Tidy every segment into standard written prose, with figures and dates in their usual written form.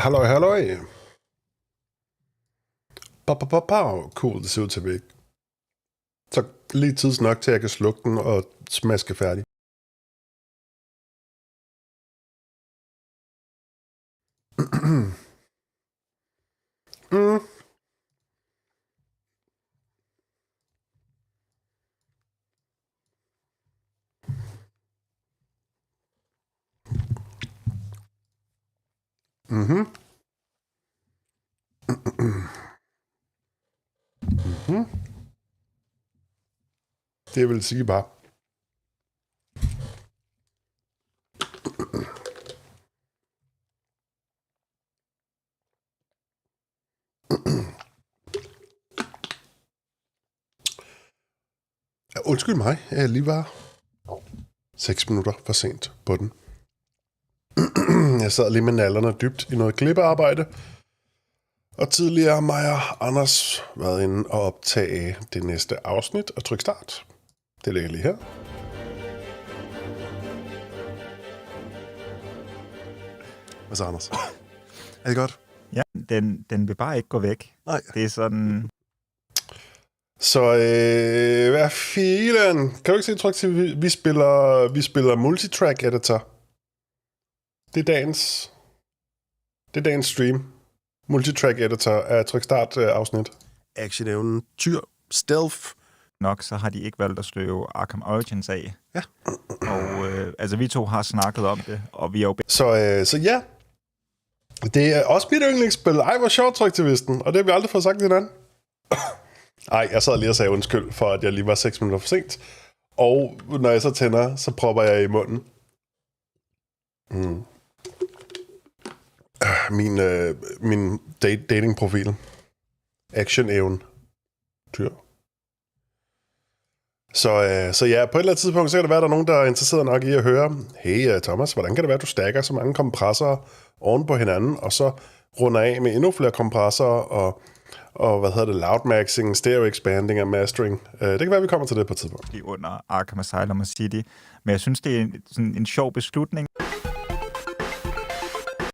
Halløj, halløj. Cool, det ser ud til at ikke. Så lige tids nok til, at jeg kan slukke den og smaske færdig. Det vil sige bare. Undskyld mig, jeg lige var 6 minutter for sent på den. Jeg sad lige med nallerne dybt i noget klippearbejde. Og tidligere har mig og Anders været inde og optage det næste afsnit og tryk start. Det ligger lige her. Hvad så, Anders? Er det godt? Ja, den vil bare ikke gå væk. Nej. Det er sådan... Så hvad filen? Kan du ikke se tryk til, vi spiller multitrack editor. Det er dagens stream. Multitrack editor af tryk start afsnit. Action-evnen, tyr, stealth. Nok, så har de ikke valgt at sløve Arkham Origins af. Ja. Og altså, vi to har snakket om det, og vi er jo... Så ja. Det er også mit yndlingsspil. Ej, hvor sjovt, tryk-aktivisten. Og det har vi aldrig fået sagt til hinanden. Ej, jeg sad lige og sagde undskyld for, at jeg lige var 6 minutter for sent. Og når jeg så tænder, så propper jeg i munden. Min datingprofil. Action-evnen. Tyr. Så ja, på et eller andet tidspunkt, så kan det være, at der er nogen, der er interesseret nok i at høre, hey Thomas, hvordan kan det være, at du stacker så mange kompressorer oven på hinanden, og så runder af med endnu flere kompressorer, og hvad hedder det, loudmaxing, stereo expanding og mastering. Det kan være, vi kommer til det på et tidspunkt. Lige under Arkham Asylum og City. Men jeg synes, det er sådan en sjov beslutning.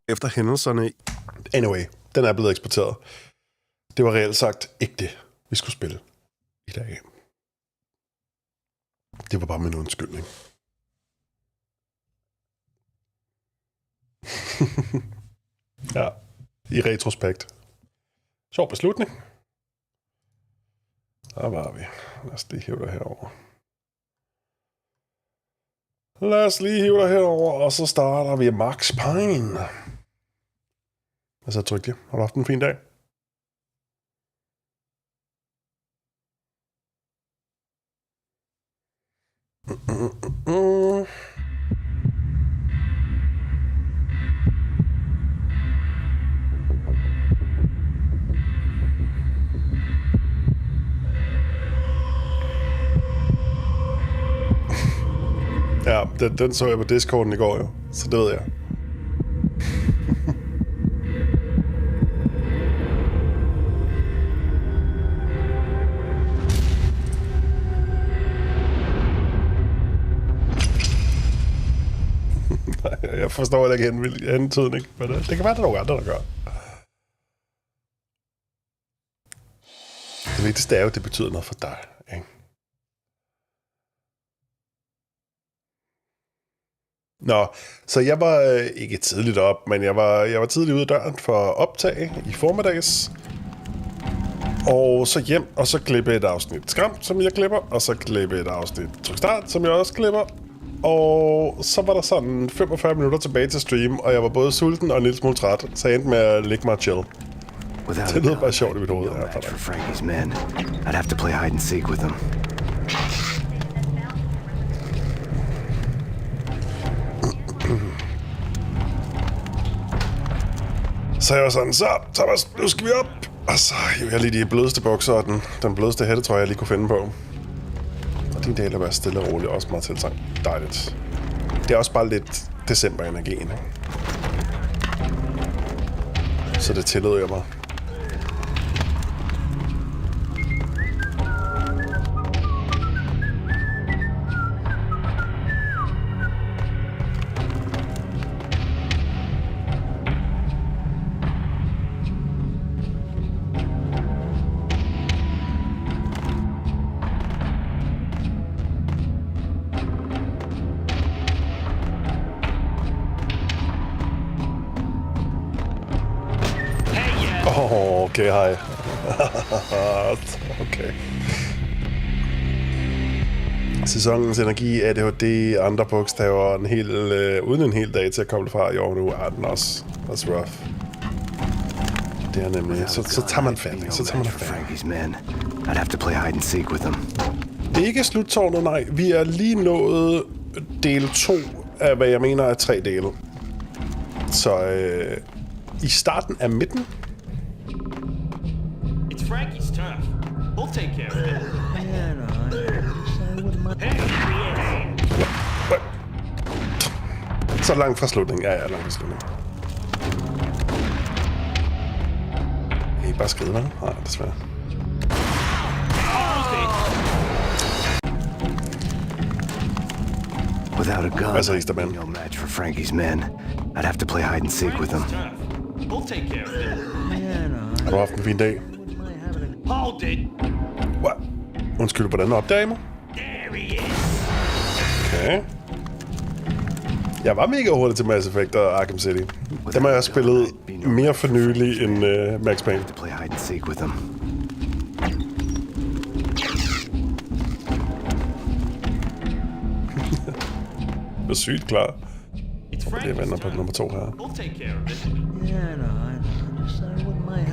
Efter hændelserne, anyway, den er blevet eksporteret. Det var reelt sagt ikke det, vi skulle spille i dag. Det var bare min undskyldning. Ja, i retrospekt. Sjov beslutning. Der var vi. Lad os lige hive dig herover. Og så starter vi Max Payne. Hvad så, Trygge? Har du haft en fin dag? Ja, den så jeg på Discorden i går jo, så det ved jeg. Jeg forstår ikke hentydning, men det kan være, der er nogle andre, der gør. Det vigtigste er jo, at det betyder noget for dig, ikke? Nå, så jeg var ikke tidligt op, men jeg var tidligt ude af døren for at optage i formiddags. Og så hjem, og så klippe et afsnit skram, som jeg klipper, og så klippe et afsnit tryk start, som jeg også klipper. Og så var der sådan 45 minutter tilbage til stream, og jeg var både sulten og en lille smule træt, så jeg endte med at ligge mig chill. Det lød bare sjovt i mit hoved her. I'd have to play hide and seek with them. Så jeg var sådan, så Thomas, nu skal vi op. Og så hiver jeg lige de blødeste bukser og den blødeste hættetrøje, jeg lige kunne finde på. Og din del er bare stille og roligt, også meget tilsang. Dejligt. Det er også bare lidt december-energien. Så det tillod jeg mig. Okay, hej. Okay. Sæsonens energi, ADHD, andre bogstaver, uden en hel dag til at koble fra i år nu, er den også rough. Det er nemlig, så tager man fat, Frankie's men. I'd have to play hide and seek with them. Det er ikke sluttårnet, nej. Vi er lige nået del 2 af, hvad jeg mener er 3 dele. Så i starten af midten. It's Frankie's turn. We'll take care of it. Så langt fra slutningen. Ja, langt fra slutningen. Kan I bare skride, hva'? Nej, desværre. Without a gun, Altså, Easter Man. no match for Frankie's men. I'd have to play hide and seek with them. We'll take care of it. Har du haft en fin dag? Hold it. What? Undskyld, hvordan opdager I mig? There he is. Okay. Jeg var mega hurtig til Mass Effect og Arkham City. Dem har jeg spillet mere for nylig end Max Payne. To play hide and seek with them. Jeg er sygt klar. It's Jeg venter Frankie's på turn. nummer 2 her. We'll take care of it.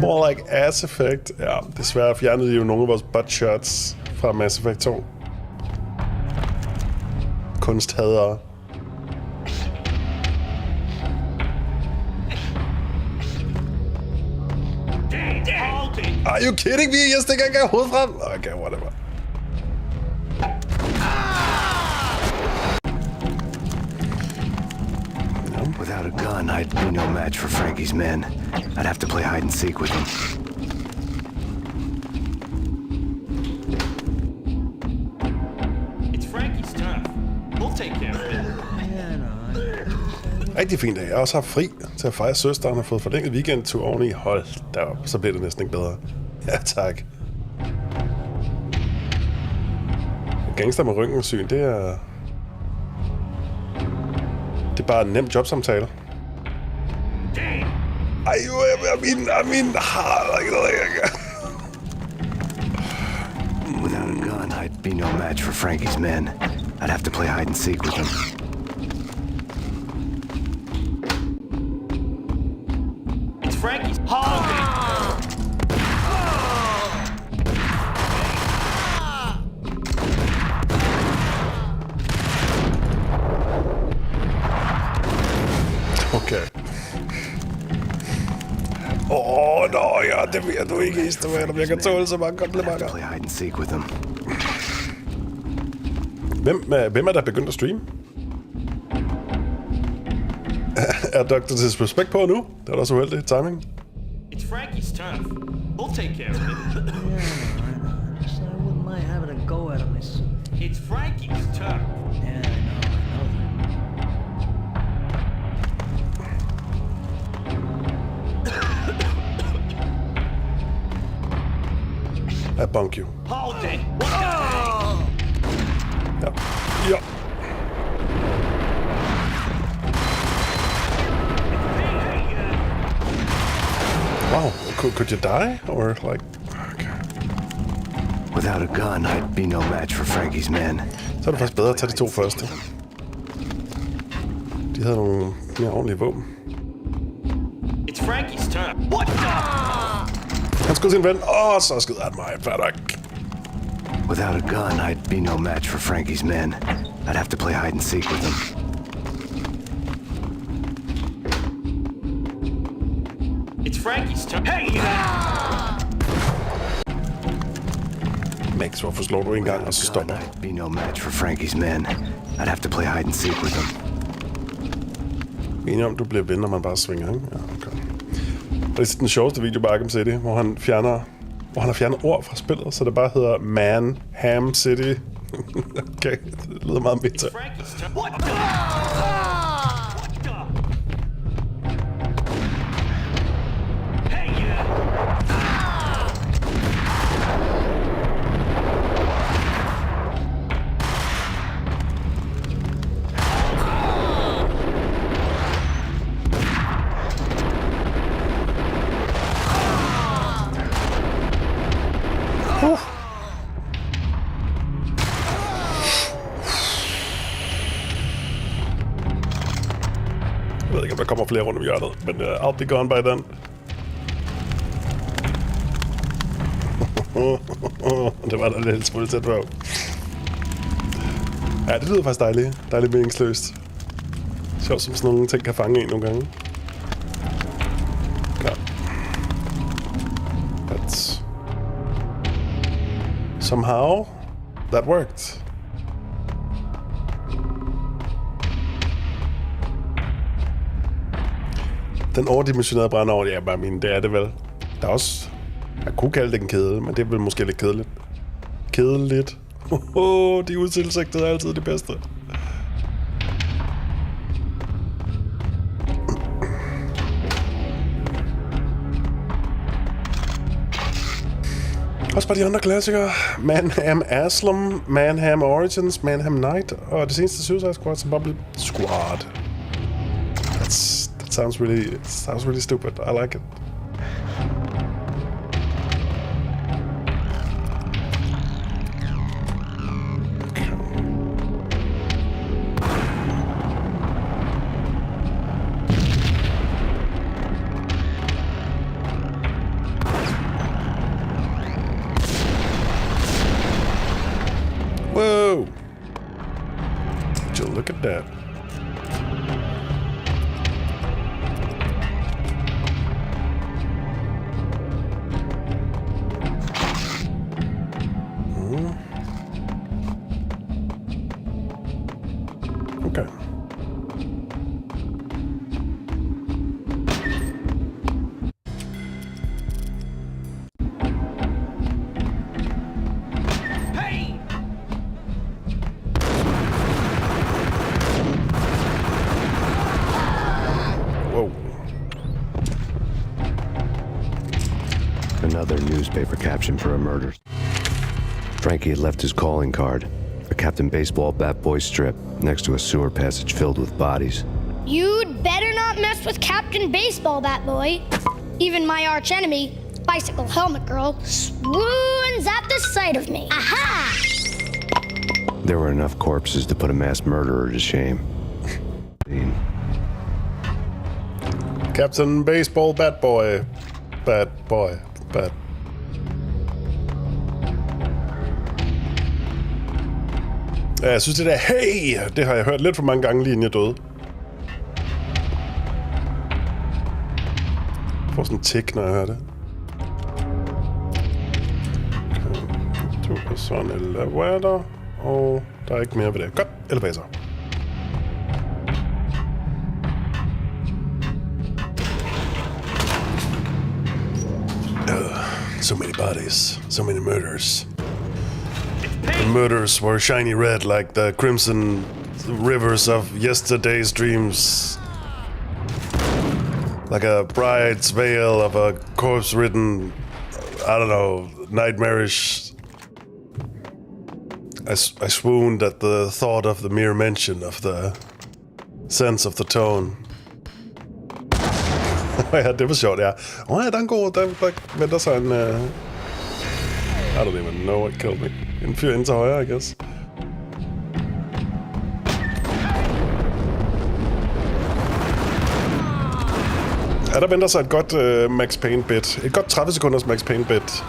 More like Ass Effect. Ja, desværre fjernede I jo nogle af vores butt shots fra Mass Effect 2. Kunsthadere. Hold it. Are you kidding me? Jeg stikker ikke hovedet frem. Okay, whatever. Without a gun, I'd be no match for Frankie's men. I'd have to play hide and seek with them. It's Frankie's turn. We'll take care of it. Rigtig fint dag. Jeg har også haft fri til at fejre søsteren og fået forlænget weekendtur oveni. Hold derop, så bliver det næsten ikke bedre. Ja, tak. Gangster med røntgensyn, det er bare en nem jobsamtale. Ej, min har ikke noget, Without a gun, I'd be no match for Frankie's men. I'd have to play hide and seek with them. It's Frankie's. Hold it. Okay. Ja, det ved du ikke, Easter, jeg kan tåle så mange I'd have to komplimenter. play hide and seek with them. Hvem er der begyndt at streame? Er Dr. Disrespect på nu? Det er da så uheldigt. Timing. It's Frankie's turn. We'll take care of it. I wouldn't mind having a go at him. It's Frankie's turn. Yeah, I know I bunk you. Hold it. What the heck? Ja. Ja. Wow. Could you die? Or like... Okay. Without a gun, I'd be no match for Frankie's men. Så er det faktisk bedre at tage de 2 første. De havde nogle mere ordentlige våben. It's Frankie's turn. What the? Han skød sin ven. Så skød han mig. Fadak. Without a gun, I'd be no match for Frankie's men. I'd have to play hide and seek with them. It's Frankie's turn. Hey! Max, hvorfor slår du en gang, og så stopper? I'd be no match for Frankie's men. I'd have to play hide and seek with them. Enig om, du bliver ven, når man bare svinger, ikke? Ja, okay. Det er den sjoveste video på Arkham City, hvor han har fjernet ord fra spillet, så det bare hedder Man Ham City. Okay, det lyder meget meta. Frankie's turn. What the? What the? Hey! Jeg ved ikke, om der kommer flere rundt om hjørnet, men I'll be gone by then. Det var da lidt smule tæt på. Ja, det lyder faktisk dejligt. Dejligt meningsløst. Sjovt, som sådan nogle ting kan fange en nogle gange. Ja. But somehow that worked. Den overdimensionerede brændeovn, ja, bare min, det er det vel. Der er også... Jeg kunne kalde det en kedel, men det er vel måske lidt kedeligt. Kedeligt. De utilsigtede er altid det bedste. Også bare de andre klassikere. Manham Aslam, Manham Origins, Manham Knight, og det seneste Suicide Squad som Bubble Squad. That sounds really stupid. I like it. Whoa! Would you look at that? Okay. Payne! Whoa. Another newspaper caption for a murder. Frankie had left his calling card, a Captain Baseball Bat Boy strip, next to a sewer passage filled with bodies. You'd better not mess with Captain Baseball Bat Boy. Even my arch enemy, Bicycle Helmet Girl, swoons at the sight of me. Aha! There were enough corpses to put a mass murderer to shame. Captain Baseball Bat Boy. Bad boy. Bad. Ja, jeg synes det der, hey, det har jeg hørt lidt for mange gange, lige inden jeg døde. Jeg får sådan en tik, når jeg hører det. Okay. Så en elevator, og der er ikke mere ved det. Godt, elevator. So many bodies, so many murders. The murders were shiny red like the crimson rivers of yesterday's dreams. Like a bride's veil of a corpse-ridden, I don't know, nightmarish. I swooned at the thought of the mere mention of the sense of the tone. Ja, det var sjovt, ja. Ja, der er en god, der venter sig en... I don't even know what killed me. En fyr ind til højre, I guess. Ja, der venter sig et godt Max Payne-bit. Et godt 30 sekunders Max Payne-bit.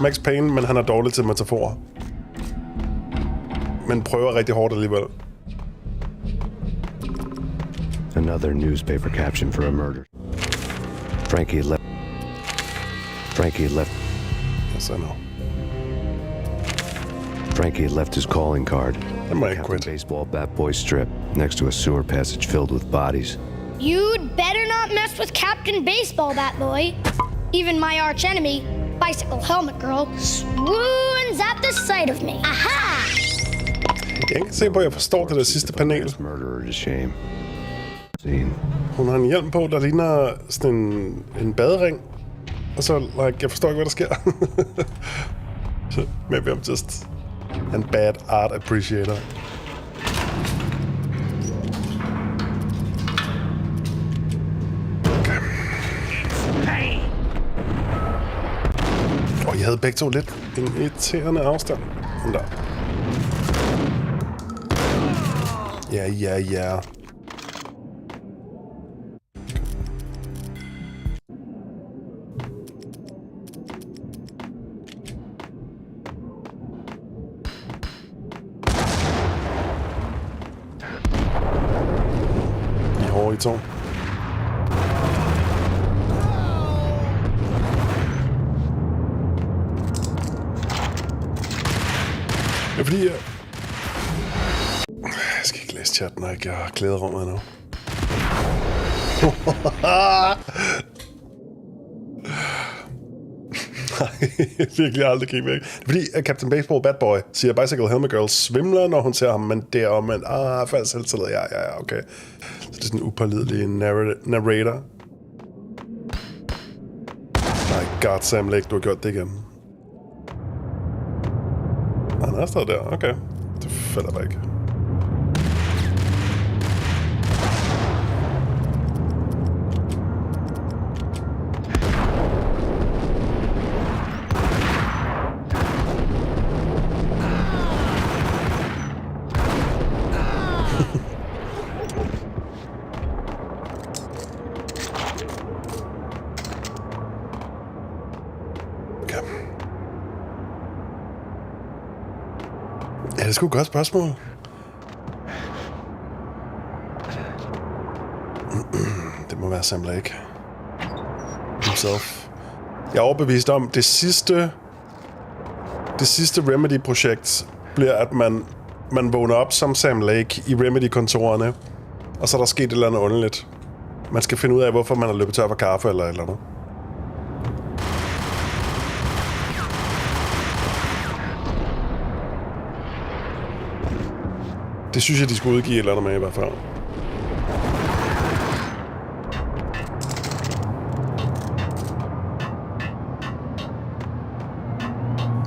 Max Payne, men han er dårlig til Metafor. Men prøver rigtig hårdt alligevel. Another newspaper caption for a murder. Frankie had left. Yes, I know. Frankie had left his calling card, I might a Captain quit. Baseball Bat Boy strip, next to a sewer passage filled with bodies. You'd better not mess with Captain Baseball Bat Boy. Even my arch enemy, Bicycle Helmet Girl, swoons at the sight of me. Aha! Jeg er ikke sikker på, at jeg forstår det der sidste panel. Murderer to shame. Scene. Hun har en hjelm på, der ligner sådan en badering. Og så, like, jeg forstår ikke, hvad der sker. Så, maybe I'm just a bad art appreciator. Okay. Payne! Og jeg havde begge to lidt en irriterende afstand. Den der. Ja. over i to. Det er fordi, jeg skal ikke læse chatten, når jeg har klædet rummet endnu. Nej, virkelig aldrig kigge væk. Det er fordi, at Captain Baseball Bad Boy siger, Bicycle Helmet Girl svimler, når hun ser ham, men det er om, men falsk selvtillid, ja, okay. Så det er sådan en upålidelig narrator. My god, Sam Lake, du har gjort det igen. Han er stadig der, okay. Det falder bare ikke. Ja, det er sgu et godt spørgsmål. Det må være Sam Lake himself. Jeg er overbevist om, det sidste Remedy-projekt bliver, at man vågner op som Sam Lake i Remedy-kontorerne, og så er der sket et eller andet underligt. Man skal finde ud af, hvorfor man har løbet tør for kaffe eller et eller andet. Det synes jeg, de skulle udgive et eller andet med i hvert fald.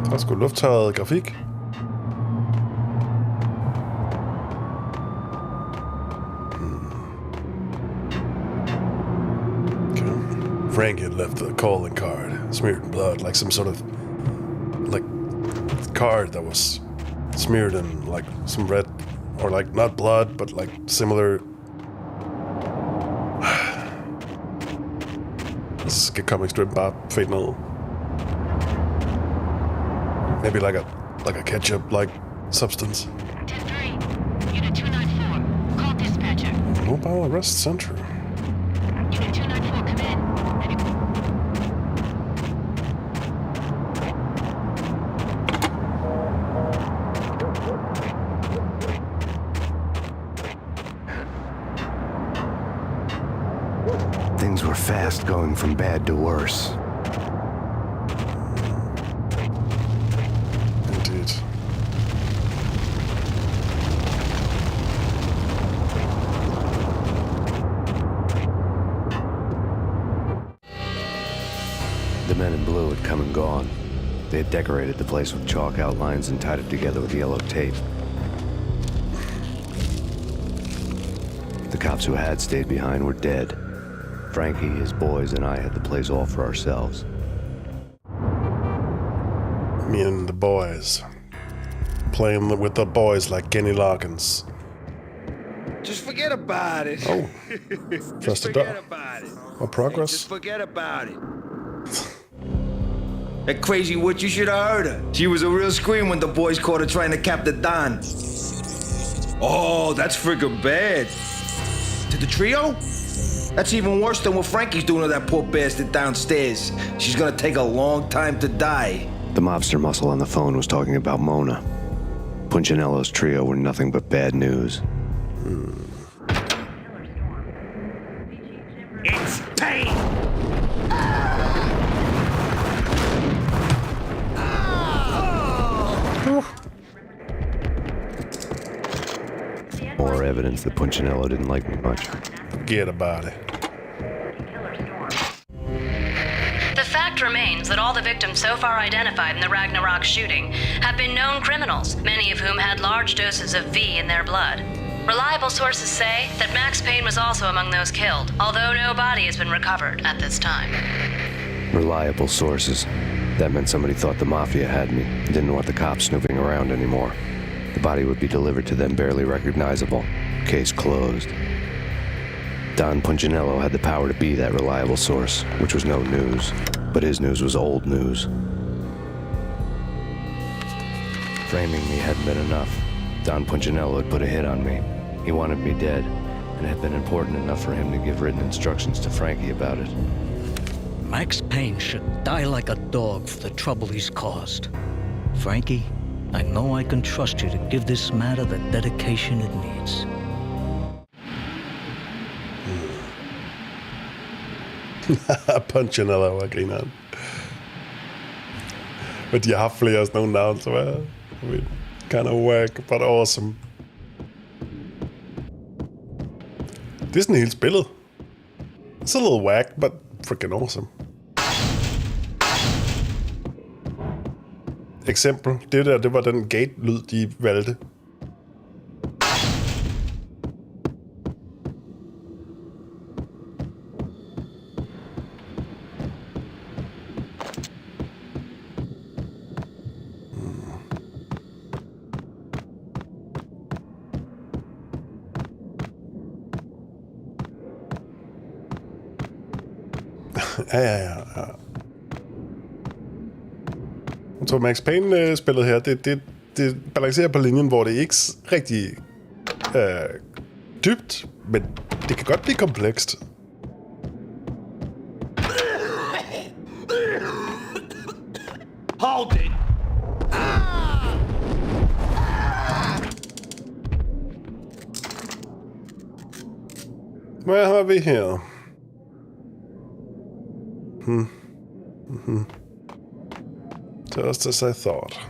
Der er sgu lufttørret grafik. Okay. Frank had left the calling card, smeared in blood, like some sort of card that was smeared in like some red, or like not blood, but like similar. This is a comic strip bare fade ned. Maybe like a ketchup like substance. 10-3, Unit 294, call dispatcher. Mobile arrest center. Unit 294, come in. Things were fast going from bad to worse. Indeed. The men in blue had come and gone. They had decorated the place with chalk outlines and tied it together with yellow tape. The cops who had stayed behind were dead. Frankie, his boys, and I had the place all for ourselves. Me and the boys. Playing with the boys like Kenny Loggins. Just forget about it. Oh. Just a forget dot. about it. More progress. Just forget about it. That crazy witch, you should have heard her. She was a real scream when the boys caught her trying to cap the Don. Oh, that's freaking bad. To the trio? That's even worse than what Frankie's doing to that poor bastard downstairs. She's gonna take a long time to die. The mobster muscle on the phone was talking about Mona. Punchinello's trio were nothing but bad news. It's Payne! More evidence that Punchinello didn't like me much. Forget about it. The fact remains that all the victims so far identified in the Ragnarok shooting have been known criminals, many of whom had large doses of V in their blood. Reliable sources say that Max Payne was also among those killed, although no body has been recovered at this time. Reliable sources. That meant somebody thought the Mafia had me, didn't want the cops snooping around anymore. The body would be delivered to them barely recognizable. Case closed. Don Punchinello had the power to be that reliable source, which was no news. But his news was old news. Framing me hadn't been enough. Don Punchinello had put a hit on me. He wanted me dead. and it had been important enough for him to give written instructions to Frankie about it. Max Payne should die like a dog for the trouble he's caused. Frankie, I know I can trust you to give this matter the dedication it needs. Punch and eller var grineren. Men de har haft flere sådan nogle navn, så var kind of whack, but awesome. Det er sådan hele spillet. It's a little whack, but freaking awesome. Eksempel. Det var den gate-lyd, de valgte. Ja. Jeg tror, Max Payne-spillet her, det balancerer på linjen, hvor det ikke er rigtig dybt, men det kan godt blive komplekst. Hold it! Hvad har vi her? Just as I thought.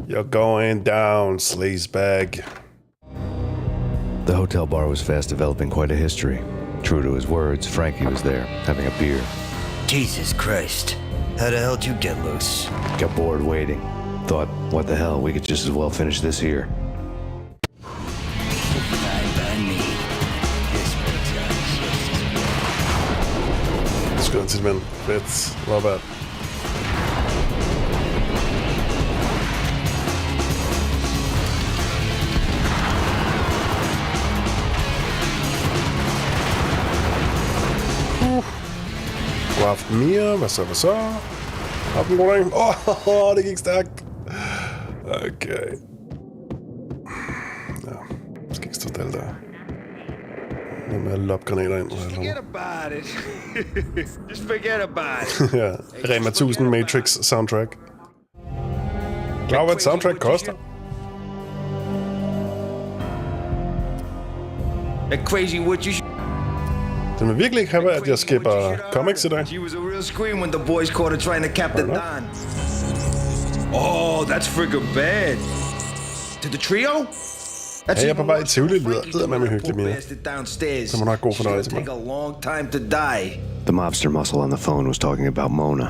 You're going down, sleazebag. The hotel bar was fast developing quite a history. True to his words, Frankie was there, having a beer. Jesus Christ. How the hell did you get loose? Got bored waiting. Thought, what the hell, we could just as well finish this here. Skønt til mand. Fedt. Not bad. Du har haft mere. Hvad så? Har den god dag? Det gik stærkt. Okay. Ja, jeg skal ikke stå stille der. Nu med at loppe granater ind. Forget about it. Just forget about it. Ja, Rema 1000 Matrix soundtrack. Klar, hvad et soundtrack koster? That crazy what you Den vil virkelig ikke have, at jeg skipper comics i dag. She was a real scream when the boys caught her trying to cap the Don. Oh, that's freaking bad. To the trio? Ja, jeg er på vej i Tivoli, lyder med hyggeligt mere. Så må du have god fornøjelse med. The mobster muscle on the phone was talking about Mona.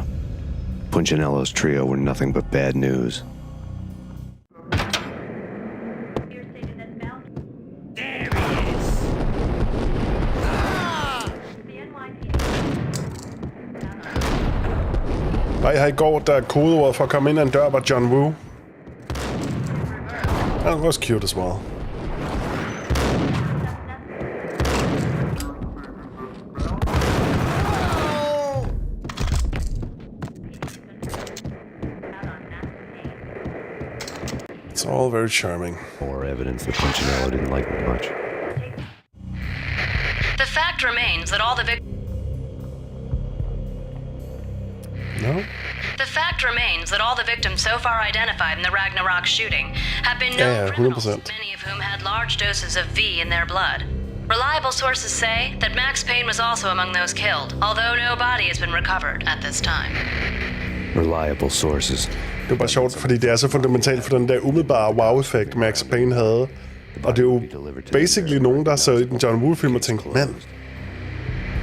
Punchinello's trio were nothing but bad news. Nej, her i går, der kodeordet for at komme ind ad en dør var John Woo. Han var også cute as well. It's all very charming. More evidence that Punchinello didn't like me much. The fact remains that all the victims... No? The fact remains that all the victims so far identified in the Ragnarok shooting have been known criminals, 100%. many of whom had large doses of V in their blood. Reliable sources say that Max Payne was also among those killed, although no body has been recovered at this time. Reliable sources. Det er bare sjovt, fordi det er så fundamentalt for den der umiddelbare wow-effekt, Max Payne havde. Og det er jo basically nogen, der så i den John Woo-film og tænkte, mand,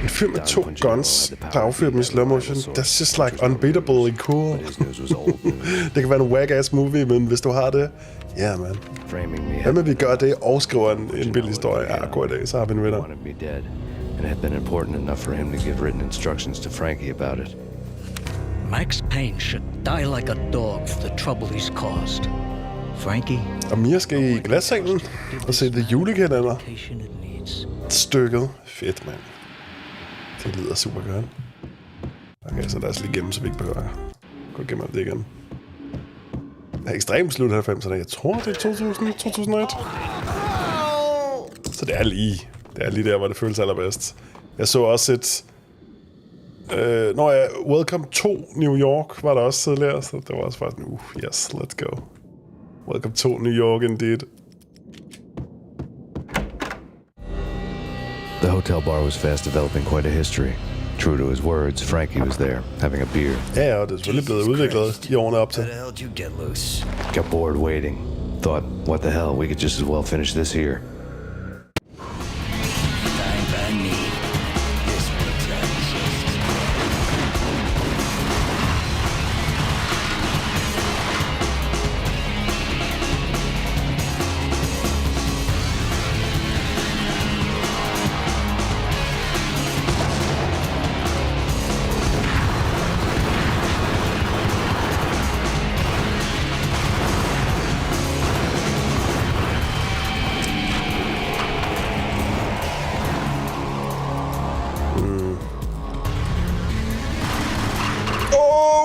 en film med 2 guns, der affyrer dem i slow motion, that's just like unbeatably cool. Det kan være en whack-ass movie, men hvis du har det, ja, man. Hvad med vi gør det og skriver en vild historie? Ja, god idé, så har vi en vinder. And it had been important enough for him to give written instructions to Frankie about it. Max Payne should die like a dog for the trouble he's caused. Frankie, Og Mia skal i glassalen og se The Julekalender. Stykket. Fedt, mand. Det lyder super godt. Okay, så lad os lige gemme, så vi ikke behøver at gå igennem det igen. Det er ekstremt slut 90'erne. Jeg tror, det er 2000, 2001. Så det er lige der, hvor det føles allerbedst. Jeg så også et... Welcome to New York var der også tidligere, så det var også faktisk yes, let's go. Welcome to New York indeed. The hotel bar was fast developing quite a history. True to his words, Frankie was there, having a beer. Ja, og det er selvfølgelig blevet udviklet i årene op til. How the hell did you get loose? Got bored waiting. Thought, what the hell, we could just as well finish this here. Dying by me. This one's not just.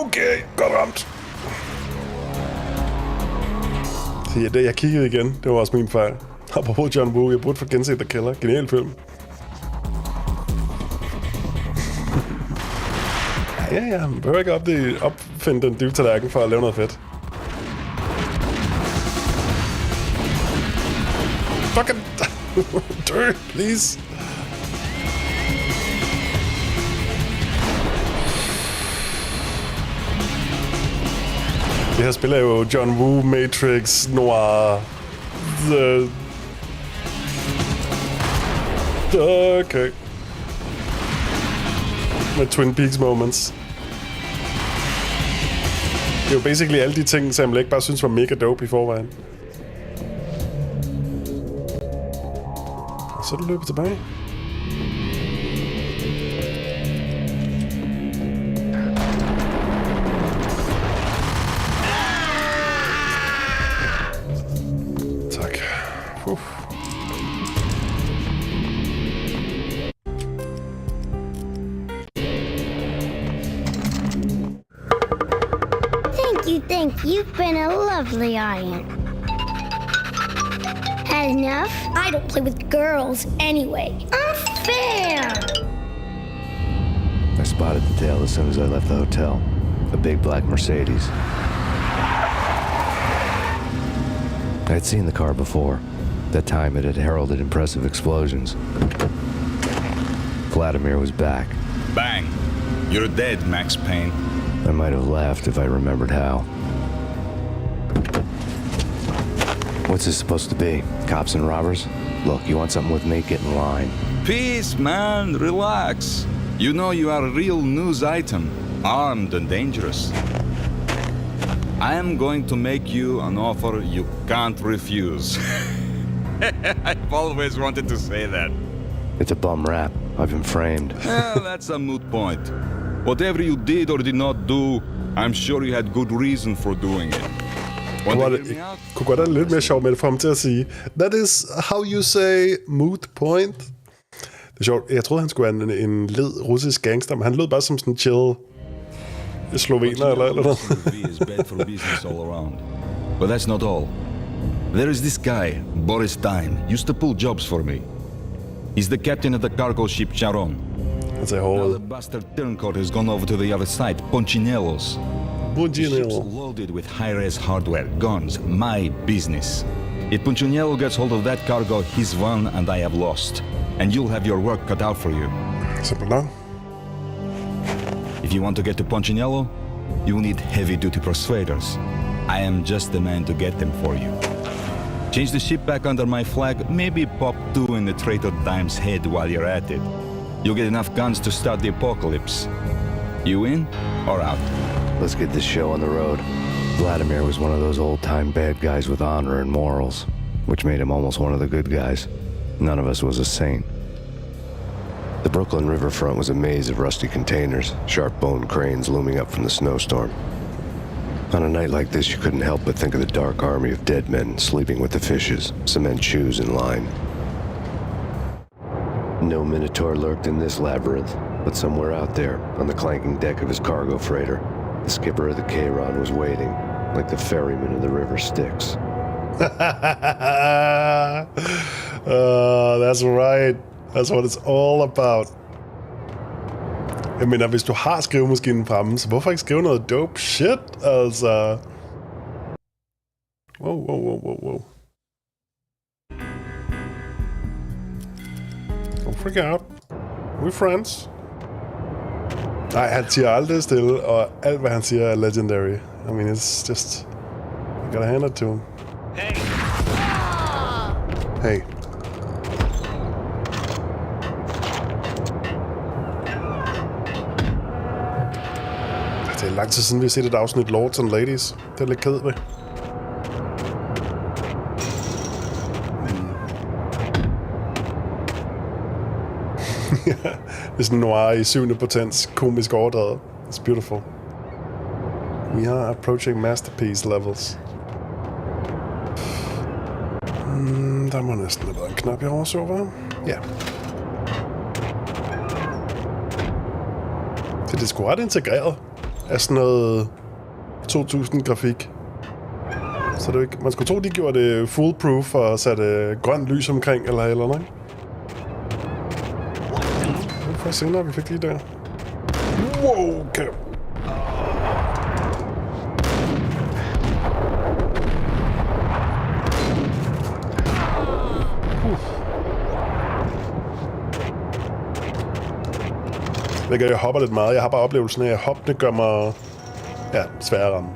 Okay, godt ramt. Så jeg kiggede igen. Det var også min fejl. Apropos John Woo, jeg burde få genset The Killer. Genial film. Ja, man behøver ikke opfinde den dybe tallerken for at lave noget fedt. Fucking dø, please. Det her spiller jo John Woo, Matrix, Noir. Okay. Med Twin Peaks moments. Det er jo basically alle de ting, Sam Lake bare synes var mega dope i forvejen. Og så er du løbet tilbage. Tak. Thank you. You've been a lovely iron. Had enough? I don't play with girls anyway. Unfair! I spotted the tail as soon as I left the hotel. A big black Mercedes. I had seen the car before. That time it had heralded impressive explosions. Vladimir was back. Bang! You're dead, Max Payne. I might have laughed if I remembered how. What's this supposed to be? Cops and robbers? Look, you want something with me? Get in line. Peace, man. Relax. You know you are a real news item. Armed and dangerous. I am going to make you an offer you can't refuse. I've always wanted to say that. It's a bum rap. I've been framed. Well, that's a moot point. Whatever you did or did not do, I'm sure you had good reason for doing it. Kunne godt have lidt mere sjov med det for ham til at sige. That is how you say moot point. Det er sjovt. Jeg troede, han skulle være en led russisk gangster, men han lød bare som sådan en chill slovener eller noget. But that's not all. There is this guy, Boris Time, used to pull jobs for me. He's the captain of the cargo ship Charon. Now the bastard turncoat has gone over to the other side, Punchinello's. The ship's loaded with high-res hardware, guns, my business. If Punchinello gets hold of that cargo, he's won and I have lost. And you'll have your work cut out for you. Simple now. If you want to get to Punchinello, you will need heavy-duty persuaders. I am just the man to get them for you. Change the ship back under my flag, maybe pop 2 in the traitor Dime's head while you're at it. You'll get enough guns to start the apocalypse. You in or out? Let's get this show on the road. Vladimir was one of those old-time bad guys with honor and morals, which made him almost one of the good guys. None of us was a saint. The Brooklyn riverfront was a maze of rusty containers, sharp-boned cranes looming up from the snowstorm. On a night like this, you couldn't help but think of the dark army of dead men sleeping with the fishes, cement shoes in line. No Minotaur lurked in this labyrinth, but somewhere out there, on the clanking deck of his cargo freighter, the skipper of the Chiron was waiting, like the ferryman of the river Styx. That's right. That's what it's all about. Jeg mener, hvis du har skrivemaskinen fremme, så hvorfor ikke skrive noget dope shit? Altså... Wow. Don't freak out. We're friends. Nej, han siger aldrig stille, og alt, hvad han siger, er legendary. I mean, it's just... You gotta hand it to him. Hey. Det er lang tid siden, vi har set et afsnit Lords and Ladies. Det er lidt ked ved. Det er sådan noir i 7. potens, komisk overdrevet. It's beautiful. We are approaching masterpiece levels. Der må næsten have været en knap, jeg overså, hva'? Ja. Det er sgu ret integreret af sådan noget 2000-grafik. Så det ikke... Man skulle tro, de gjorde det foolproof og satte grønt lys omkring, eller ikke? For senere, vi fik lige der. Wow, okay. Jeg hopper lidt meget. Jeg har bare oplevelsen af, at hoppene gør mig sværere at ramme.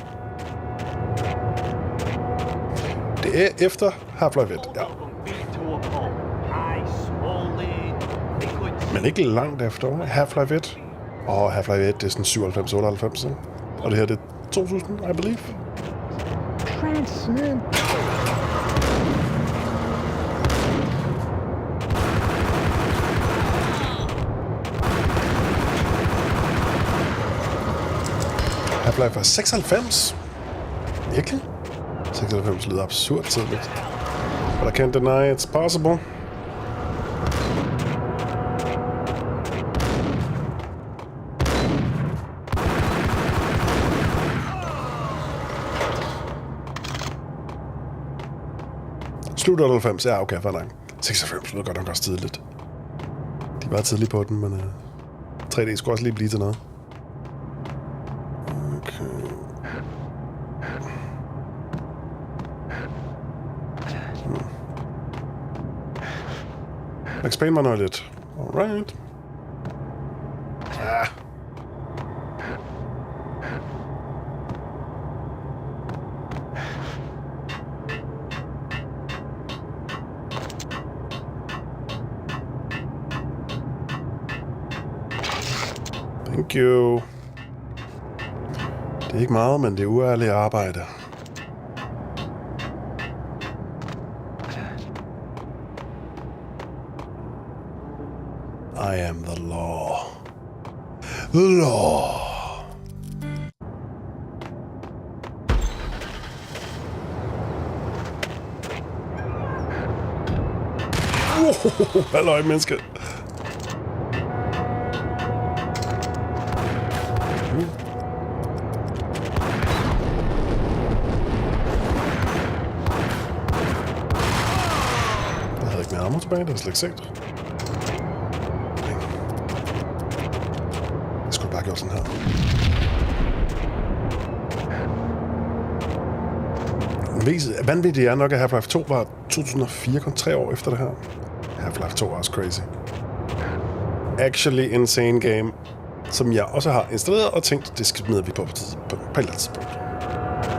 Det er efter Half-Life 1, ja. Men ikke langt efter Half-Life 1. Og Half-Life 1, det er sådan 97-98. Og det her, det er 2000, I believe. Transcend. Half-Life var 96. Virkelig? 96 lyder absurd tidligt. But I can't deny it's possible. Slut 98, ja okay, fair nok. 96 lyder godt nok også tidligt. De var tidligt på den, men 3D skulle også lige blive til noget. Max Payne var noget lidt. Alright. Ja. Thank you. Det er ikke meget, men det er uærligt arbejde. I am the law. The law. Halløj, menneske. Jeg havde ikke mere armor tilbage, det var slet ikke set. Bare gjort sådan her. Mest vanvittigt er nok, at Half-Life 2 var 2004, kun 3 år efter det her. Half-Life 2 er også crazy. Actually insane game, som jeg også har installeret og tænkt, det smider vi på et eller andet tidspunkt.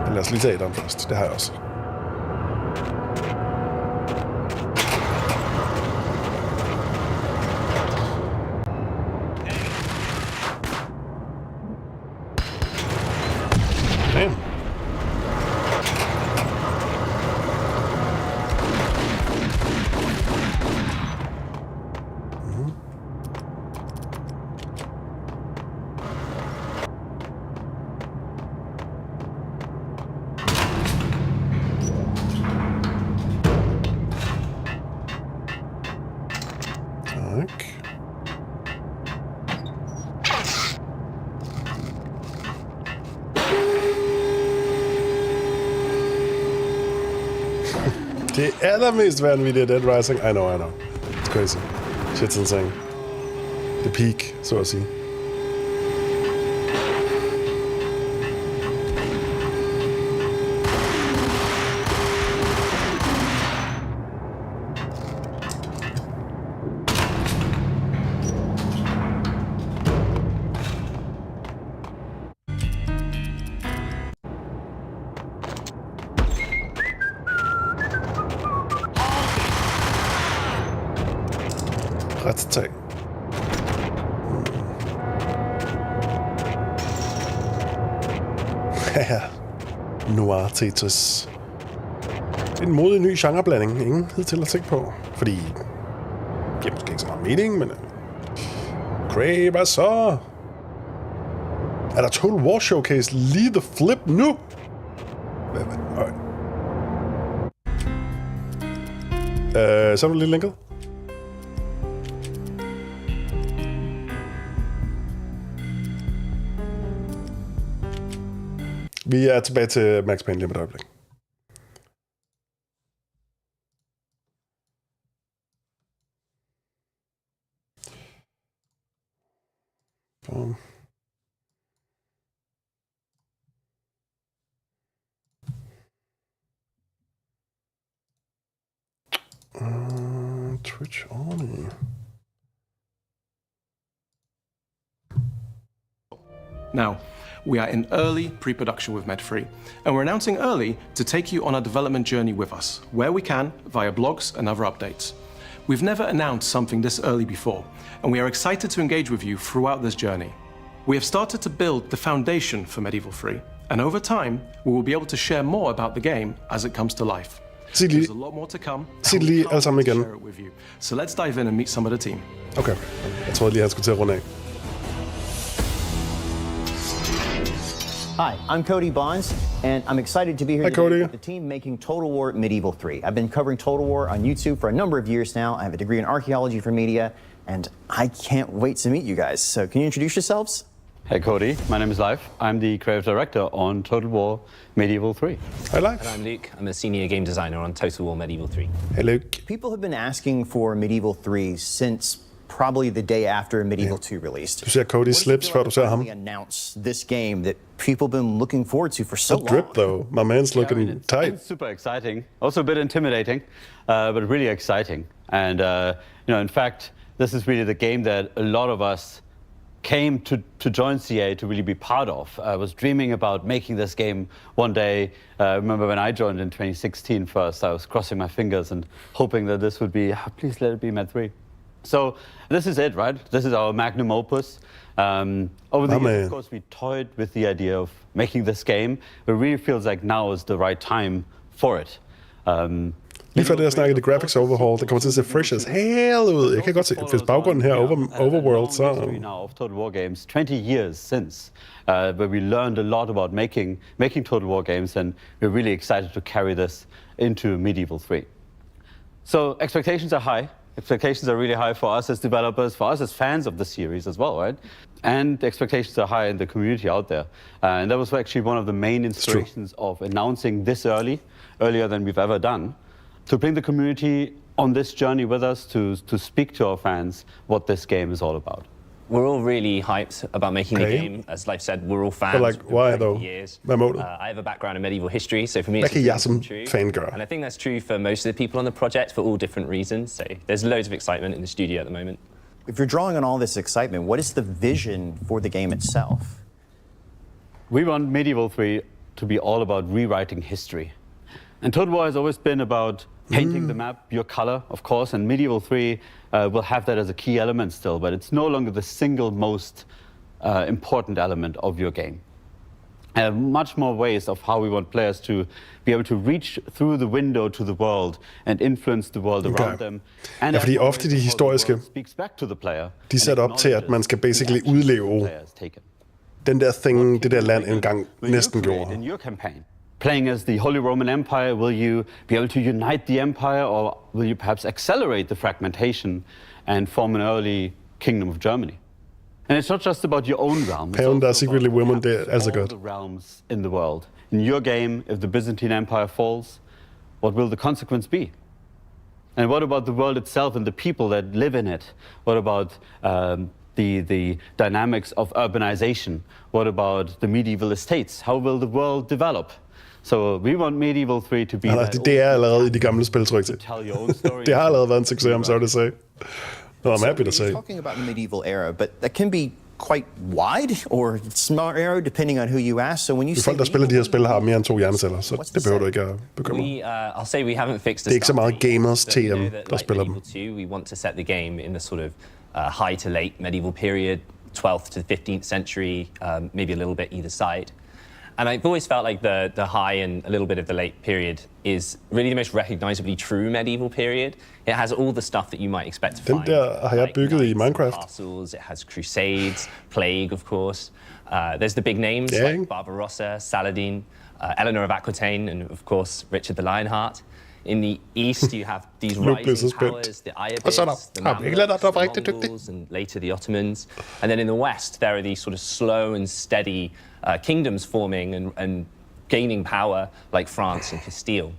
Men lad os lige tage den først. Det har jeg også. Det allermest vanvittige Dead Rising. I know. It's crazy. Shit's insane. The peak, så at sige. Retstag. Ja, Noir Tetris. En modig ny genreblanding. Ingen hidtil at tænke på. Fordi det giver måske ikke så meget mening, men... Cray, hvad så? Er der Total War Showcase lige the flip nu? Så er du lige linket. Vi er tilbage til Max Payne lige med et øjeblik. Twitch only. Now, we are in early pre-production with Metafor, and we're announcing early to take you on a development journey with us, where we can, via blogs and other updates. We've never announced something this early before, and we are excited to engage with you throughout this journey. We have started to build the foundation for Medieval 3, and over time, we will be able to share more about the game as it comes to life. There's a lot more to come. Sig det lige alle sammen igen. So let's dive in and meet some of the team. Okay, jeg troede lige, han skulle til at runde af. Hi, I'm Cody Bonds, and I'm excited to be here today with the team making Total War Medieval 3. I've been covering Total War on YouTube for a number of years now. I have a degree in archaeology from media, and I can't wait to meet you guys. So can you introduce yourselves? Hey Cody, my name is Leif. I'm the creative director on Total War Medieval 3. Hi Leif. And I'm Luke. I'm a senior game designer on Total War Medieval 3. Hey Luke. People have been asking for Medieval 3 since probably the day after Medieval 2 released. Du ser Cody slips, før du ser ham. Announce this game that people have been looking forward to for so long. Drip though. My man's looking tight. It's super exciting. Also a bit intimidating, but really exciting. And in fact, this is really the game that a lot of us came to join CA to really be part of. I was dreaming about making this game one day. I remember when I joined in 2016 first, I was crossing my fingers and hoping that this would be, please let it be Med 3. So this is it, right? This is our magnum opus. Over the years, of course, we toyed with the idea of making this game, but it really feels like now is the right time for it. Lige før det, jeg snakkede, the graphics overhaul, det kommer til at se fresh as hell ud. Jeg kan godt se, hvis baggrunden her overworld, så... Now of Total War games, 20 years since, where we learned a lot about making Total War games, and we're really excited to carry this into Medieval 3. So expectations are high. Expectations are really high for us as developers, for us as fans of the series as well, right? And the expectations are high in the community out there. And that was actually one of the main inspirations of announcing this earlier than we've ever done, to bring the community on this journey with us, to speak to our fans what this game is all about. We're all really hyped about making the game. As Leif said, we're all fans. But like, why though? Years. I have a background in medieval history, so for me it's true. Fangirl. And I think that's true for most of the people on the project for all different reasons. So there's loads of excitement in the studio at the moment. If you're drawing on all this excitement, what is the vision for the game itself? We want Medieval 3 to be all about rewriting history. And Total War has always been about painting the map, your color, of course, and Medieval 3 will have that as a key element still, but it's no longer the single most important element of your game. Much more ways of how we want players to be able to reach through the window to the world and influence the world around them. Ja, fordi ofte de historiske, de sætter op til, at man skal basically udleve den der thing, det der land engang næsten gjorde. In your campaign, playing as the Holy Roman Empire, will you be able to unite the empire, or will you perhaps accelerate the fragmentation and form an early kingdom of Germany? And it's not just about your own realm. Paven, der er secretly women, det er altså godt. The realms in the world. In your game, if the Byzantine Empire falls, what will the consequence be? And what about the world itself and the people that live in it? What about the dynamics of urbanization? What about the medieval estates? How will the world develop? So we want Medieval 3 to be det er allerede i de gamle spil, tror jeg ikke. Det har allerede været en succes, I'm sorry to say. No, I'm happy to say. You're talking about the medieval era, but that can be quite wide or small era, depending on who you ask. So when you folk, der spiller de her spil, har mere end 2 hjerneceller, så det behøver du ikke at bekymre. I'll say we haven't fixed det er ikke så meget gamers TM, der spiller dem. We want to set the game in the sort of high to late medieval period, 12th to the 15th century, maybe a little bit either side. And I've always felt like the high and a little bit of the late period is really the most recognizably true medieval period. It has all the stuff that you might expect to find. Den der har jeg bygget i Minecraft. Castles, it has crusades, plague, of course. There's the big names like Barbarossa, Saladin, Eleanor of Aquitaine, and of course Richard the Lionheart. In the east, you have these rising powers, the Ayyubids, the Mamluks, the Mongols, and later the Ottomans. And then in the west, there are these sort of slow and steady kingdoms forming and gaining power, like France and Castile.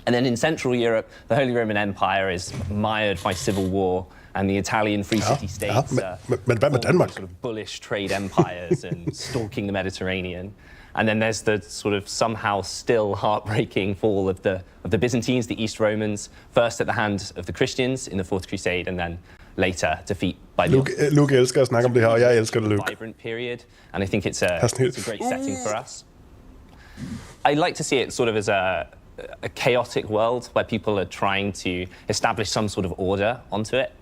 And then in Central Europe, the Holy Roman Empire is mired by civil war, and the Italian free city states Denmark? Sort of bullish trade empires and stalking the Mediterranean. And then there's the sort of somehow still heartbreaking fall of the Byzantines, the East Romans, first at the hand of the Christians in the Fourth Crusade, and then later defeat by the Luke elsker at snakke om det her, og jeg elsker det, Luke. Vibrant period, and I think it's a great setting for us. I like to see it sort of as a chaotic world where people are trying to establish some sort of order onto it.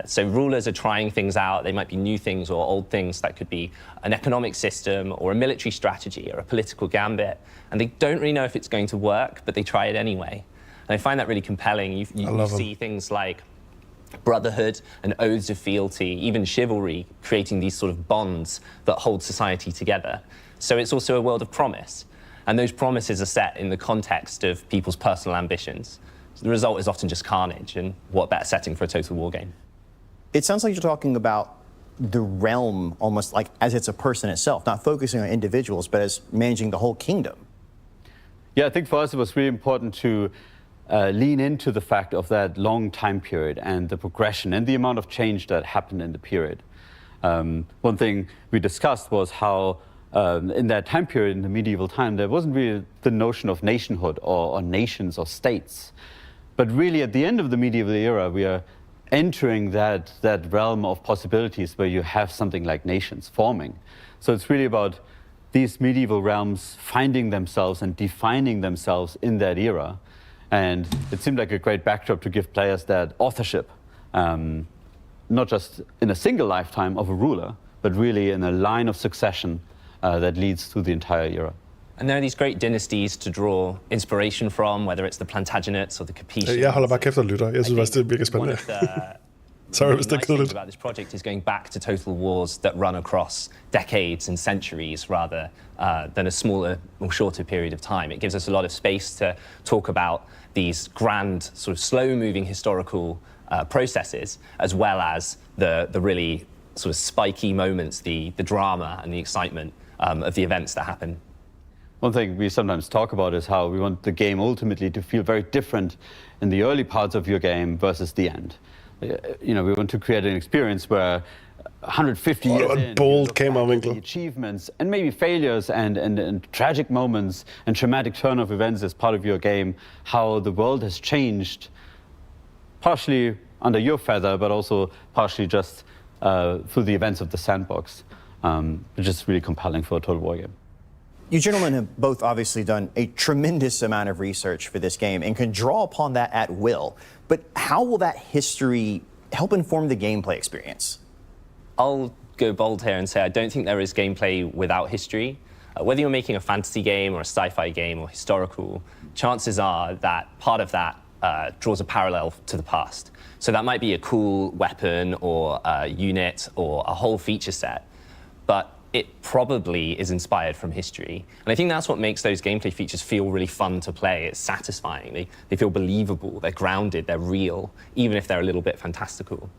So rulers are trying things out. They might be new things or old things. That could be an economic system or a military strategy or a political gambit. And they don't really know if it's going to work, but they try it anyway. And I find that really compelling. You see things like brotherhood and oaths of fealty, even chivalry, creating these sort of bonds that hold society together. So it's also a world of promise. And those promises are set in the context of people's personal ambitions. So the result is often just carnage, and what better setting for a total war game? It sounds like you're talking about the realm almost like as it's a person itself, not focusing on individuals, but as managing the whole kingdom. Yeah, I think for us it was really important to lean into the fact of that long time period and the progression and the amount of change that happened in the period. One thing we discussed was how in that time period, in the medieval time, there wasn't really the notion of nationhood or nations or states. But really at the end of the medieval era, we are entering that realm of possibilities where you have something like nations forming. So it's really about these medieval realms finding themselves and defining themselves in that era. And it seemed like a great backdrop to give players that authorship, not just in a single lifetime of a ruler, but really in a line of succession that leads through the entire era. And there are these great dynasties to draw inspiration from, whether it's the Plantagenets or the Capetians. Jeg holder bare kæft og lytter. Jeg synes faktisk, det er virkelig spændende. Sorry, hvis det er kedeligt. About this project is going back to total wars that run across decades and centuries rather than a smaller or shorter period of time. It gives us a lot of space to talk about these grand, sort of slow-moving historical processes, as well as the really sort of spiky moments, the drama and the excitement of the events that happen. One thing we sometimes talk about is how we want the game ultimately to feel very different in the early parts of your game versus the end. You know, we want to create an experience where 150 years in, bold the achievements and maybe failures and tragic moments and traumatic turn of events as part of your game, how the world has changed, partially under your feather, but also partially just through the events of the sandbox, which is really compelling for a total war game. You gentlemen have both obviously done a tremendous amount of research for this game and can draw upon that at will. But how will that history help inform the gameplay experience? I'll go bold here and say I don't think there is gameplay without history. Whether you're making a fantasy game or a sci-fi game or historical, chances are that part of that draws a parallel to the past. So that might be a cool weapon or a unit or a whole feature set, but it probably is inspired from history. And I think that's what makes those gameplay features feel really fun to play. It's satisfying. They feel believable, they're grounded, they're real, even if they're a little bit fantastical.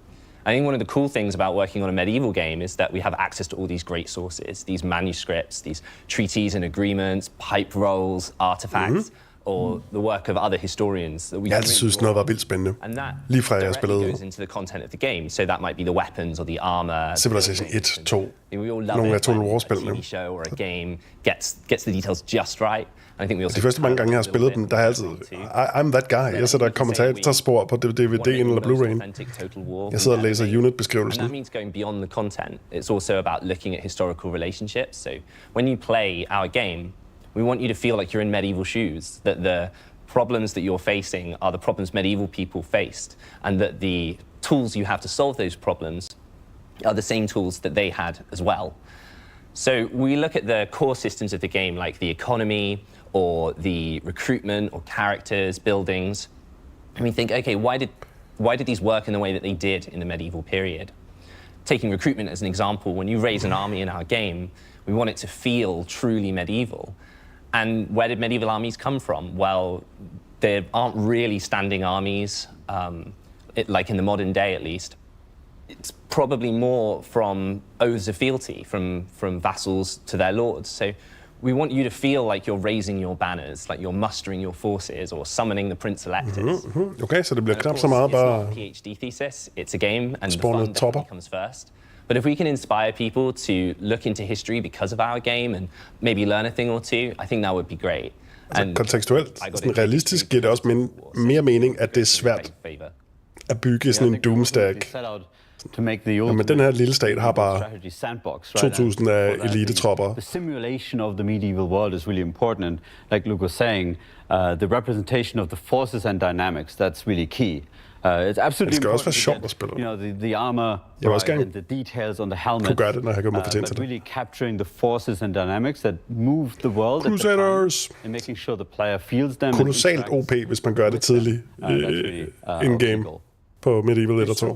I think one of the cool things about working on a medieval game is that we have access to all these great sources, these manuscripts, these treaties and agreements, pipe rolls, artifacts, or the work of other historians that we Jeg synes, noget var vildt spændende. Lige fra jeg spillede goes into the content of the game, so that might be the weapons or the armor. Civilization 1, 2. We all love Nogle af it Total when War-spillene. a TV show or a game gets the details just right. And I think we also De første mange gange, jeg har spillet dem, der er altid... I'm that guy. Jeg sætter kommentatorspor på DVD'en eller Blu-ray'en. Jeg sidder og læser unit-beskrivelsen. And that means going beyond the content. It's also about looking at historical relationships. So when you play our game, we want you to feel like you're in medieval shoes, that the problems that you're facing are the problems medieval people faced, and that the tools you have to solve those problems are the same tools that they had as well. So we look at the core systems of the game, like the economy or the recruitment or characters, buildings, and we think, okay, why did these work in the way that they did in the medieval period? Taking recruitment as an example, when you raise an army in our game, we want it to feel truly medieval. And where did medieval armies come from? Well, there aren't really standing armies, like in the modern day at least. It's probably more from oaths of fealty, from vassals to their lords. So we want you to feel like you're raising your banners, like you're mustering your forces or summoning the prince electors. Okay, så det bliver knap så meget bare... It's not a PhD thesis, it's a game, and the fun definitely comes first. But if we can inspire people to look into history because of our game and maybe learn a thing or two, I think that would be great. Altså kontekstuelt, sådan realistisk giver det også mere mening, at det er svært at bygge sådan en doomstack. Men den her lille stat har bare 2.000 af elitetropper. The simulation of the medieval world is really important, and like Luke was saying, the representation of the forces and dynamics, that's really key. It's absolutely det skal også være sjovt at spille. The armor, and the details on the helmet, but really capturing the forces and dynamics that move the world Crusaders! And making sure the player feels them. Kolossalt OP, hvis man gør det tidligt in-game. På Medieval 1 og 2. For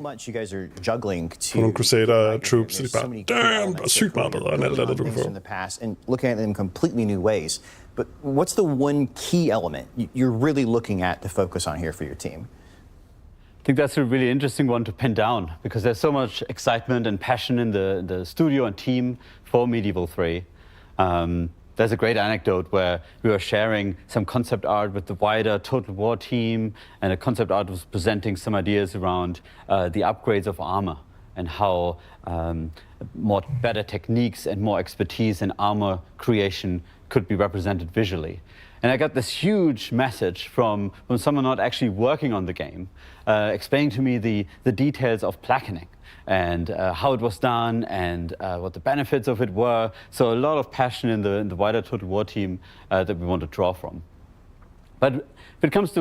nogle Crusader troops, så de bare, damn, er sygt meget bedre end alt det, du kan få. And looking at them in completely new ways. But what's the one key element you're really looking at to focus on here for your team? I think that's a really interesting one to pin down, because there's so much excitement and passion in the studio and team for Medieval 3. There's a great anecdote where we were sharing some concept art with the wider Total War team, and a concept art was presenting some ideas around the upgrades of armor and how better techniques and more expertise in armor creation could be represented visually. And I got this huge message from someone not actually working on the game, explaining to me the details of blackening and how it was done and what the benefits of it were. So a lot of passion in the wider Total War team that we want to draw from. But if it comes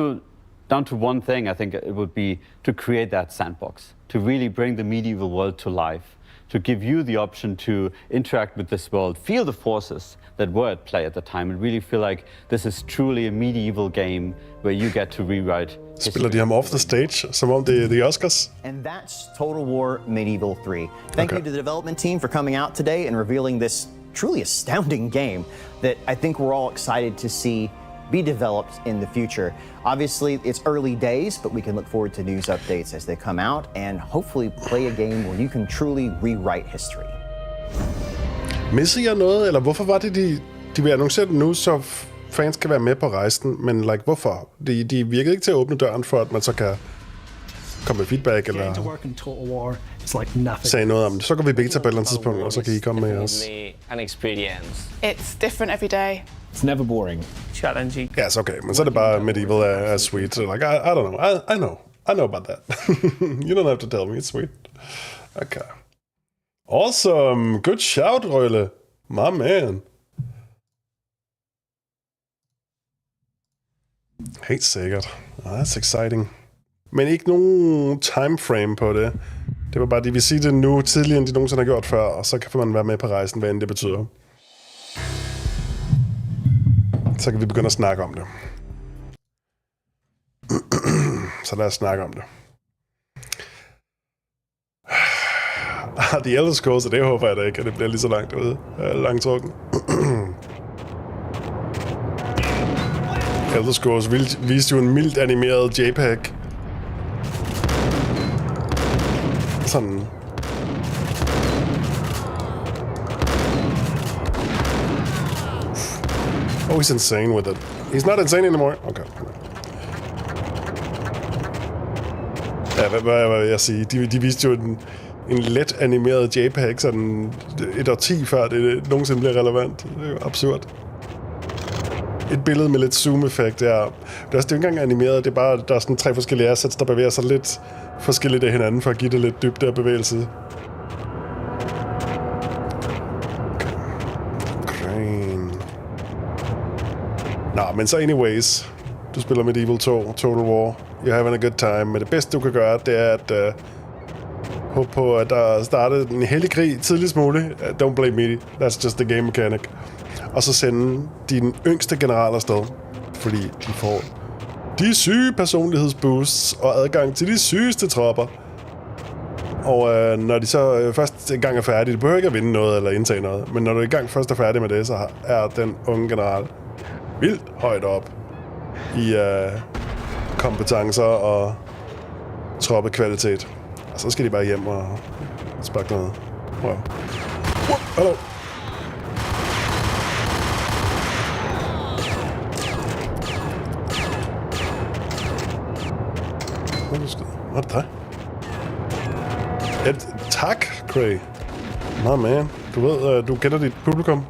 down to one thing, I think it would be to create that sandbox, to really bring the medieval world to life, to give you the option to interact with this world, feel the forces that were at play at the time, and really feel like this is truly a medieval game where you get to rewrite. Spiller de ham off the stage, som om det er the Oscars? And that's Total War Medieval 3. Thank you to the development team for coming out today and revealing this truly astounding game that I think we're all excited to see be developed in the future. Obviously, it's early days, but we can look forward to news updates as they come out and hopefully play a game where you can truly rewrite history. Misser jeg noget, eller hvorfor var det, de vil annoncere det nu, så fans kan være med på rejsen, men hvorfor? De virkede ikke til at åbne døren for, at man så kan komme med feedback, eller sige noget om det. Så går vi begge til på et eller andet tidspunkt, og så kan I komme med os. An experience. It's different every day. It's never boring. Challenging. Ja, så okay, men så er det bare medieval er sweet. So like, I don't know. I know about that. You don't have to tell me, it's sweet. Okay. Awesome. Good shout, Røgle. My man. Helt sikkert. That's exciting. Men ikke nogen timeframe på det. Det var bare, de vil sige det nu, tidligere end de nogensinde har gjort før, og så kan man være med på rejsen, hvad end det betyder. Så kan vi begynde at snakke om det. Så lad os snakke om det. De Elder Scrolls, og det håber jeg da ikke, at det bliver lige så langt ude. Langtrukken. Elder Scrolls viste jo en mildt animeret JPEG. Sådan. Oh, he's insane with it. He's not insane anymore. Okay. Ja, hvad vil jeg sige? De viste jo en let animeret JPEG, sådan et årti før det nogensinde bliver relevant. Det er jo absurd. Et billede med lidt zoom-effekt, ja. Det er også ikke engang animeret, det er bare, der er sådan 3 forskellige assets, der bevæger sig lidt forskelligt af hinanden, for at give det lidt dybde af bevægelse. Crane. Nå, men så anyways. Du spiller Medieval 2, Total War. You're having a good time. Men det bedste, du kan gøre, det er at håbe på, at der starter en hellig krig tidligst muligt. Don't blame me. That's just the game mechanic. Og så sende din yngste general afsted. Fordi de får de syge personlighedsboosts og adgang til de sygeste tropper. Og når de så først engang er færdige, du behøver ikke at vinde noget eller indtage noget, men når du engang først er færdig med det, så er den unge general vildt højt op i kompetencer og troppekvalitet. Og så skal de bare hjem og sparke noget. Wow. Hallo. Hvad er det dig? Tak, Cray. Nå, man. Du ved, du kender dit publikum.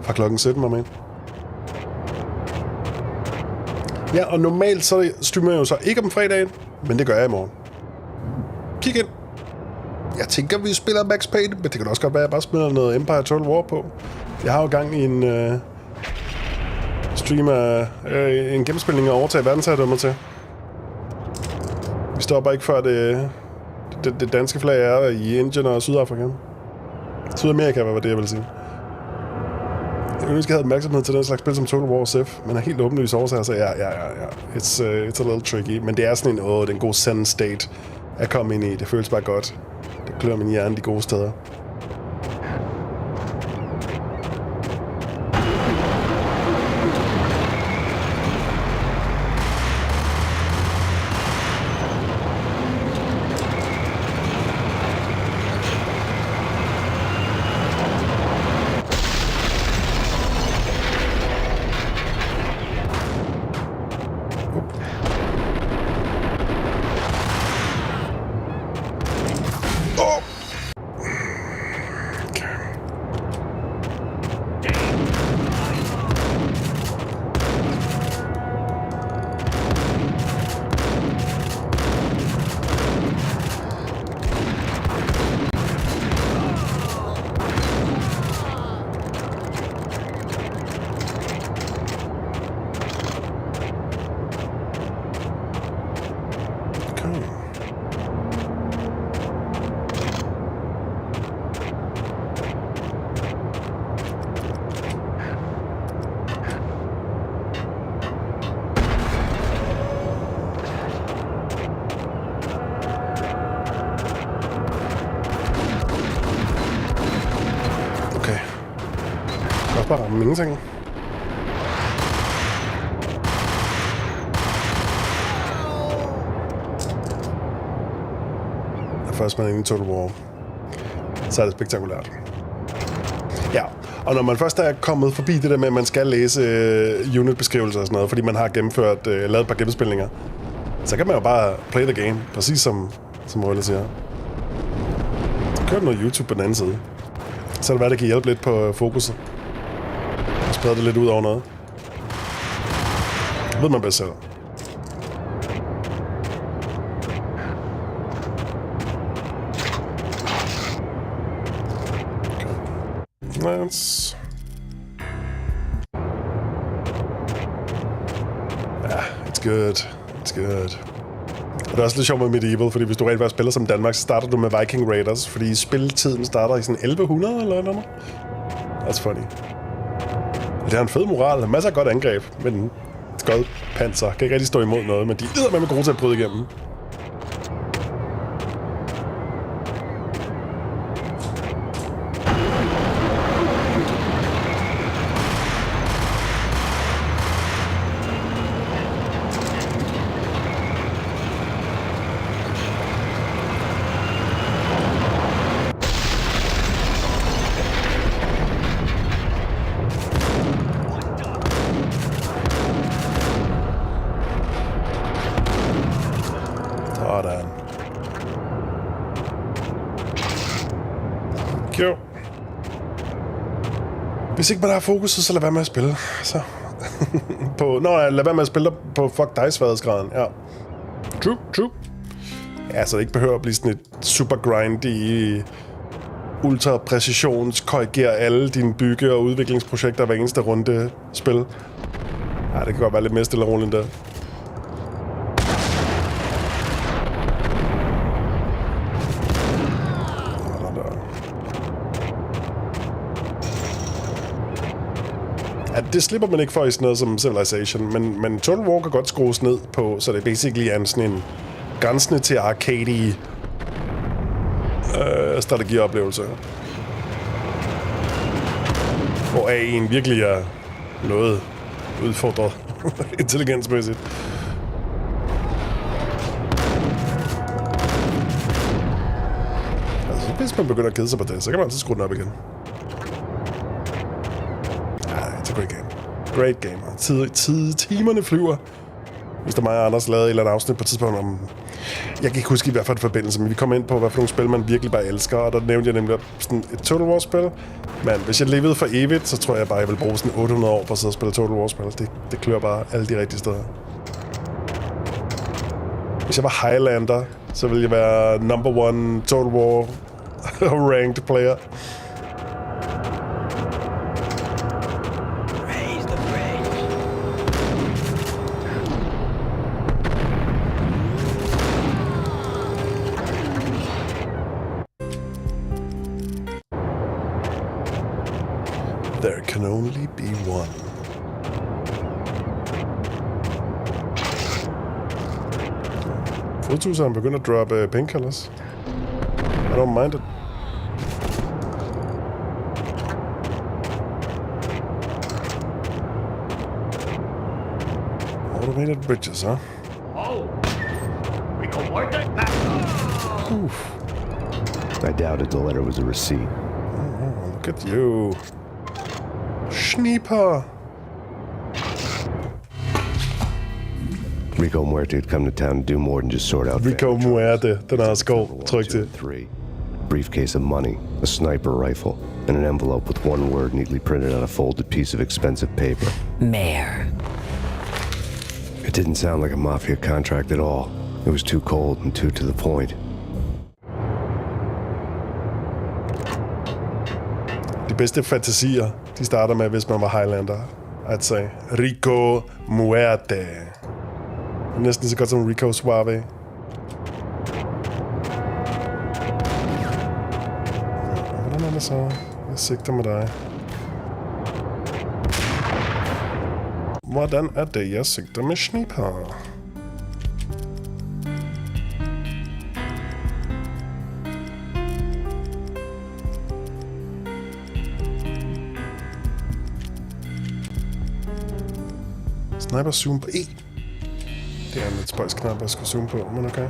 Fra klokken 17, my man. Ja, og normalt så streamer jeg jo så ikke om fredagen, men det gør jeg i morgen. Kig ind. Jeg tænker, vi spiller Max Payne, men det kan også godt være, at jeg bare spiller noget Empire Total War på. Jeg har jo gang i en stream af en gennemspilning af overtage verdensherredømmer til. Vi stopper ikke før det danske flag er i Indien og Sydafrika. Sydamerika var det, jeg vil sige. Jeg ønsker, at have opmærksomhed til den slags spil som Total War SF, men er helt åbenlyst årsager, så ja. It's a little tricky. Men det er sådan en god send state at komme ind i. Det føles bare godt. Det klør min hjerne de gode steder. Bare ramme ingenting. Først man er inde i Total War, så er det spektakulært. Ja, og når man først er kommet forbi det der med, at man skal læse unit-beskrivelser og sådan noget, fordi man har gennemført, lavet et par gennemspilninger, så kan man jo bare play the game, præcis som Rølle siger. Kør noget YouTube på den anden side. Så er det det kan hjælpe lidt på fokuset. Sprede det lidt ud over noget. Det ved man bedst selv. Okay. Nice. Ja, it's good. It's good. Og det er også lidt sjovt med Medieval, fordi hvis du rent faktisk spiller som Danmark, så starter du med Viking Raiders, fordi spilletiden starter i sådan 1100 eller noget. That's funny. Det har en fed moral, masser af godt angreb, men skød panser kan ikke rigtig stå imod noget, men de er med gode til at bryde igennem. Thank you. Hvis ikke man har fokuset, så lad være med at spille. Så. Lad være med at spille på fuck dig sværhedsgraden. Ja. True. Ja, så det ikke behøver at blive sådan et super grindy, ultra præcisions, korrigere alle dine bygge- og udviklingsprojekter hver eneste runde spil. Ja, det kan godt være lidt mere stille og roligt end det. Ja, det slipper man ikke for i sådan noget som Civilization, men Total War kan godt skrues ned på, så det basically er sådan en grænsende til arcade strategioplevelse. Hvor AI'en virkelig er noget udfordret intelligensmæssigt. Altså, hvis man begynder at kede sig på det, så kan man altid skrue den op igen. Great game. Timerne flyver. Hvis der mig og Anders lavede et eller andet afsnit på et tidspunkt om... Jeg kan ikke huske i hvert fald forbindelse, men vi kom ind på, hvad for nogle spil man virkelig bare elsker, og der nævnte jeg nemlig sådan et Total War-spil. Men hvis jeg levede for evigt, så tror jeg bare, jeg vil bruge sådan 800 år på at sidde og spille Total War-spil. Det klør bare alle de rigtige steder. Hvis jeg var Highlander, så ville jeg være #1 Total War ranked player. There can only be one. Fotuseren begynder at droppe painkillers. I don't mind it. Automated bridges, huh? Oh, we go work it back. Oof. I doubted the letter was a receipt. Oh, look at you. Sniper. Rico Muerte had come to town to do more than just sort out. Rico Muerte, den er også god. Tryk til. Briefcase of money, a sniper rifle, and an envelope with one word neatly printed on a folded piece of expensive paper. Mayor. It didn't sound like a mafia contract at all. It was too cold and too to the point. De bedste fantasier, de starter med, hvis man var Highlander. I'd say. Rico Muerte. Næsten så godt som Rico Suave. Hvordan er det så? Jeg sigter med dig. Hvordan er det, jeg sigter med Sniper? Sniper zoom på E. Det er en lidt spøjs knap, jeg skulle zoome på, men okay.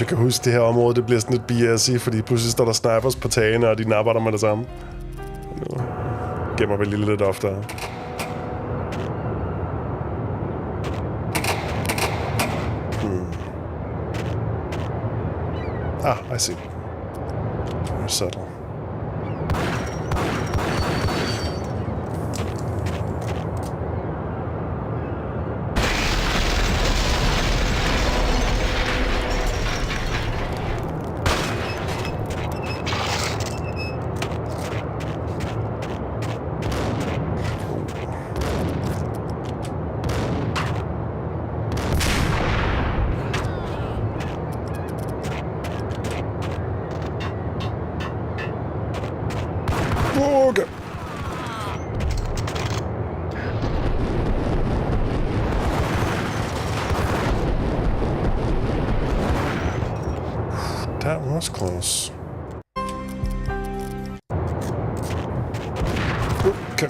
Jeg kan huske, det her område, det bliver sådan lidt BS'y, fordi pludselig står der snipers på tagene, og de napper der med det samme. Nu gemmer vi lige lidt oftere. I see. You're subtle. Okay. That was close. Okay.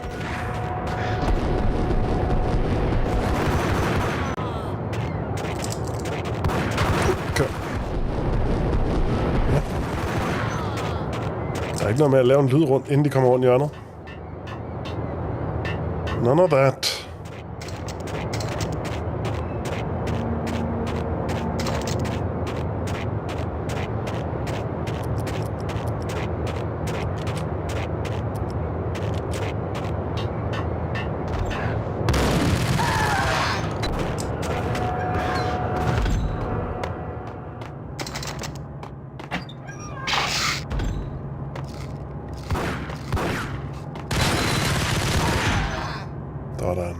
noget med at lave en lyd rundt, inden de kommer rundt i hjørnet. None of that. Sådan.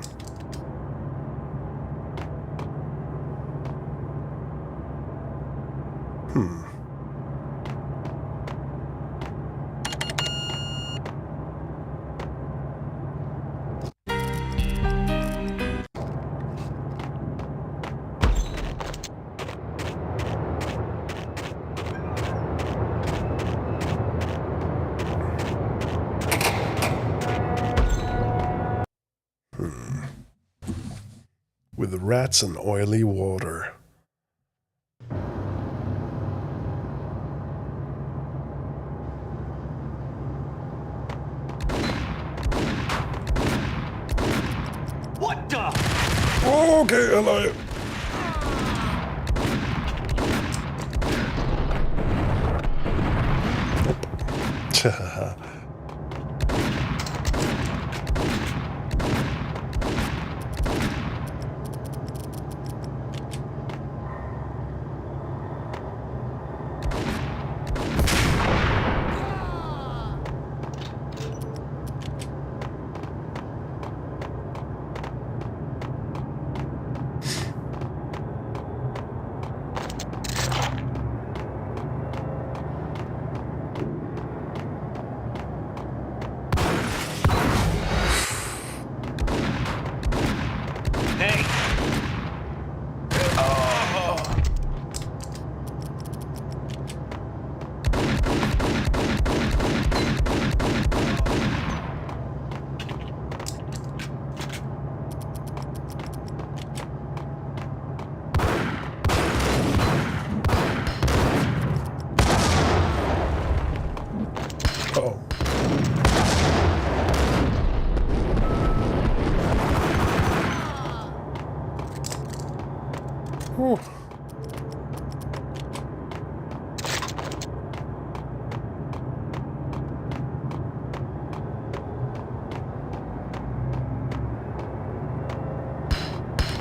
With rats and oily water. What the? Okay, eller...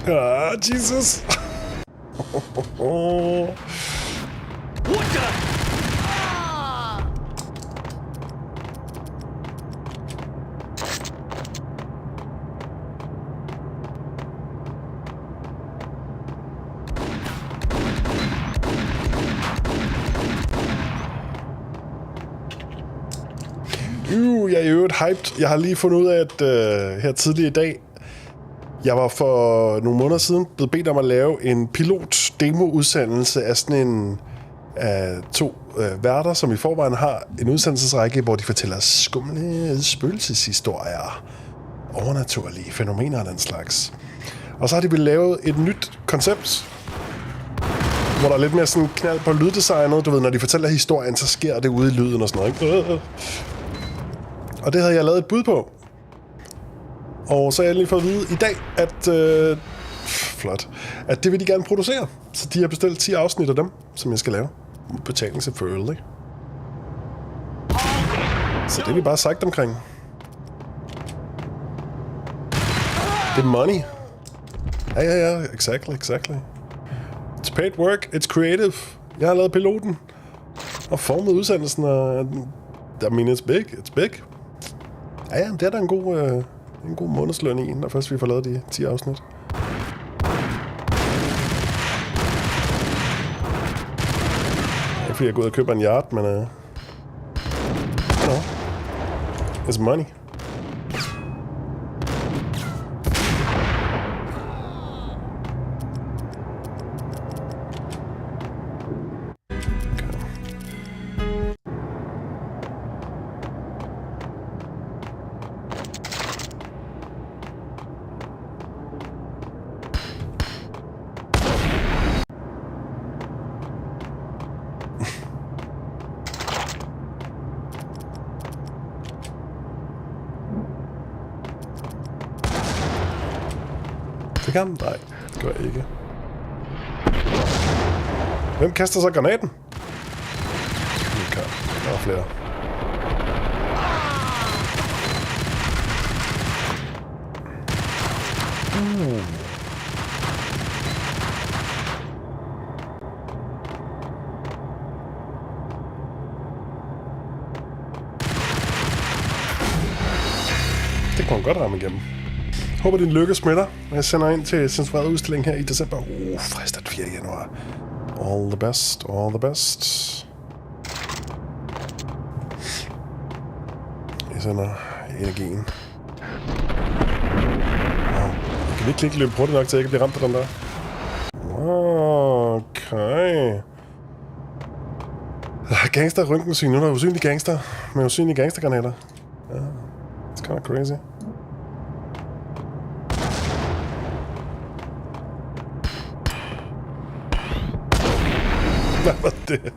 Ah, Jesus. What the? Jeg er i øvrigt hyped. Jeg har lige fundet ud af, at her tidligere i dag, jeg var for nogle måneder siden blevet bedt om at lave en pilot-demo-udsendelse af sådan en to værter, som i forvejen har en udsendelsesrække, hvor de fortæller skumle spøgelseshistorier, overnaturlige fænomener og den slags. Og så har de vel lavet et nyt koncept, hvor der er lidt mere sådan knald på lyddesignet. Du ved, når de fortæller historien, så sker det ude i lyden og sådan noget, ikke? Og det havde jeg lavet et bud på. Og så har jeg lige fået at vide i dag, at flot, at det vil de gerne producere. Så de har bestilt 10 afsnit af dem, som jeg skal lave. Betaling selvfølgelig. Så det er vi bare sagt omkring. Det er money. Ja, exactly. It's paid work, it's creative. Jeg har lavet piloten og formet udsendelsen, og I mean, it's big. Ja, det er da en god månedsløn i, når først vi får lavet de 10 afsnit. Ikke fordi jeg går ud og køber en yacht, men no. It's money. Fik ham? Nej, det gør jeg ikke. Hvem kaster så granaten? Okay, der er flere. Det kan man godt ramme igennem. Håber, din lykke smitter. Jeg sender ind til censureret udstilling her i december. Fristet 4. januar. All the best, all the best. Jeg sender energien. Kan vi ikke løbe hurtigt nok til, at jeg ikke bliver ramt på den der? Okay. Gangster-røntgensyn. Nu er der usynlige gangster med usynlige gangstergranater. Ja, it's kind of crazy. Hvad var det?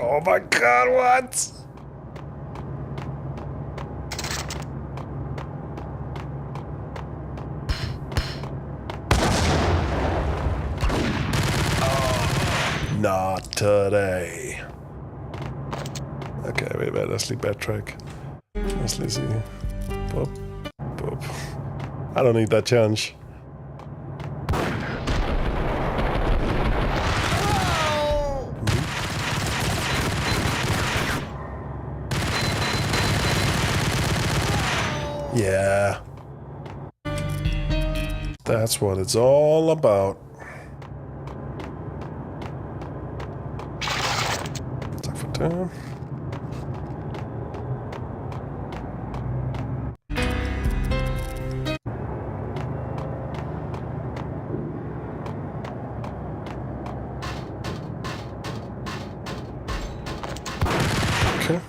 Oh my god, what? Not today. Okay, wait, let's leave backtrack. Let's see. Boop, boop. I don't need that challenge. Yeah. That's what it's all about. Tak for det. Okay.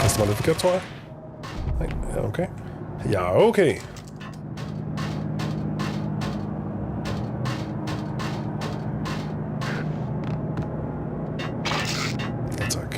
Kaster mig lidt forkert, tror jeg. Nej, ja, okay. Ja, okay. Ja, tak.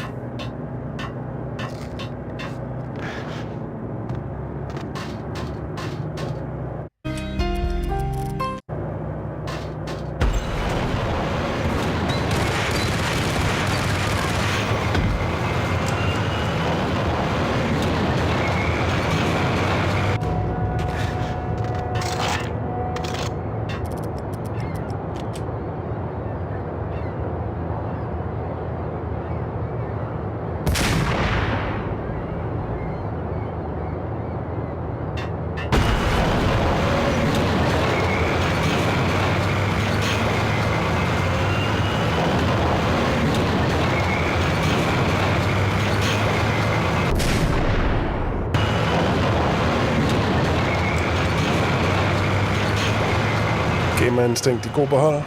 Instinkt i god beholder.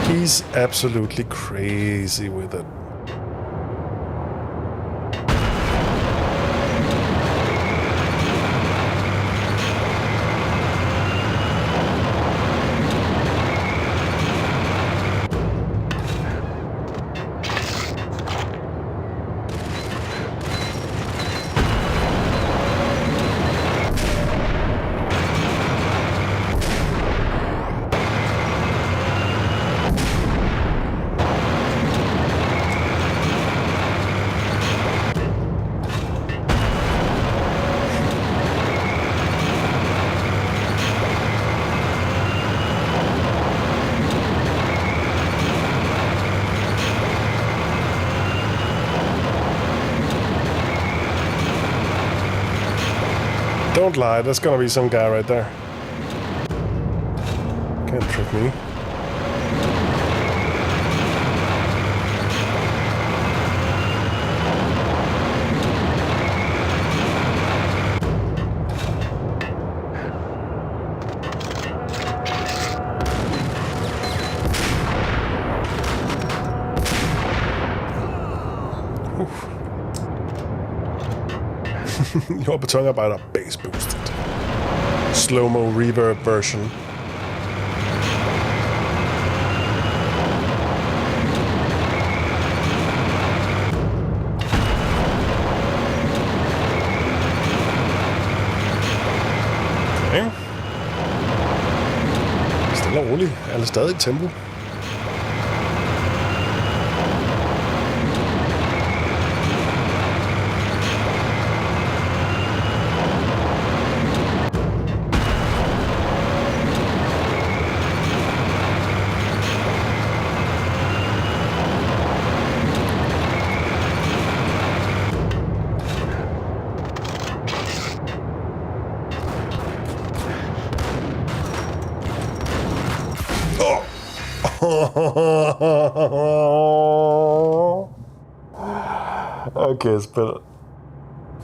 He's absolutely crazy with it. Don't lie, there's gonna be some guy right there. Can't trick me. Your betonarbejder bass boosted. Slow-mo reverb version. Okay. Stille og roligt. Er det stadig i tempo? Okay, spil.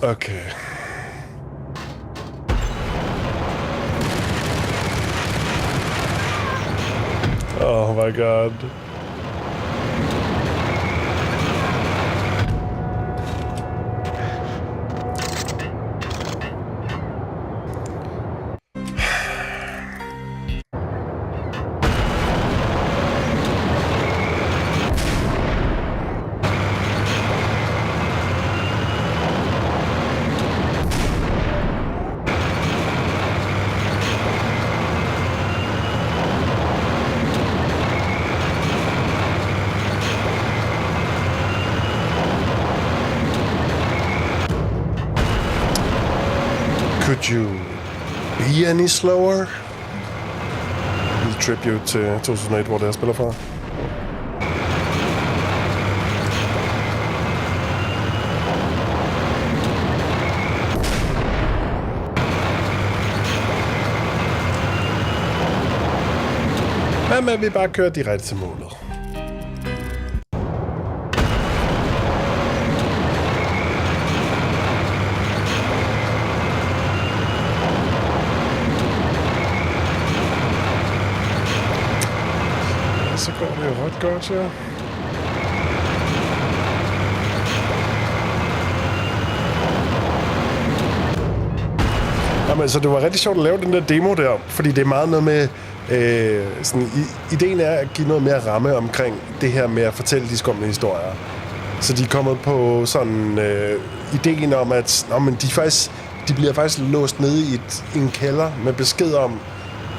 Okay. Oh my god. Could you be any slower? Lille tribute til 2001, hvor det jeg spiller fra. Hvad med, at vi bare kører direkte til målet? Så går det jo ret godt, ja. Jamen, så det var rigtig sjovt at lave den der demo der, fordi det er meget noget med... sådan, ideen er at give noget mere ramme omkring det her med at fortælle de skumle historier. Så de er kommet på sådan ideen om, at men de bliver faktisk låst nede i en kælder med besked om,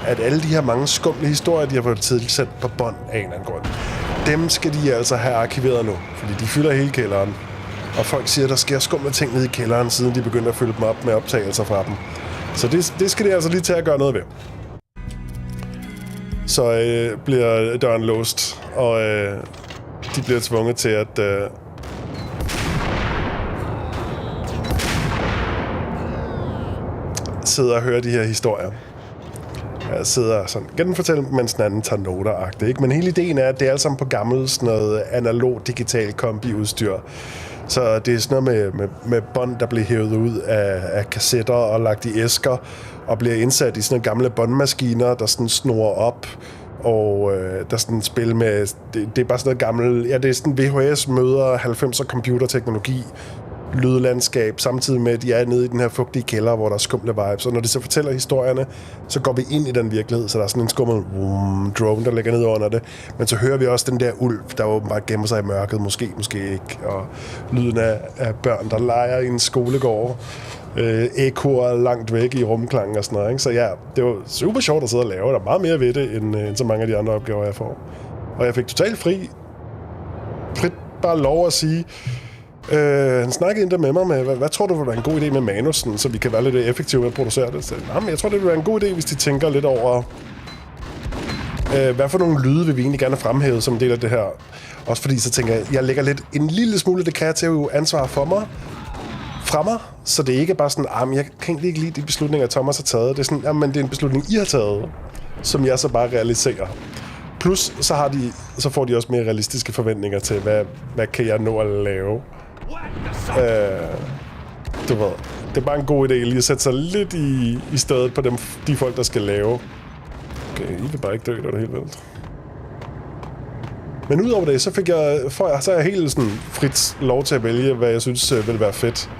at alle de her mange skumle historier, de har fået tilsat på bånd af en eller anden grund, dem skal de altså have arkiveret nu, fordi de fylder hele kælderen. Og folk siger, at der sker skumle ting nede i kælderen, siden de begynder at fylde dem op med optagelser fra dem. Så det skal de altså lige til at gøre noget ved. Så bliver døren låst, og de bliver tvunget til at... sidde og høre de her historier. Jeg sidder sådan genfortæller dem, mens den anden tager noter-agtigt, ikke? Men hele ideen er, at det er alt sammen på gammelt sådan noget analog-digital kombi-udstyr. Så det er sådan noget med bånd, der bliver hævet ud af kassetter og lagt i æsker, og bliver indsat i sådan nogle gamle båndmaskiner, der sådan snurrer op, og der er sådan et spil med... Det er bare sådan noget gammelt... Ja, det er sådan VHS møder 90'er computerteknologi, lydlandskab, samtidig med, at de er nede i den her fugtige kælder, hvor der er skumle vibes. Og når de så fortæller historierne, så går vi ind i den virkelighed, så der er sådan en skummel drone, der ligger ned under det. Men så hører vi også den der ulv, der åbenbart gemmer sig i mørket, måske ikke. Og lyden af børn, der leger i en skolegård. Ekoer langt væk i rumklangen og sådan noget, ikke? Så ja, det var super sjovt at sidde og lave. Der er meget mere ved det, end så mange af de andre opgaver, jeg får. Og jeg fik totalt frit bare lov at sige... han snakkede endda med mig med, hvad tror du vil være en god idé med manusen, så vi kan være lidt effektive med at producere det? Så, jeg tror, det vil være en god idé, hvis de tænker lidt over, hvad for nogle lyde vil vi egentlig gerne fremhæve som en del af det her. Også fordi så tænker jeg lægger lidt en lille smule det kreative ansvar for mig, fra mig, så det er ikke bare sådan, jeg kan ikke lide de beslutninger, Thomas har taget. Det er sådan, men det er en beslutning, I har taget, som jeg så bare realiserer. Plus, så får de også mere realistiske forventninger til, hvad kan jeg nå at lave. Du ved, det er bare en god idé lige at sætte sig lidt i stedet på de folk, der skal lave. Okay, I vil bare ikke dø, det er det helt vildt. Men udover det, så er jeg helt sådan frit lov til at vælge, hvad jeg synes vil være fedt,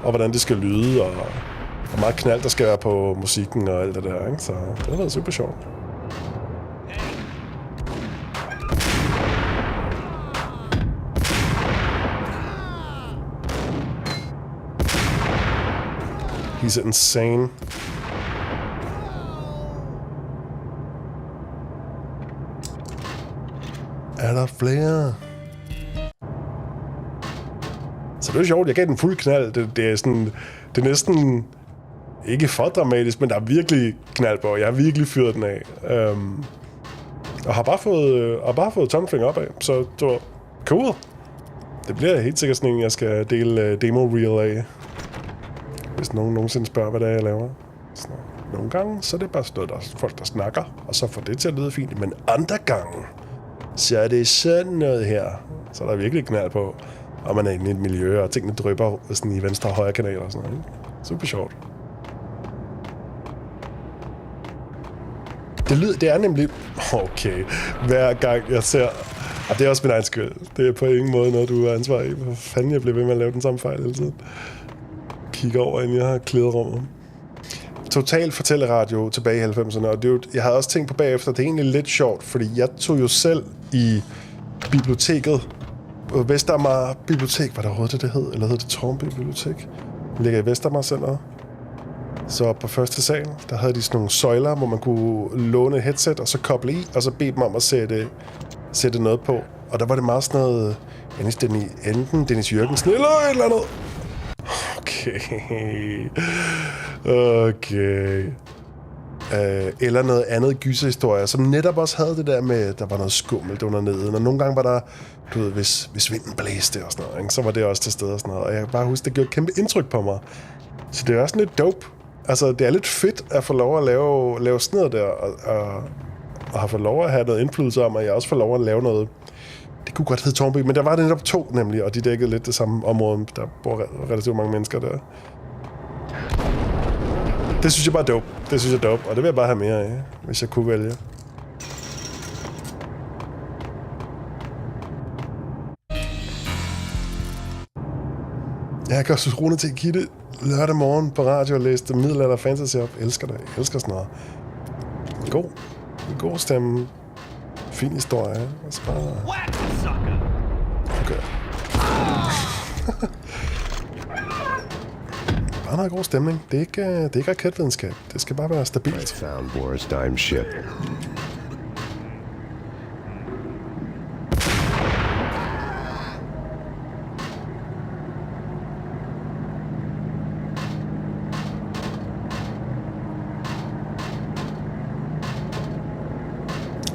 og hvordan det skal lyde, og hvor meget knald der skal være på musikken og alt det der, ikke? Så det har været super sjovt. He's insane. Er der flere? Så det er sjovt, jeg gav den fuld knald. Det er sådan, det er næsten ikke for dramatisk, men der er virkelig knald på. Jeg har virkelig fyret den af. Og har bare fået tommelfinger op af. Så det var cool. Det bliver helt sikkert sådan en, jeg skal dele demo-reel af. Hvis nogen nogensinde spørger, hvad det er, jeg laver. Så nogle gange, så er det bare sådan noget, der er folk, der snakker, og så får det til at lyde fint. Men andre gange, så er det sådan noget her. Så er der virkelig knald på, og man er inde i et miljø, og tingene drypper sådan i venstre og højre kanaler og sådan noget. Super sjovt. Det er nemlig... Okay, hver gang jeg ser... Og det er også min egen skyld. Det er på ingen måde noget, du er ansvar i. Hvor fanden jeg bliver ved med at lave den samme fejl hele tiden. Kigger over, inden jeg har klædet rummet. Total fortælleradio tilbage i 90'erne, og det, jeg havde også tænkt på bagefter, det er egentlig lidt sjovt, fordi jeg tog jo selv i biblioteket, Vestamager Bibliotek, var det overhovedet det hed, eller hed det Tornby Bibliotek? Det ligger i Vestamager Center. Så på første sal, der havde de sådan nogle søjler, hvor man kunne låne et headset, og så koble i, og så bede dem om at sætte noget på. Og der var det meget sådan noget, enten Dennis Jørgensen, eller et eller andet. Okay. Eller noget andet gyserhistorie, som netop også havde det der med, der var noget skummelt under neden, og nogle gange var der, du ved, hvis vinden blæste og sådan noget, ikke? Så var det også til stede og sådan noget, og jeg kan bare huske, det gjorde et kæmpe indtryk på mig. Så det er også lidt dope. Altså, det er lidt fedt at få lov at lave sådan noget der, og have fået lov at have noget indflydelse om, og jeg også får lov at lave noget. Det kunne godt hedde Tornby, men der var det netop 2 nemlig, og de dækkede lidt det samme område. Der bor relativt mange mennesker der. Det synes jeg bare er dope. Det synes jeg er dope, og det vil jeg bare have mere af, hvis jeg kunne vælge. Jeg kan også Rune til at give det lørdag morgen på radio og læse det middelalder fantasy op. Elsker det. Jeg elsker sådan noget. En god stemme. Fin historie. Altså bare... Okay. Bare noget god stemning. Det er ikke raketvidenskab. Det skal bare være stabilt. I found Boris Dime's ship.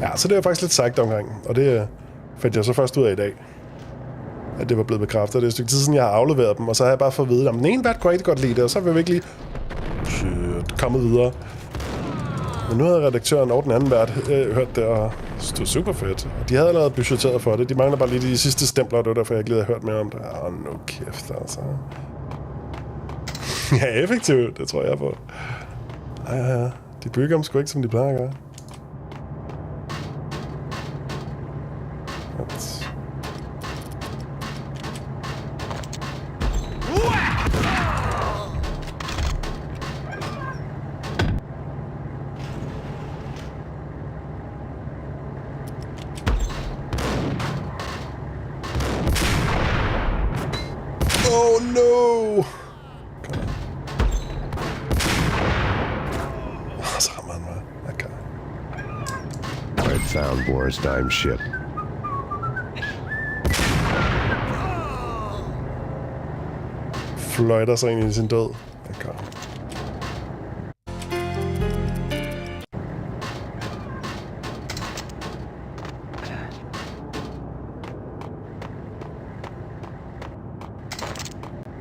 Ja, så det er faktisk lidt sagt omkring, og det fandt jeg så først ud af i dag, at det var blevet bekræftet. Det er et stykke tid siden, jeg har afleveret dem, og så har jeg bare fået at vide, at den ene vært kunne rigtig godt lide det, og så har vi virkelig kommet videre. Men nu havde redaktøren og den anden vært hørt det, og det var super fedt. Og de havde allerede budgetteret for det. De mangler bare lige de sidste stempler, og det var derfor, jeg ikke lige havde hørt mere om det. Nu kæft, altså. Ja, effektivt, det tror jeg på. Ja. De bygger dem sgu ikke, som de plejer at gøre. Oh no! Så rammer han mig. Okay. I found Boris Dime's ship. Fløjter sig ind i sin død. Okay.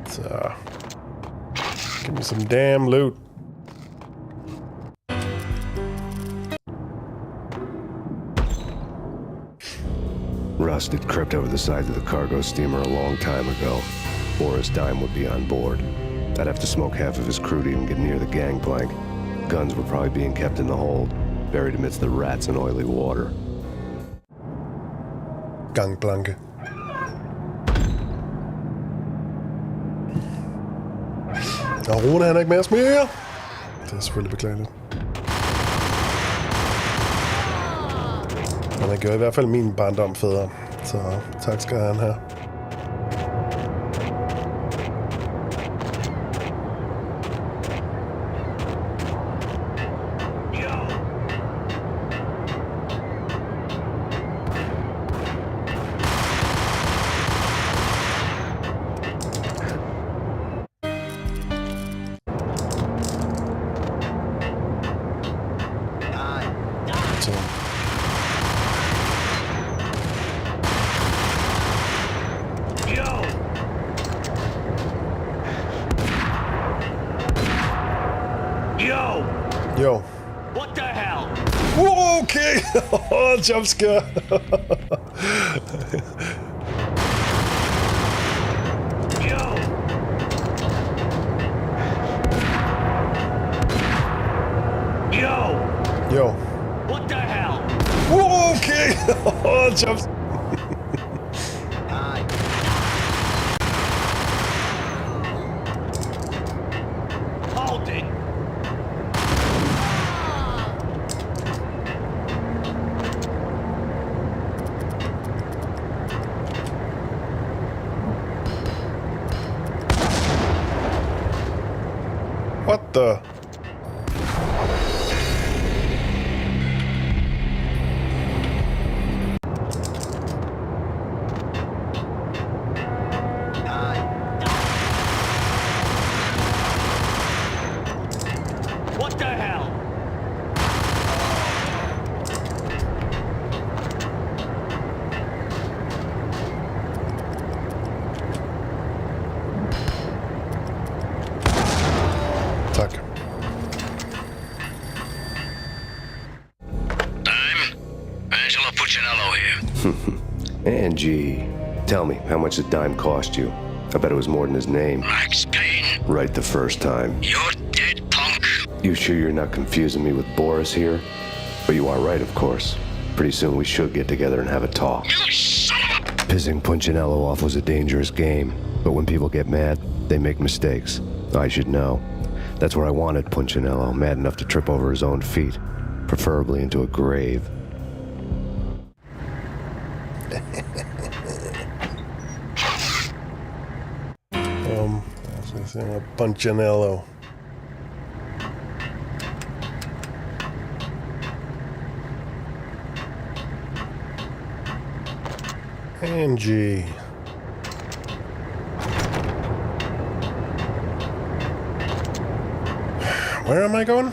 Så. Give me some damn loot. Rust had crept over the sides of the cargo steamer a long time ago. Boris Dime would be on board. I'd have to smoke half of his crew to even get near the gangplank. Guns were probably being kept in the hold, buried amidst the rats and oily water. Gangplanke. Og Rune, han er ikke med os mere. Det er selvfølgelig beklageligt. Men han gjorde i hvert fald min barndom federe. Så tak skal han have. Yo. What the hell? Okay. Jump scare. Yo. Yo. Yo. What the hell? Okay. Jump. Hold it. What the? What the hell? Tak. Angelo Puccinello here. Angie, tell me, how much did Dime cost you? I bet it was more than his name. Max Payne. Right the first time. You're dead, punk. You sure you're not confusing me with Boris here? But you are right, of course. Pretty soon we should get together and have a talk. You son of a... Pissing Punchinello off was a dangerous game, but when people get mad, they make mistakes. I should know. That's where I wanted Punchinello, mad enough to trip over his own feet, preferably into a grave. Punchinello. Angie. Where am I going?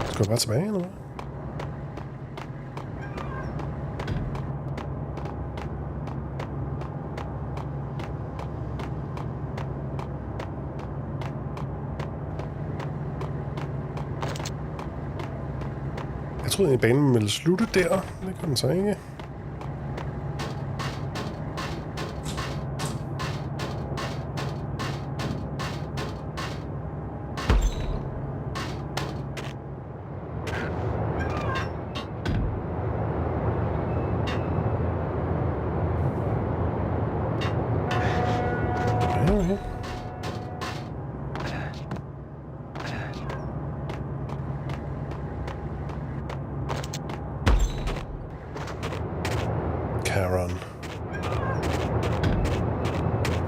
Skal jeg bare tilbage, eller hvad? Jeg troede, at banen ville slutte der. Det kan den så ikke.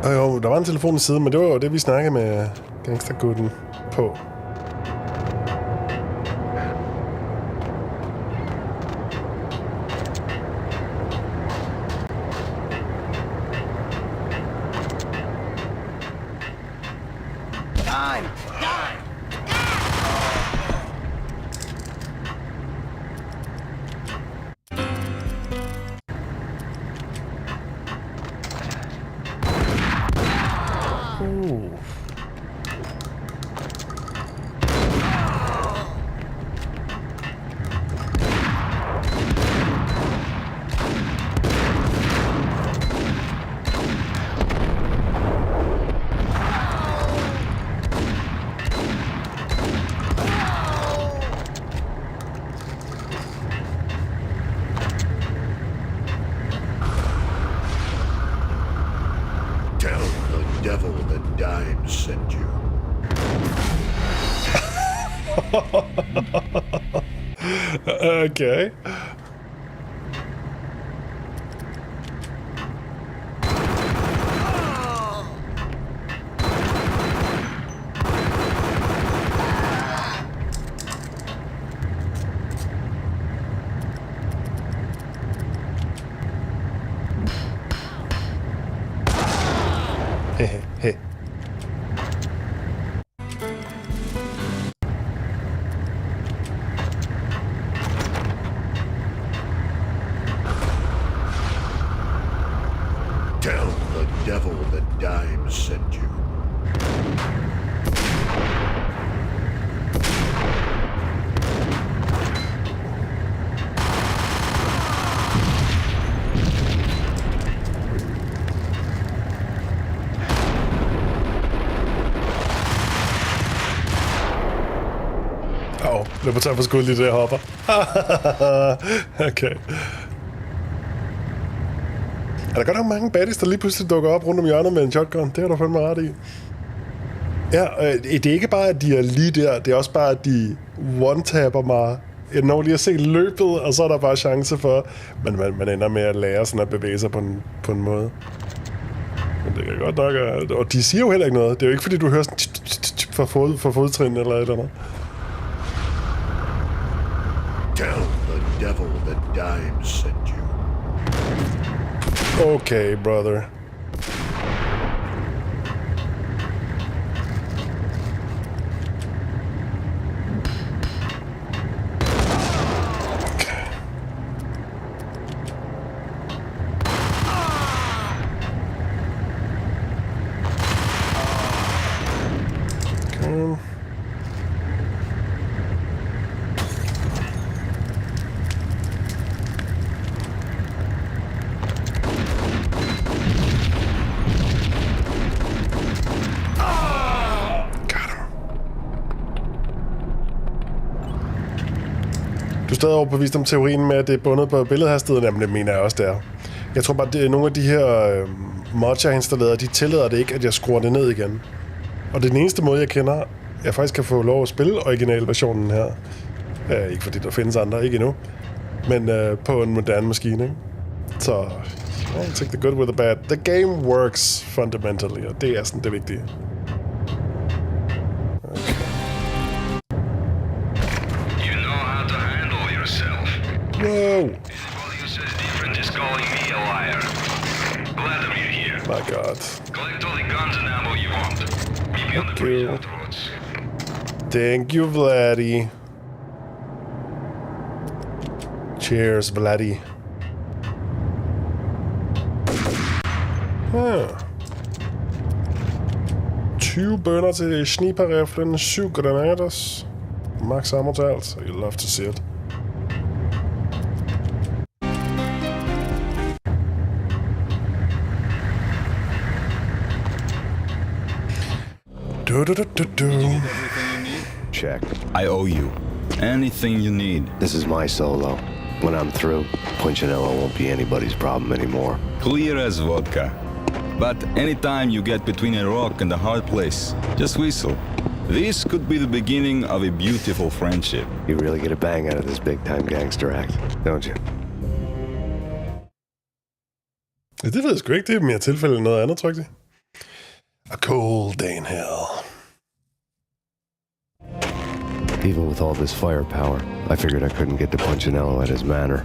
Jo, der var en telefon i siden, men det var jo det, vi snakkede med gangstergutten på. Okay. Hey. Tell the devil that Dime sent you. Det er på tør for skud lige det, jeg hopper. Okay. Er der godt nok mange baddies, der lige pludselig dukker op rundt om hjørnet med en shotgun? Det har du fandme ret i. Ja, det er ikke bare, at de er lige der. Det er også bare, at de one-tapper mig. Jeg når lige at se løbet, og så er der bare chance for... Men man ender med at lære sådan at bevæge sig på en måde. Men det kan godt nok... Og de siger jo heller ikke noget. Det er jo ikke, fordi du hører sådan... for fodtrin eller et eller andet. Tell the devil that Dime sent you. Okay, brother. Du er stadig overbevist om teorien med, at det er bundet på billedhastigheden. Jamen, det mener jeg også, det er. Jeg tror bare, at det er nogle af de her mods, jeg har installeret, de tillader det ikke, at jeg skruer det ned igen. Og det er den eneste måde, jeg kender, jeg faktisk kan få lov at spille originalversionen her. Ikke fordi der findes andre, ikke endnu. Men på en moderne maskine, ikke? Så, take the good with the bad. The game works fundamentally, og det er sådan det vigtige. Whoa! Anybody who says different is calling me a liar. Glad I'm here. My God. Collect all the guns and ammo you want. Meet me on the bridge afterwards. Thank you, Vladdy. Cheers, Vladdy. 20 bønner til sniperriflen, 7 granater. Max ammo til alt. You love to see it. Check. I owe you. Anything you need. This is my solo. When I'm through, Punchinello won't be anybody's problem anymore. Clear as vodka. But anytime you get between a rock and a hard place, just whistle. This could be the beginning of a beautiful friendship. You really get a bang out of this big-time gangster act, don't you? Det ved jeg sgu ikke. Det er mere tilfælde end noget andet, tror jeg ikke. A cold day in hell. Even with all this firepower, I figured I couldn't get to Punchinello at his manor.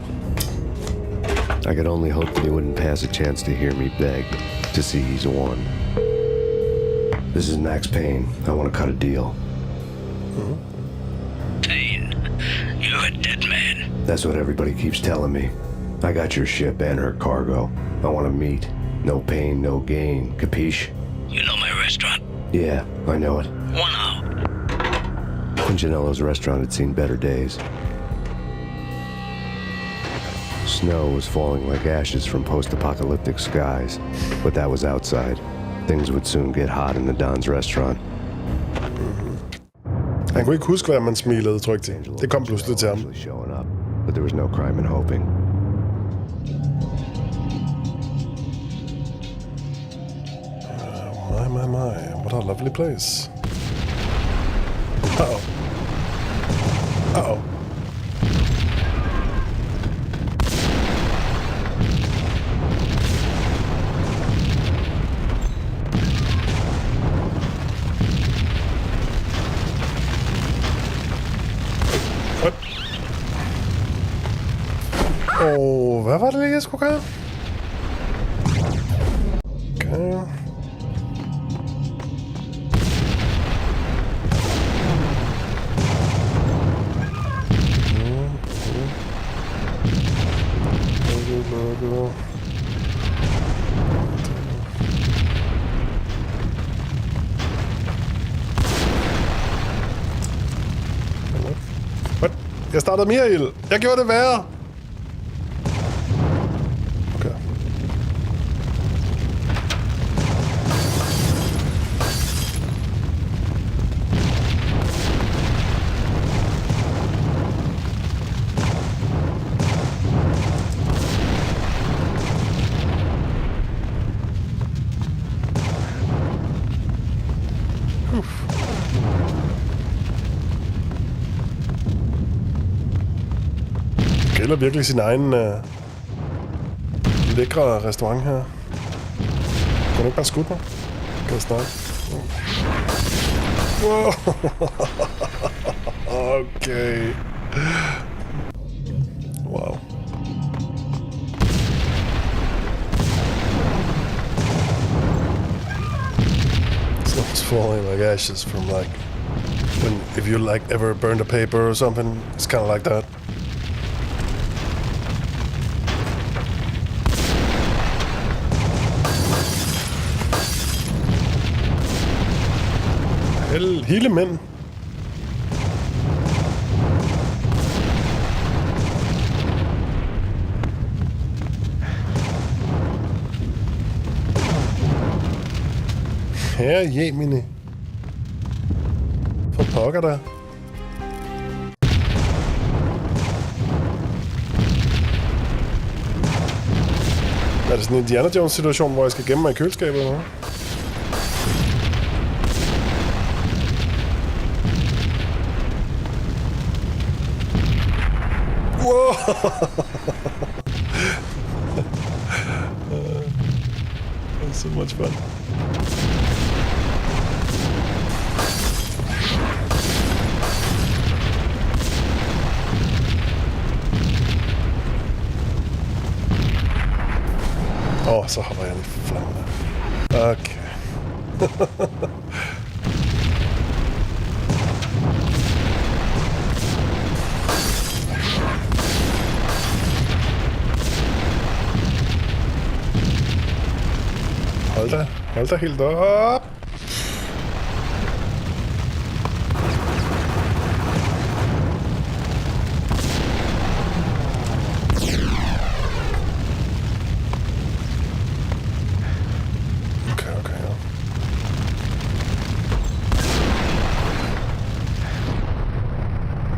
I could only hope that he wouldn't pass a chance to hear me beg to see he's won. This is Max Payne. I want to cut a deal. Payne, you're a dead man. That's what everybody keeps telling me. I got your ship and her cargo. I want to meet. No pain, no gain. Capiche? You know my restaurant? Yeah, I know it. 1 hour. Punchinello's restaurant had seen better days. Snow was falling like ashes from post-apocalyptic skies, but that was outside. Things would soon get hot in the Don's restaurant. Han kunne ikke huske, hvad man smilede, tror jeg til. Det kom pludselig til ham. But there was no crime in hoping. My, what a lovely place. Wow. Uh-oh. Hvad var det lige, jeg skulle gøre? Okay. Logo. What? Jeg startede mere ild. Jeg gjorde det værre. Okay. Eller virkelig sin egen lækre restaurant her. Kan du ikke bare skudt mig? Kan jeg snakke? Wow. Okay. Wow. Snow's falling like ashes from like when if you like ever burned a paper or something. It's kind of like that. Hele mænd. Herre Jemini. For pokker der. Er det sådan en Indiana Jones situation, hvor jeg skal gemme mig i køleskabet eller noget? That's so much fun. Så hopper jeg lidt for flammerne. Okay. Hold da helt op.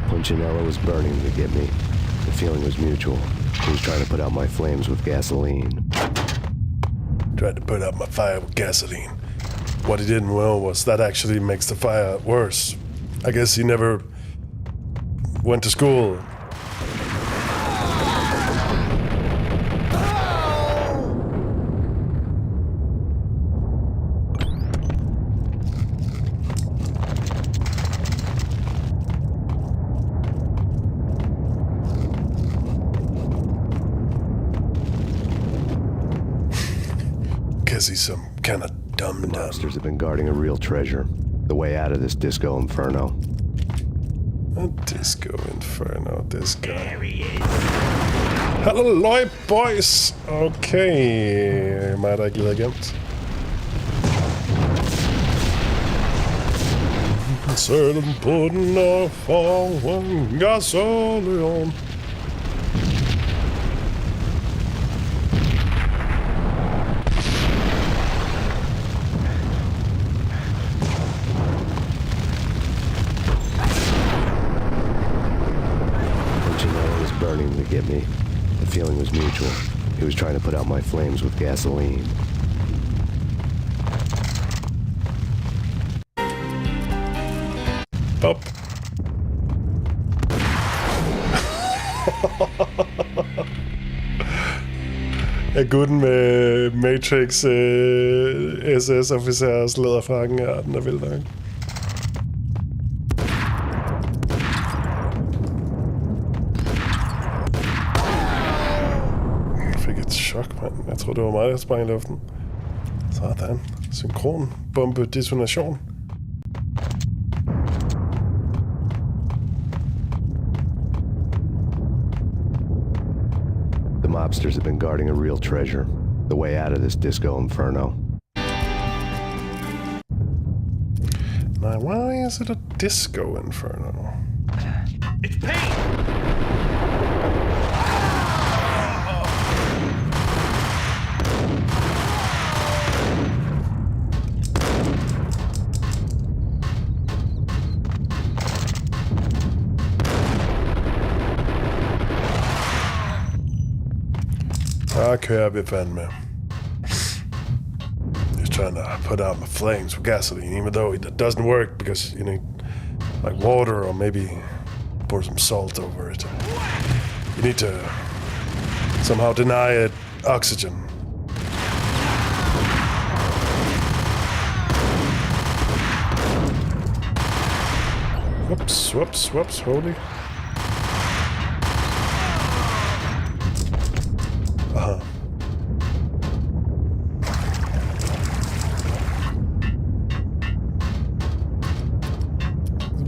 Punchinella was burning to get me. The feeling was mutual. He was trying to put out my flames with gasoline. Tried to put out my fire with gasoline. What he didn't know was that actually makes the fire worse. I guess he never went to school. He's some kind of dumb. The monsters have been guarding a real treasure. The way out of this disco inferno. A disco inferno, this guy. There he is. Hello, boys! Okay, mig der ikke lidt gemt. Sæt den på den og få en gasoleon. Get me. The feeling was mutual. He was trying to put out my flames with gasoline. Pop. Ja, gutten med Matrix SS-officers læderfrakken her, den er vildt nok. Jeg fik et chok, mand. Jeg tror, det var mig, der sprang i luften. Sådan. Synkron. Bombe. Detonation. The mobsters have been guarding a real treasure. The way out of this disco inferno. Now, why is it a disco inferno? It's Payne! I kører vi fandme. Just trying to put out my flames with gasoline, even though it doesn't work because you need like water or maybe pour some salt over it. You need to somehow deny it oxygen. Whoops, whoops, whoops, holy.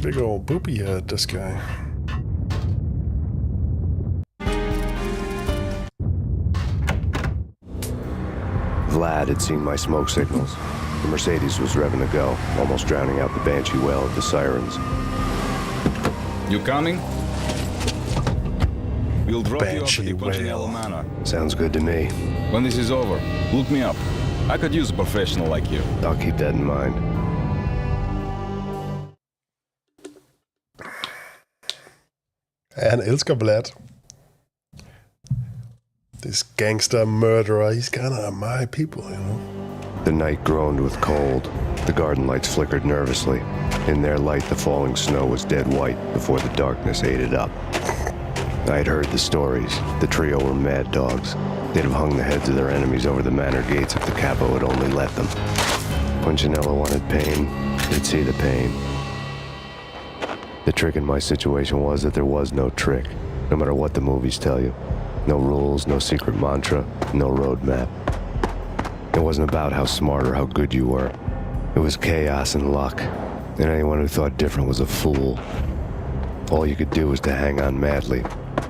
Big old boopy head, this guy. Vlad had seen my smoke signals. The Mercedes was revving to go, almost drowning out the Banshee wail of the sirens. You coming? We'll drop you off at the Punchinello Manor. Sounds good to me. When this is over, look me up. I could use a professional like you. I'll keep that in mind. Ja, han elsker Vlad. This gangster murderer, he's kind of my people, you know. The night groaned with cold. The garden lights flickered nervously. In their light, the falling snow was dead white before the darkness ate it up. I'd heard the stories. The trio were mad dogs. They'd have hung the heads of their enemies over the manor gates if the capo had only let them. Punchinello wanted Payne. They'd see the pain. The trick in my situation was that there was no trick, no matter what the movies tell you. No rules, no secret mantra, no roadmap. It wasn't about how smart or how good you were. It was chaos and luck, and anyone who thought different was a fool. All you could do was to hang on madly,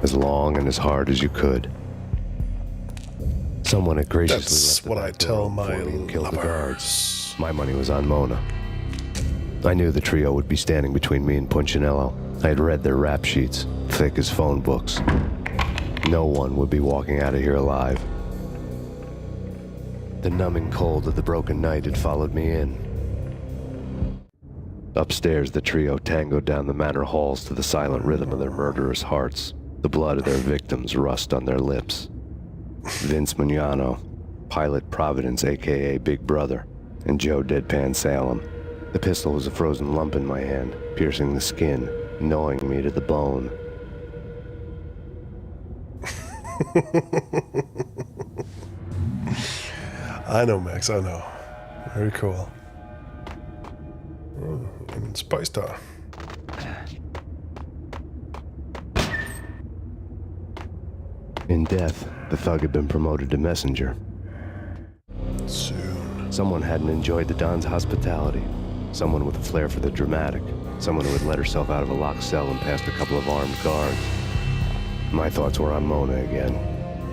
as long and as hard as you could. Someone had graciously That's what I tell my lovers. My money was on Mona. I knew the trio would be standing between me and Punchinello. I had read their rap sheets, thick as phone books. No one would be walking out of here alive. The numbing cold of the broken night had followed me in. Upstairs, the trio tangoed down the manor halls to the silent rhythm of their murderous hearts. The blood of their victims rust on their lips. Vince Mugnano, Pilot Providence, a.k.a. Big Brother, and Joe Deadpan Salem. The pistol was a frozen lump in my hand, piercing the skin, gnawing me to the bone. I know, Max, I know. Very cool. And Spice Star. In death, the thug had been promoted to messenger. Soon. Someone hadn't enjoyed the Don's hospitality. Someone with a flair for the dramatic. Someone who had let herself out of a locked cell and past a couple of armed guards. My thoughts were on Mona again.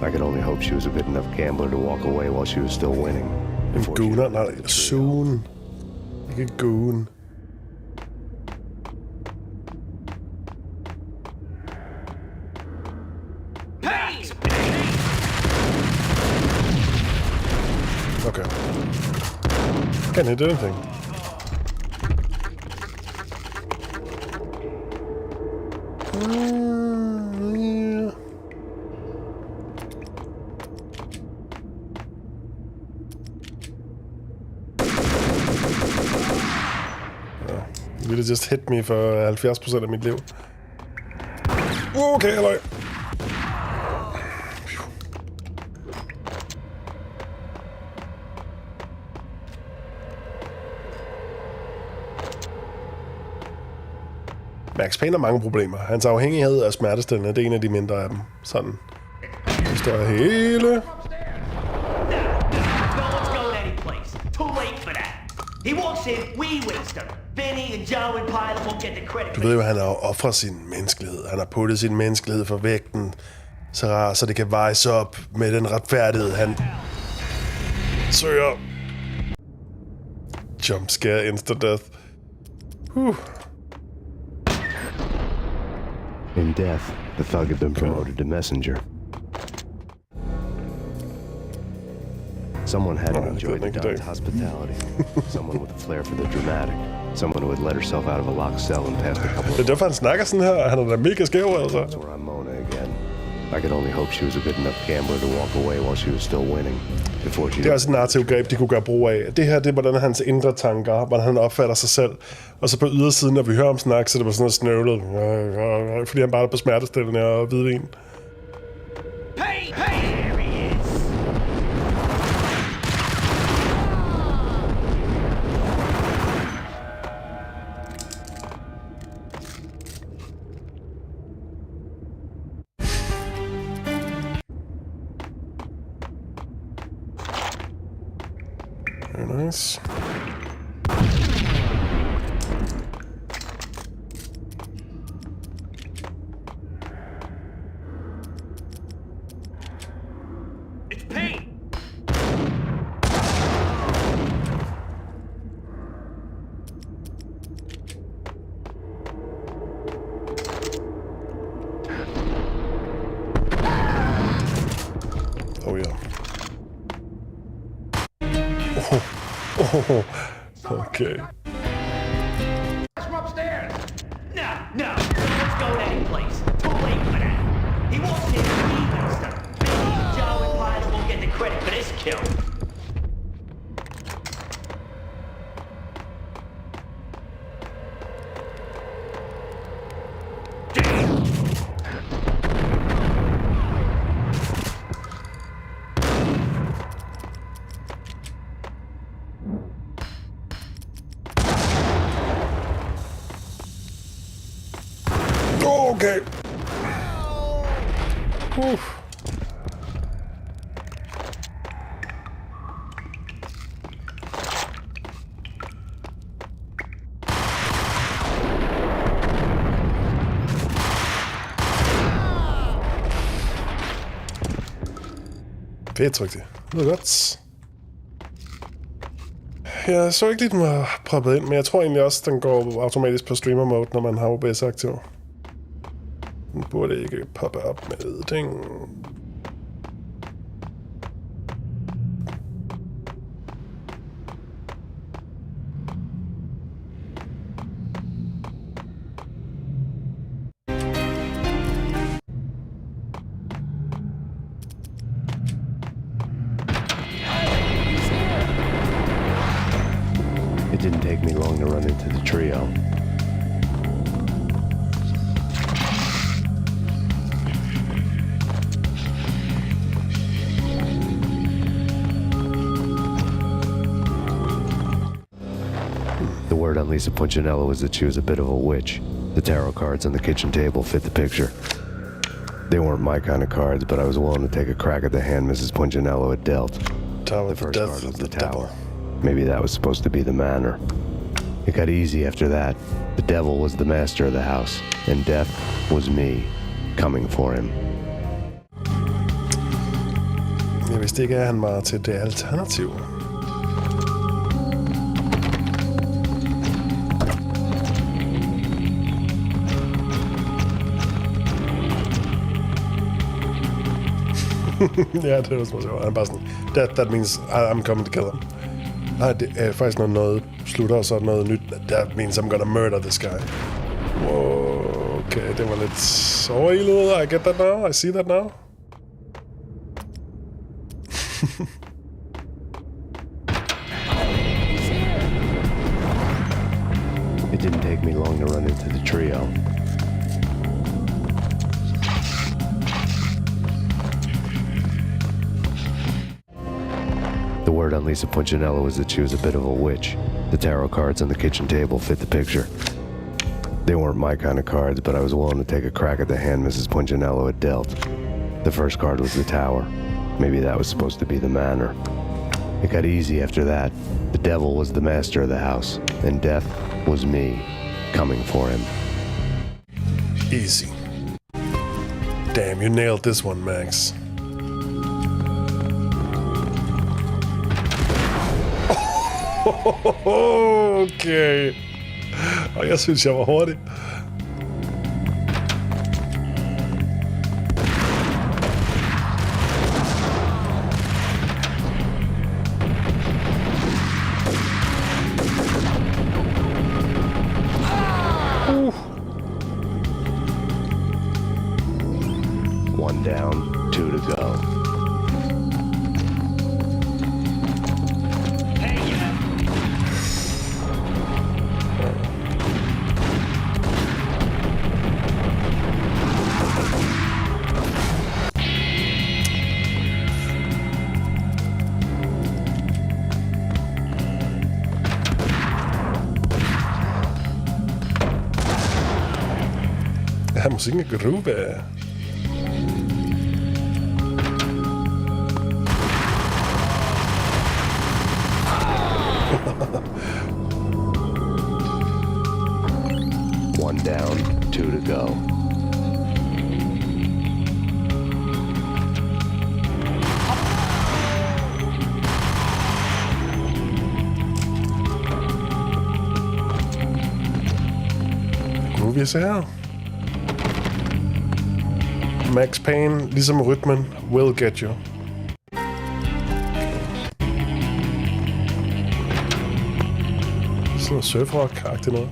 I could only hope she was a good enough gambler to walk away while she was still winning. Goon, not soon. Like a goon. Okay. Can't hit anything. Yeah. Det ville just hit me for 70% af mit liv. Okay, halløj. Max Payne har mange problemer. Hans afhængighed af smertestillende, det er en af de mindre af dem. Sådan. Det står hele... Du ved jo, at han har offret sin menneskelighed. Han har puttet sin menneskelighed for vægten, så det kan vejes op med den retfærdighed, han søger. Jumpscare, insta-death. In death, the thug had been promoted to messenger. Someone hadn't enjoyed the Don's hospitality. Someone with a flair for the dramatic. Someone who had let herself out of a locked cell and passed a couple of... Det er derfor, han snakker sådan her. Han er da mega skæv, altså. That's where I'm Mona again. I could only hope she was a good enough gambler to walk away while she was still winning. Det er også et narrativt greb, de kunne gøre brug af. Det her, det er hvordan hans indre tanker, hvordan han opfatter sig selv. Og så på ydersiden, når vi hører om snak, så er det bare sådan noget snøvlet. Fordi han bare er på smertestillende og hvidvin. Hey, there he is. Very nice. It's Payne. Oh yeah. Oh, okay. From upstairs. No, let's go any place. Too late for that. He walks in and he wants to. Maybe Joe and Pilot won't get the credit for this kill. Okay. Fedt, tryk det. Det er godt. Jeg så ikke lige, den var proppet ind, men jeg tror egentlig også, den går automatisk på streamer mode, når man har OBS aktiv. Den burde ikke poppe op med ting. It didn't take me long to run into the trio. The word on Lisa Punchinello was that she was a bit of a witch. The tarot cards on the kitchen table fit the picture. They weren't my kind of cards, but I was willing to take a crack at the hand Mrs. Punchinello had dealt. The first card was the Tower. Maybe that was supposed to be the manor. It got easy after that. The devil was the master of the house, and death was me, coming for him. Jeg vidste ikke, at han var til det alternativ. Ja, det var smart. Han er bare sådan, that means I'm coming to kill him. Nej, det er faktisk, når noget slutter, og så er noget nyt. That means I'm gonna murder this guy. Wow, okay, det var lidt overilet. I get that now. I see that now. It didn't take me long to run into the trio. The word on Lisa Punchinello was that she was a bit of a witch. The tarot cards on the kitchen table fit the picture. They weren't my kind of cards, but I was willing to take a crack at the hand Mrs. Punchinello had dealt. The first card was the Tower. Maybe that was supposed to be the Manor. It got easy after that. The devil was the master of the house, and death was me, coming for him. Easy. Damn, you nailed this one, Max. Okay. Og jeg synes, jeg var hurtig. One down, 2 to go. Ja, musikken er groove. One down, 2 to go. Groovy her. Max Payne, ligesom rytmen, will get you. Sådan noget surfrock-agtigt noget.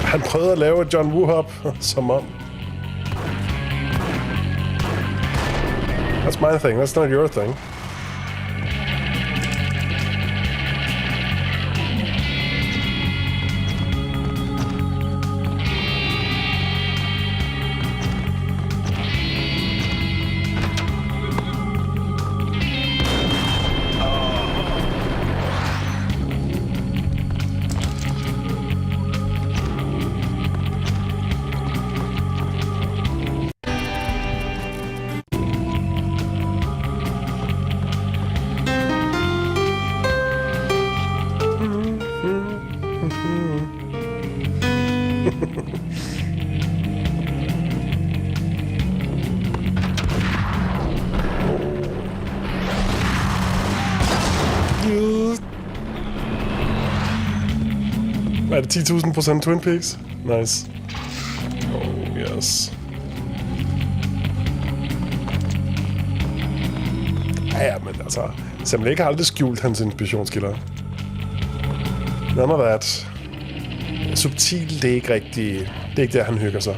Han prøvede at lave et John Woo-hop, som om. That's my thing, that's not your thing. Er det 10.000% Twin Peaks? Nice. Oh, yes. Ja, men altså... Sam Lake har aldrig skjult hans inspirationskilder. None of that. Subtil, det er ikke rigtig... Det er ikke der, han hygger sig.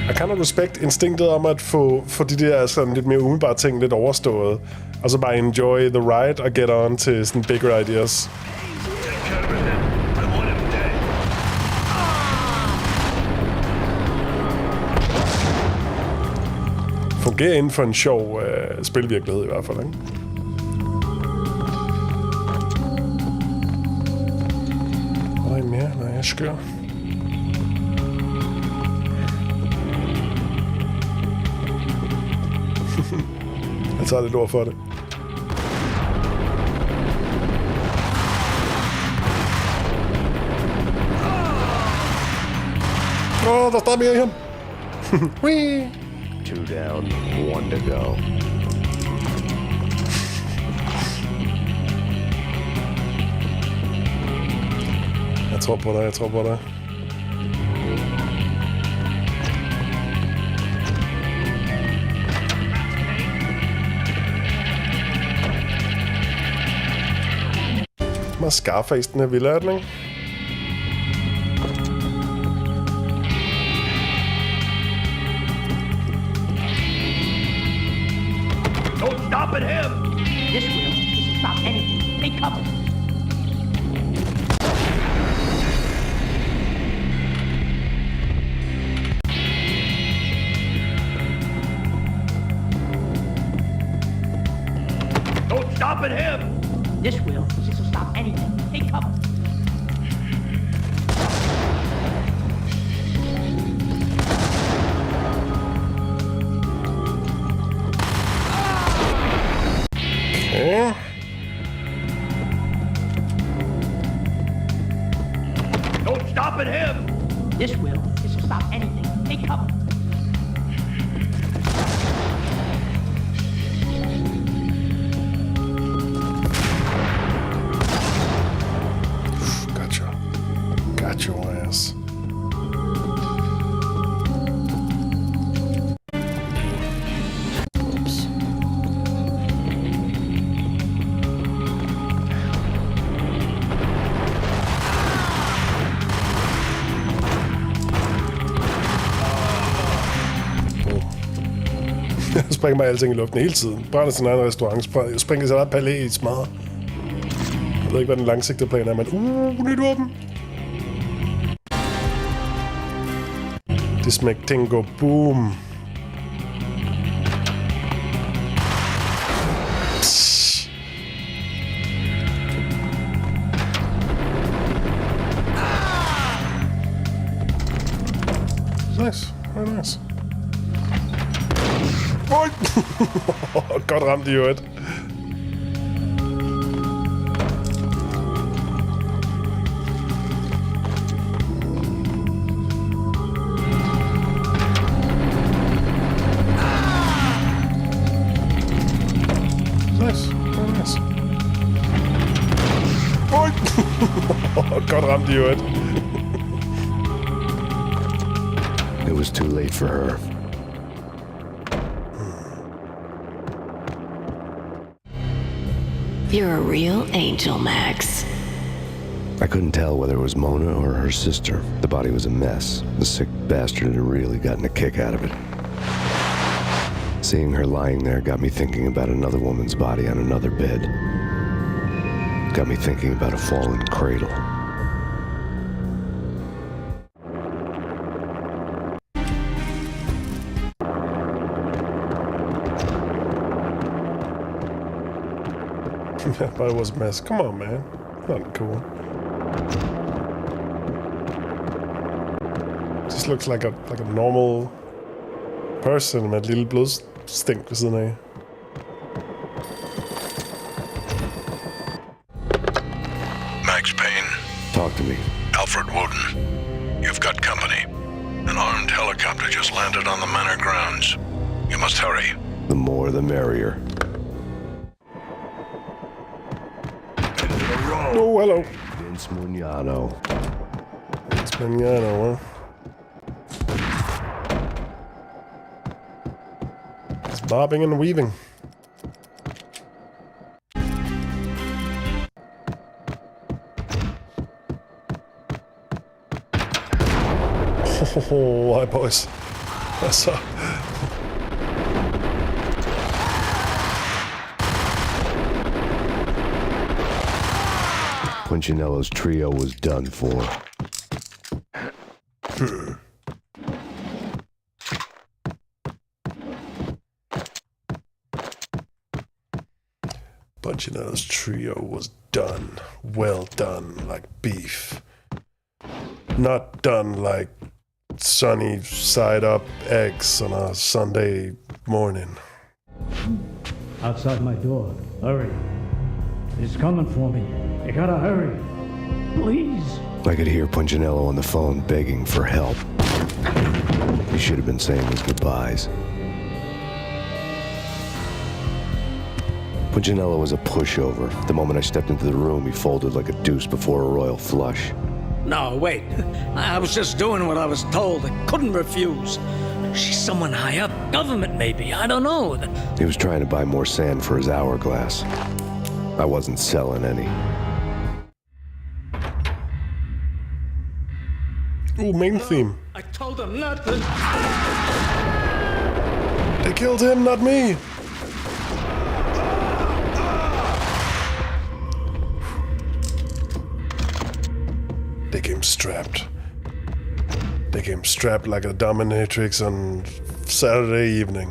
Jeg kan nok respekt instinktet om at få de der sådan lidt mere umiddelbare ting lidt overstået. Og så bare enjoy the ride og get on til sådan bigger ideas. Fungerer inden for en sjov spilvirkelighed i hvert fald, ikke? Og der er mere, når jeg skør. Jeg tager lidt ord for det. Åh, der står mere i ham. Whee! 2 down, 1 to go. Jeg tror på dig, jeg tror på dig. Meget Scarface, den her vildærtning. Don't stop at him! This will stop anything. Take cover. No stopping him! This will stop anything. Take cover. Got your ass. Oops. Jeg springer mig alting i luften hele tiden. Brænder sin egen restaurant. Springer sin egen palæ i smadre. Jeg ved ikke, hvad den langsigtede plan er, men nyt våben. Det smæk ting går boom. Psst. Nice, very nice. Oj! Godt ramt i øvrigt. Godt ramt i øvrigt. It was too late for her. You're a real angel, Max. I couldn't tell whether it was Mona or her sister. The body was a mess. The sick bastard had really gotten a kick out of it. Seeing her lying there got me thinking about another woman's body on another bed. Got me thinking about a fallen cradle. That body was a mess. Come on, man. Not cool. Just looks like a normal person med et lille blodstænk ved siden af. Max Payne. Talk to me. Alfred Woden. You've got company. An armed helicopter just landed on the manor grounds. You must hurry. The more the merrier. Oh, hello. Vince Mugnano. Vince Mugnano, huh? It's bobbing and weaving. Oh, hi boys. What's up? Punchinello's trio was done for. Punchinello's trio was done. Well done, like beef. Not done like sunny side up eggs on a Sunday morning. Outside my door. Hurry. He's coming for me. You gotta hurry. Please. I could hear Punchinello on the phone begging for help. He should have been saying his goodbyes. Punchinello was a pushover. The moment I stepped into the room, he folded like a deuce before a royal flush. No, wait. I was just doing what I was told. I couldn't refuse. She's someone high up. Government, maybe. I don't know. He was trying to buy more sand for his hourglass. I wasn't selling any. Ooh, main theme. I told them not to. They killed him, not me. They came strapped. They came strapped like a dominatrix on Saturday evening.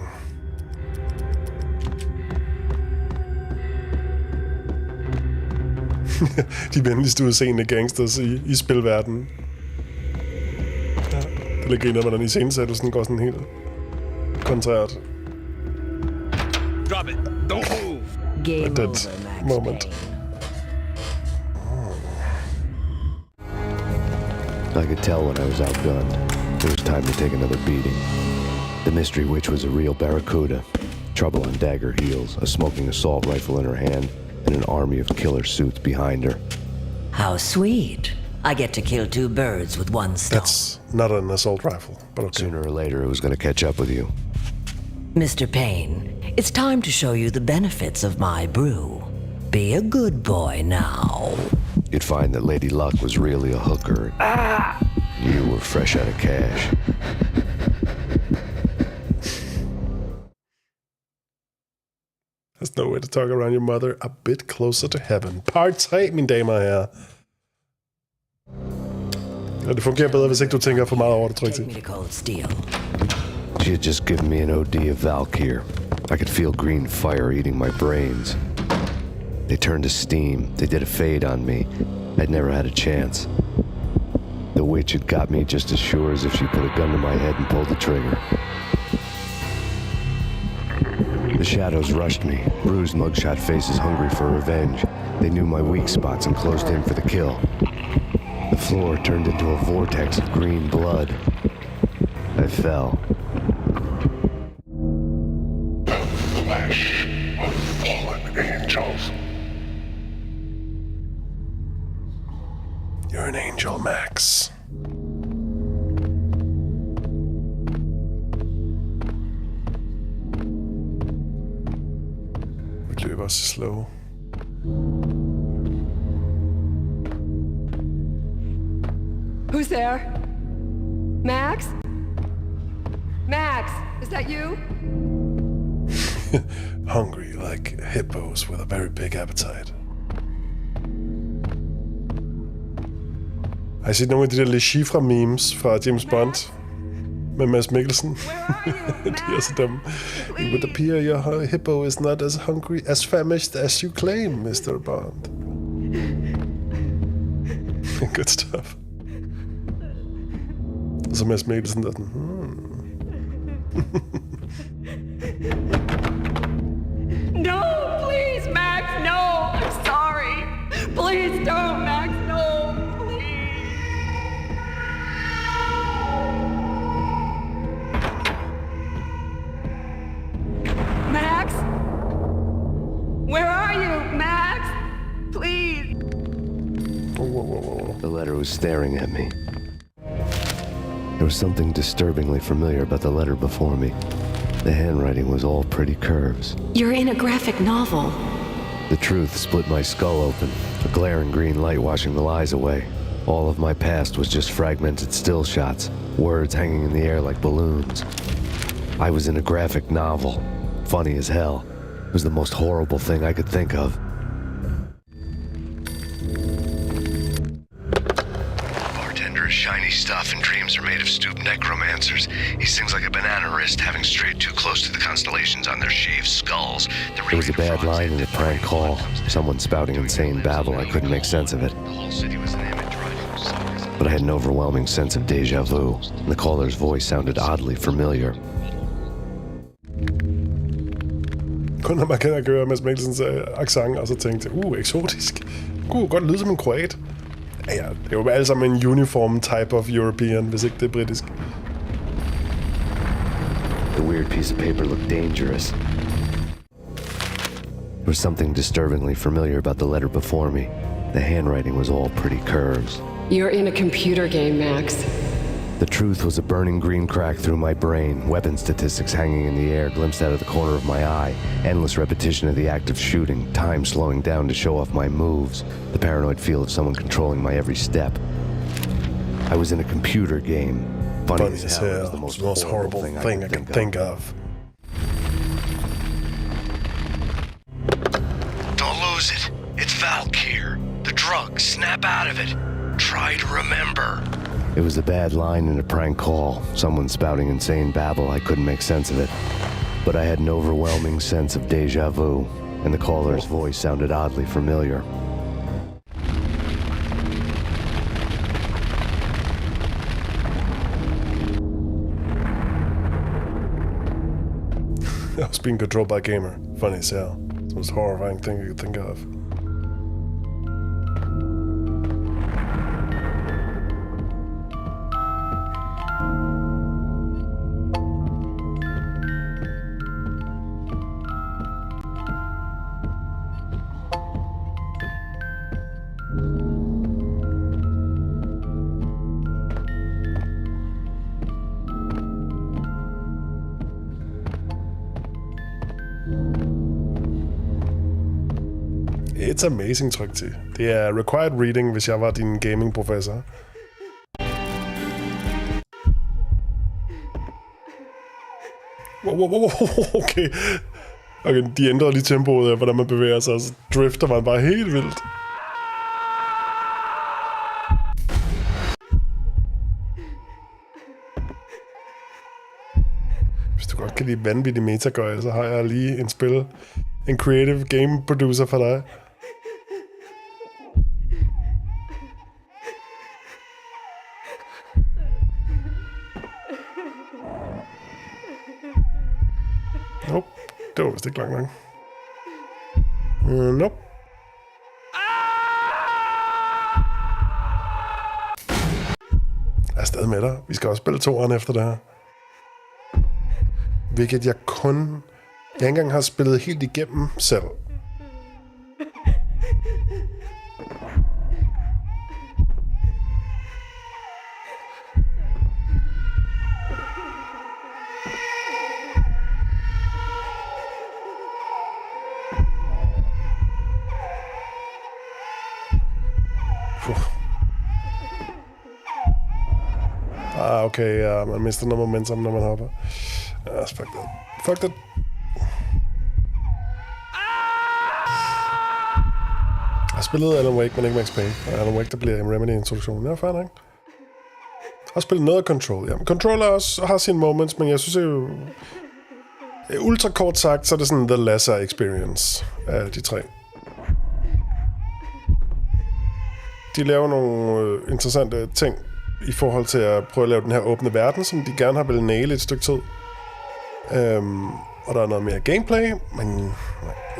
De venligste udseende gangsters i spilverdenen. Ja, det er lidt griner, hvordan iscenesættelsen går sådan helt kontrært. Drop it. Don't move. Game at that moment. I could tell when I was outgunned. It was time to take another beating. The mystery witch was a real barracuda. Trouble on dagger heels, a smoking assault rifle in her hand, and an army of killer suits behind her. How sweet. I get to kill 2 birds with 1 stone. That's not an assault rifle, but okay. Sooner or later, it was going to catch up with you. Mr. Payne, it's time to show you the benefits of my brew. Be a good boy now. You'd find that Lady Luck was really a hooker. You were fresh out of cash. There's no way to talk around your mother. A bit closer to heaven. Part 3, mine damer og herrer. Ja, det fungerer bedre, hvis ikke du tænker for meget over det, tror jeg. She had just given me an OD of Valkyr. I could feel green fire eating my brains. They turned to steam. They did a fade on me. I'd never had a chance. The witch had got me just as sure as if she put a gun to my head and pulled the trigger. The shadows rushed me, bruised mugshot faces hungry for revenge. They knew my weak spots and closed in for the kill. The floor turned into a vortex of green blood. I fell. The flesh of fallen angels. You're an angel, Max. Vi løber også slow. Who's there? Max? Max, is that you? Hungry like hippos with a very big appetite. Har I set nogle af de der Le Chiffre-memes fra James Bond med Mads Mikkelsen? De er så dumme. It would appear your hippo is not as hungry, as famished as you claim, Mr. Bond. Good stuff. Og så Mads Mikkelsen der sådan, No, please, Max, no! I'm sorry. Please don't, Max, no! Max? Where are you, Max? Please. The letter was staring at me. There was something disturbingly familiar about the letter before me. The handwriting was all pretty curves. You're in a graphic novel. The truth split my skull open, a glaring green light washing the lies away. All of my past was just fragmented still shots, words hanging in the air like balloons. I was in a graphic novel. Funny as hell. It was the most horrible thing I could think of. Bartender is shiny stuff and dreams are made of stooped necromancers. He sings like a banana wrist, having strayed too close to the constellations on their shaved skulls. There was a bad line in a prank call. Someone spouting insane babble. I couldn't make sense of it. But I had an overwhelming sense of deja vu. The caller's voice sounded oddly familiar. Kun når man kan gøre Mads Mikkelsens accent, og så tænkte jeg, eksotisk. Kunne godt lyde som en kroat. Ja, det er jo alle sammen en uniform type of European, hvis ikke det er britisk. The weird piece of paper looked dangerous. There was something disturbingly familiar about the letter before me. The handwriting was all pretty curves. You're in a computer game, Max. The truth was a burning green crack through my brain, weapon statistics hanging in the air glimpsed out of the corner of my eye, endless repetition of the act of shooting, time slowing down to show off my moves, the paranoid feel of someone controlling my every step. I was in a computer game. Funny as hell, it was the most horrible thing I can think of. Don't lose it. It's Valkyr. The drug. Snap out of it. Try to remember. It was a bad line in a prank call. Someone spouting insane babble. I couldn't make sense of it. But I had an overwhelming sense of deja vu, and the caller's voice sounded oddly familiar. I was being controlled by a gamer. Funny as hell. It's the most horrifying thing you could think of. It's amazing tryk til. Det er required reading, hvis jeg var din gaming-professor. Wow, okay. Okay, de ændrede lige tempoet af, hvordan man bevæger sig, og så drifter man bare helt vildt. Hvis du godt kan lide vanvittig metagøj, så har jeg lige en creative game producer for dig. Nope, det var vist ikke langt nok. Nope. Jeg er stadig med dig. Vi skal også spille 2'eren efter det her. Hvilket jeg ikke engang har spillet helt igennem selv. Okay, ja, man mister noget momentum, når man hopper. Ja, fuck that. Jeg har spillet Alan Wake, men ikke Max Payne. Alan Wake, der bliver en Remedy-introduktion. Det er fair nok. Jeg har spillet noget af Control. Ja, Control også har sine moments, men jeg synes jo... Ultra kort sagt, så er det sådan the lesser experience af de tre. De laver nogle interessante ting i forhold til at prøve at lave den her åbne verden, som de gerne har ville næle et stykke tid. Og der er noget mere gameplay, men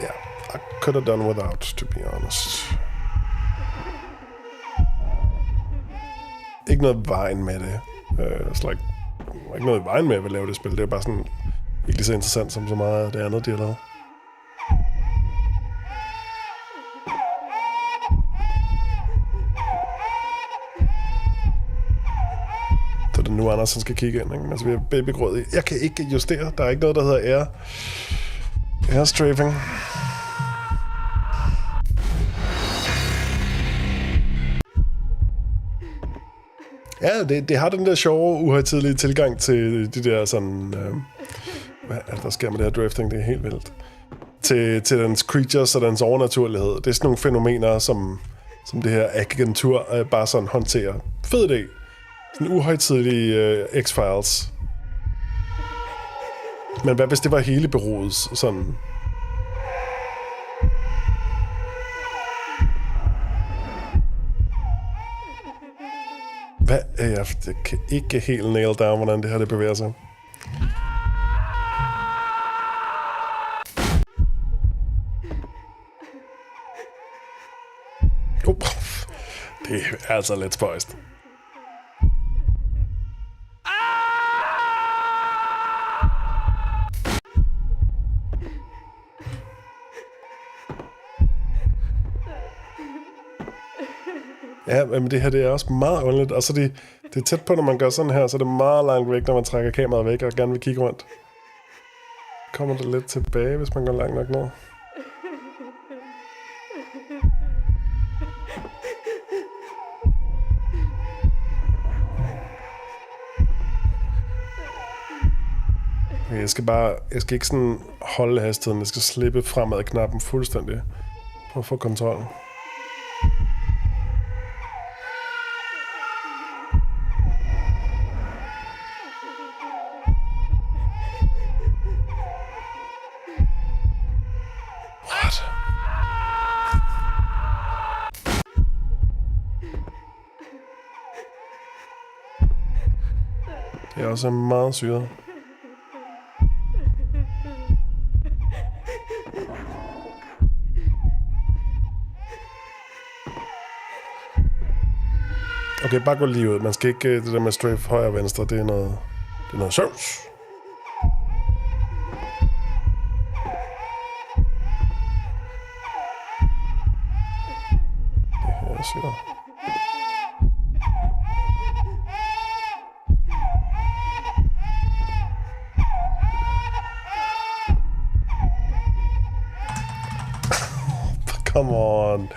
ja, I could have done without, to be honest. Ikke noget vejen med det. Ikke noget vejen med at lave det spil. Det er bare sådan ikke lige så interessant som så meget af det andet, de har lavet. Så det er nu, Anders skal kigge ind. Ikke? Altså, vi har babygrød i. Jeg kan ikke justere. Der er ikke noget, der hedder airstrafing. Ja, det har den der sjove, uhøjtidelige tilgang til de der sådan... hvad er det, der sker med det her drifting? Det er helt vildt. Til dens creatures og dens overnaturlighed. Det er sådan nogle fænomener, som det her agentur bare sådan håndterer. Fed idé. Sådan uhøjtidelig X-Files. Men hvad hvis det var hele bureauet sådan... Hvad er jeg? Jeg kan ikke helt nail down, hvordan det her det bevæger sig. Det er altså lidt spøjst. Ja, men det her det er også meget underligt. Og så det er tæt på, når man gør sådan her, så er det meget langt væk, når man trækker kameraet væk og gerne vil kigge rundt. Kommer det lidt tilbage, hvis man går langt nok ned. Jeg skal ikke sådan holde hastigheden. Jeg skal slippe fremad knappen fuldstændig for at få kontrollen. What? Det er også meget syret. Okay, bare gå lige ud. Man skal ikke det der med strafe højre og venstre. Det er noget søvns. Det her er syret. come on.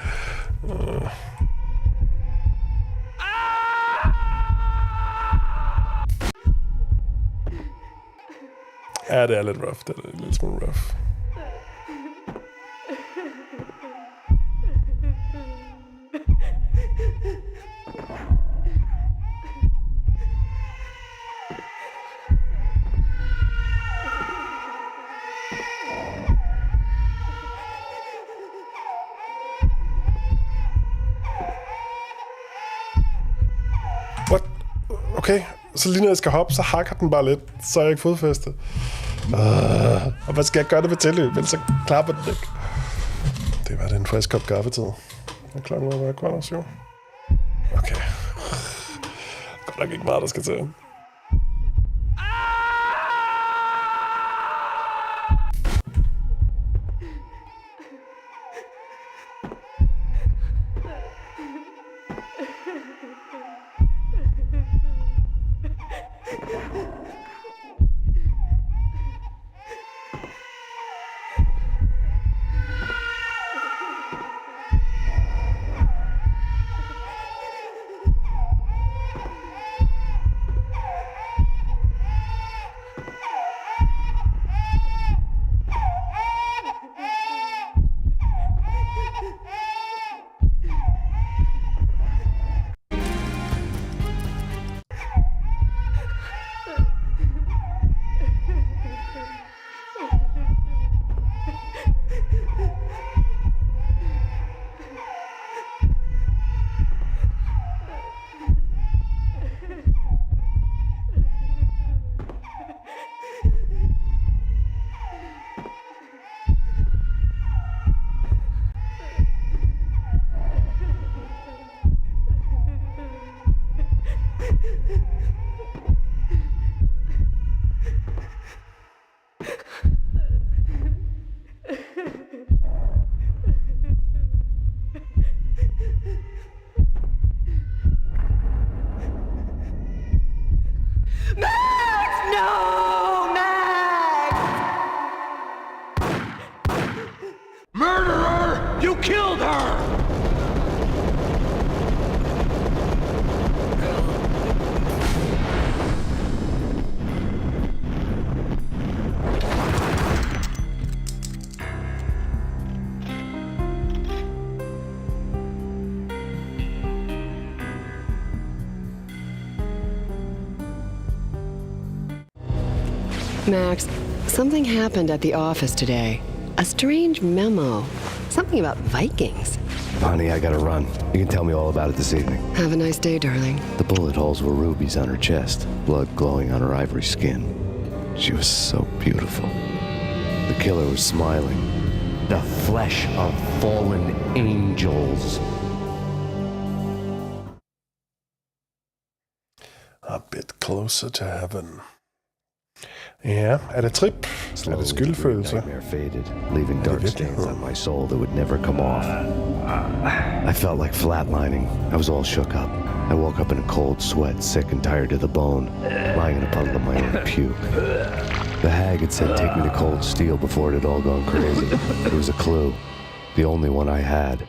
Ja, det er lidt rough. Det er lidt smule rough. What? Okay, så lige når jeg skal hoppe, så hakker den bare lidt, så har jeg ikke fodfæste. Og hvad skal jeg gøre det ved tilløb? Ellers så klapper den ikke. Det var den frisk kop kaffetid. Og klokken var bare 7:15. Okay. Godt nok ikke meget, der skal til. Max, something happened at the office today. A strange memo. Something about Vikings. Honey, I gotta run. You can tell me all about it this evening. Have a nice day, darling. The bullet holes were rubies on her chest, blood glowing on her ivory skin. She was so beautiful. The killer was smiling. The flesh of fallen angels. A bit closer to heaven. Ja, er det trip? Er det skyldfølelse? Nightmare faded, leaving dark stains on my soul that would never come off. I felt like flatlining. I was all shook up. I woke up in a cold sweat, sick and tired to the bone, lying in a puddle of my own puke. The hag had said take me to Cold Steel before it had all gone crazy. It was a clue, the only one I had.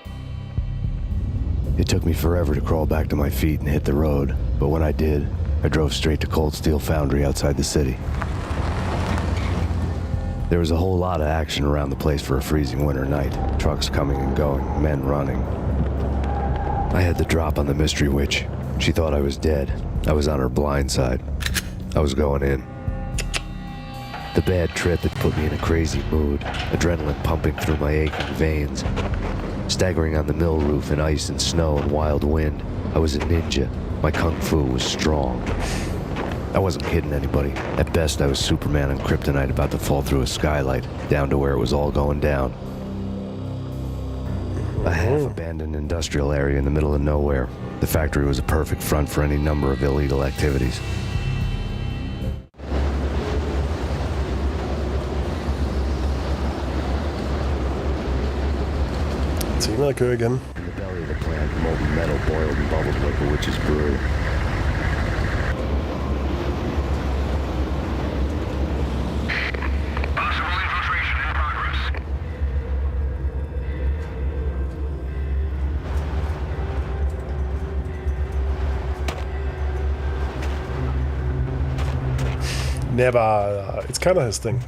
It took me forever to crawl back to my feet and hit the road, but when I did, I drove straight to Cold Steel Foundry outside the city. There was a whole lot of action around the place for a freezing winter night. Trucks coming and going, men running. I had the drop on the mystery witch. She thought I was dead. I was on her blind side. I was going in. The bad trip had put me in a crazy mood, adrenaline pumping through my aching veins. Staggering on the mill roof in ice and snow and wild wind, I was a ninja. My kung fu was strong. I wasn't kidding anybody. At best, I was Superman on kryptonite about to fall through a skylight, down to where it was all going down. A half-abandoned industrial area in the middle of nowhere. The factory was a perfect front for any number of illegal activities. Temaet kører igen. In the belly of the plant, molten metal boiled and bubbled like a witch's brew. Never. It's kind of his thing.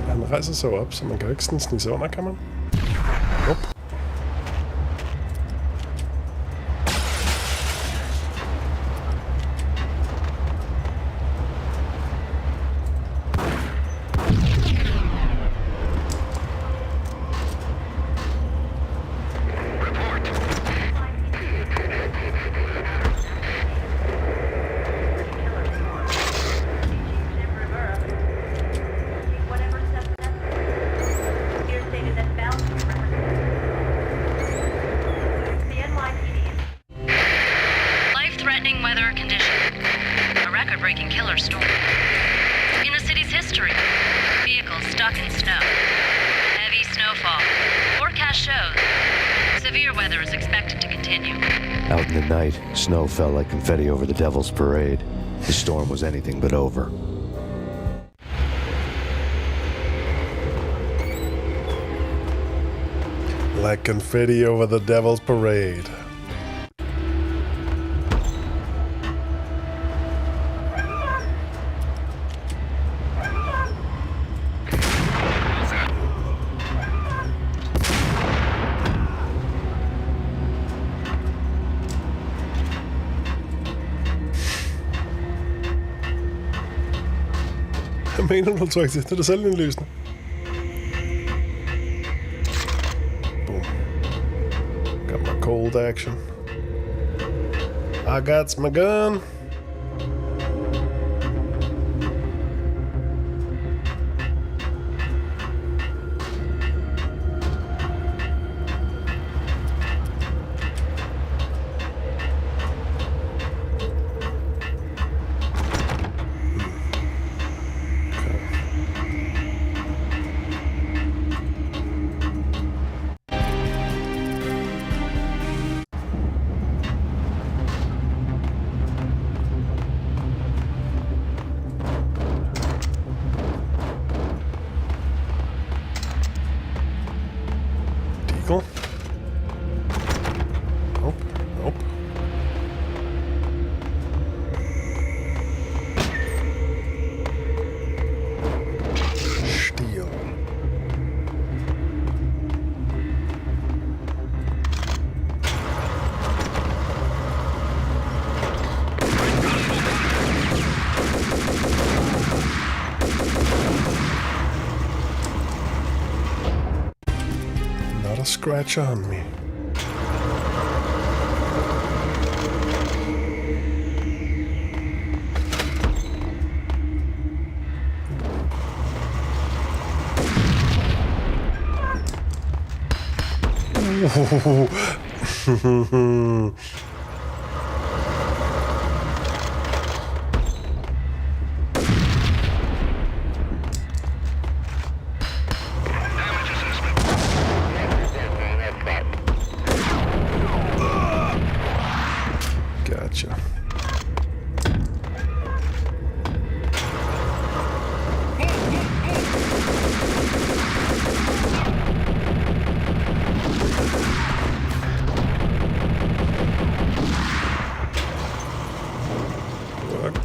Han rejser sig op, så man kan ikke sådan snige sig under, kan man? Nope. Out in the night, snow fell like confetti over the Devil's Parade. The storm was anything but over. Like confetti over the Devil's Parade. Hvad mener du, Tryk? Det er det selvindlysende. Boom. Got my cold action. I got my gun. Scratch on me.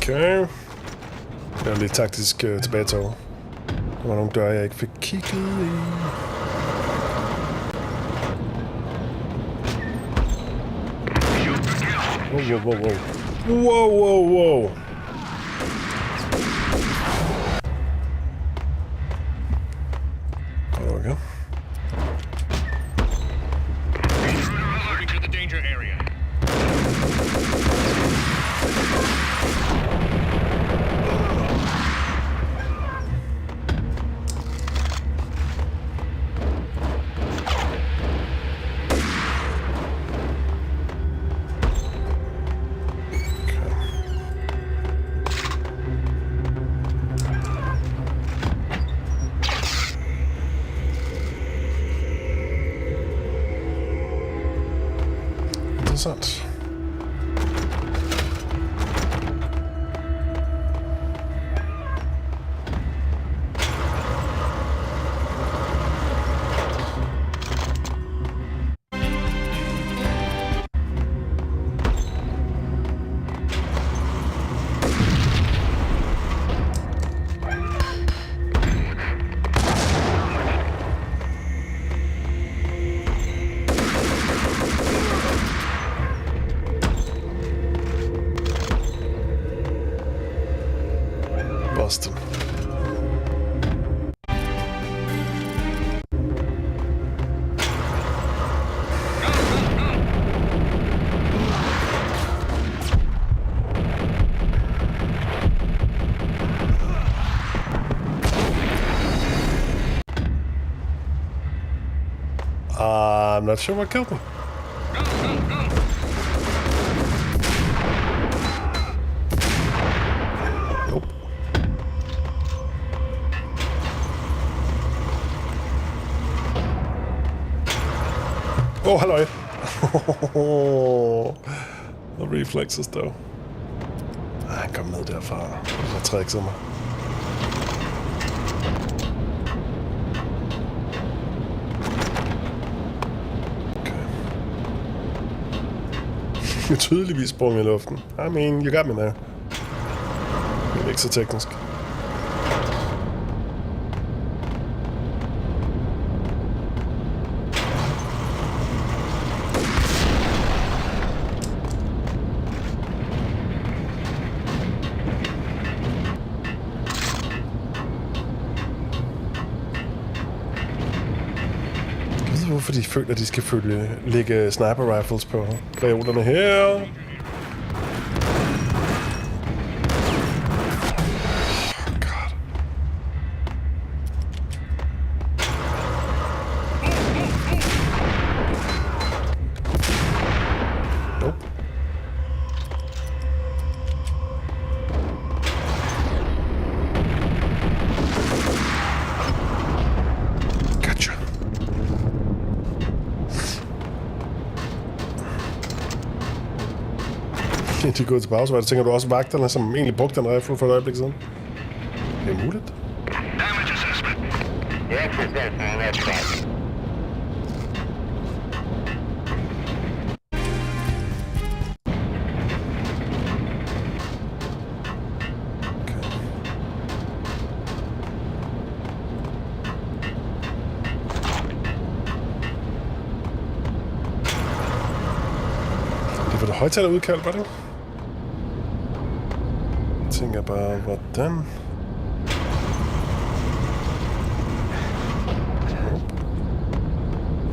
Okay. Jeg er lidt taktisk tilbagetog. Der var nogle døre, jeg ikke fik kigget i. Wow, wow, wow. Wow, wow, wow. Okay. To the danger area. Interessant. Austin. I'm not sure what killed him. Nope. Oh, halløj. The reflexes, dog. Han kom ned derfra. Der trækker mig. Jeg er tydeligvis sprunget i luften. I mean, you got me there. Det er ikke så teknisk. Hvorfor de føler, at de skal lægge sniper rifles på reolerne her. De er gået til pause. Hvad tænker du også vagterne, som egentlig brugte den rifle for et øjeblik siden? Det er muligt. Damage assessment. Det var det højtalerudkald, var det? Jeg tænker bare, hvordan?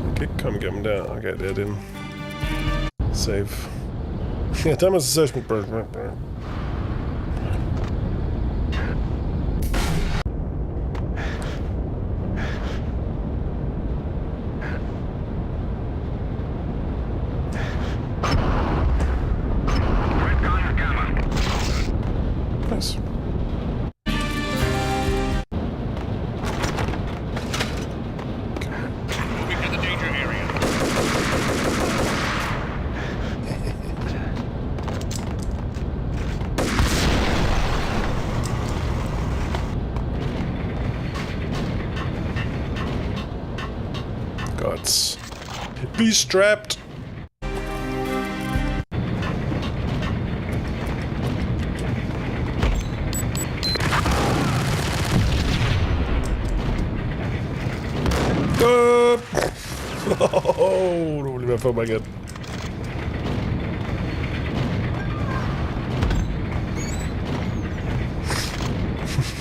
Jeg kan ikke komme igennem der. Okay, det er den. Save. Ja, damage assessment. Nice. Moving to the danger area. Gods. Be strapped. Oh, du vil lige få mig igen.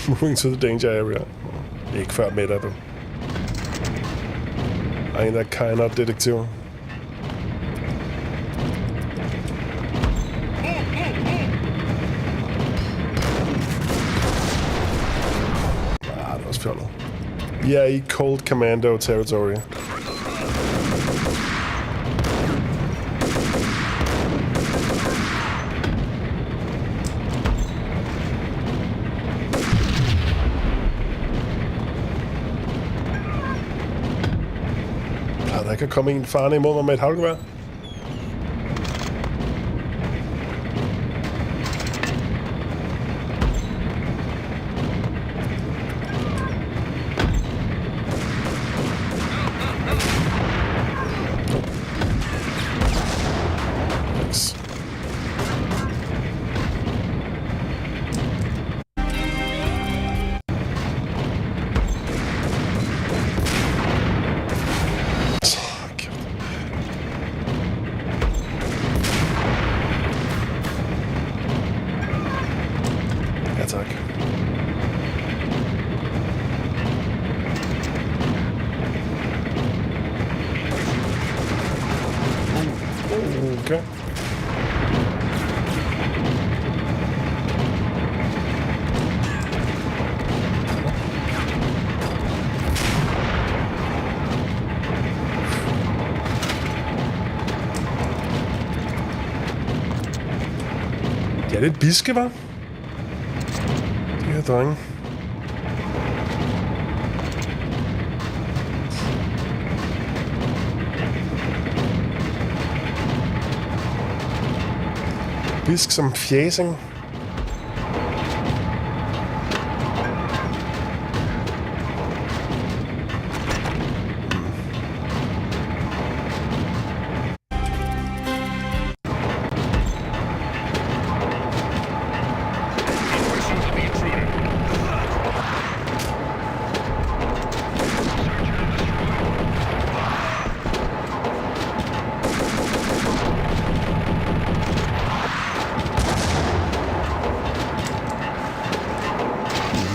Moving to the danger area. Ikke før Metafor. I ain't that kind of detektiv. Ah, det var også fjollet. Vi er i Cold Commando territory. Der kan komme en farne imod mig med et havlgevær. Okay. De er lidt biske, hva'? De her drenge. Bisk som fjæsing.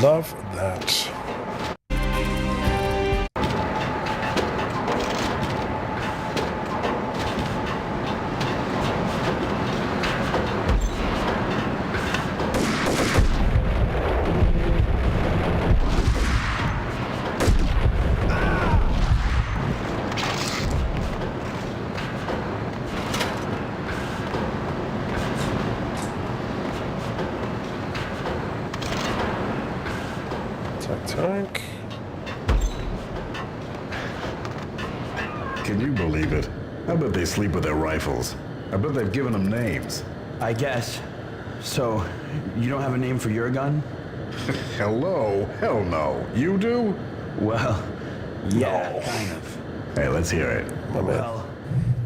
Love that. Tank. Can you believe it? I bet they sleep with their rifles. I bet they've given them names. I guess. So, you don't have a name for your gun? Hello? Hell no. You do? Well, yeah, No. kind of. Hey, let's hear it. Well,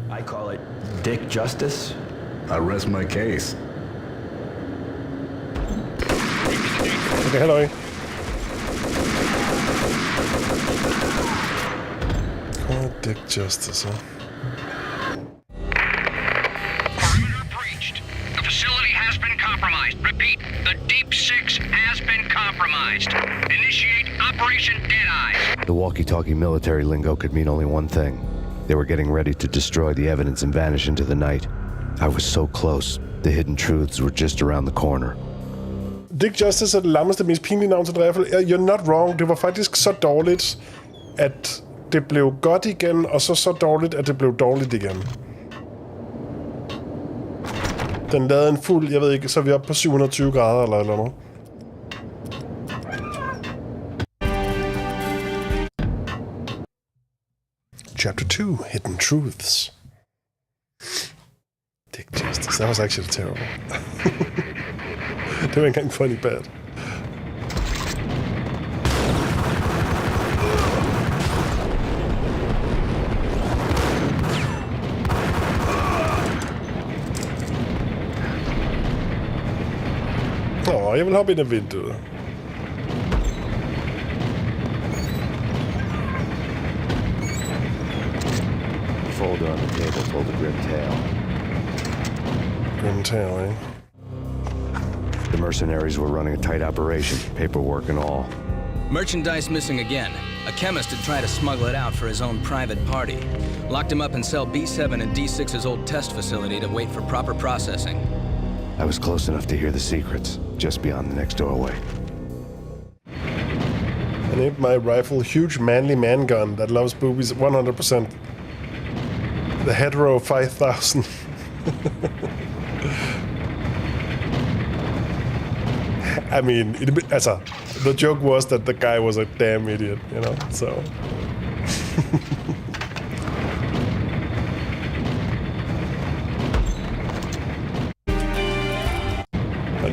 I call it Dick Justice. I rest my case. Okay, hello. Dick Justice, huh? Perimeter breached. The facility has been compromised. Repeat, the Deep Six has been compromised. Initiate Operation Deadeye. The walkie-talkie military lingo could mean only one thing. They were getting ready to destroy the evidence and vanish into the night. I was so close. The hidden truths were just around the corner. Dick Justice er det lammeste, mest pinlige navn til Dreffel. You're not wrong. Det var faktisk så dårligt, at det blev godt igen, og så dårligt, at det blev dårligt igen. Den lavede en fuld, jeg ved ikke, så er vi oppe på 720 grader eller noget. Chapter 2, Hidden Truths. Dick Justice, that was actually terrible. Det var ikke engang funny bad. Jeg vil hoppe ind ad vinduet. The folder on the table told a grim tale. Grim tale, eh? The mercenaries were running a tight operation, paperwork and all. Merchandise missing again. A chemist had tried to smuggle it out for his own private party. Locked him up in cell B7 in D6's old test facility to wait for proper processing. I was close enough to hear the secrets, just beyond the next doorway. I named my rifle Huge Manly Man Gun that loves boobies 100%. The Hetero 5000. I mean, the joke was that the guy was a damn idiot, you know, so...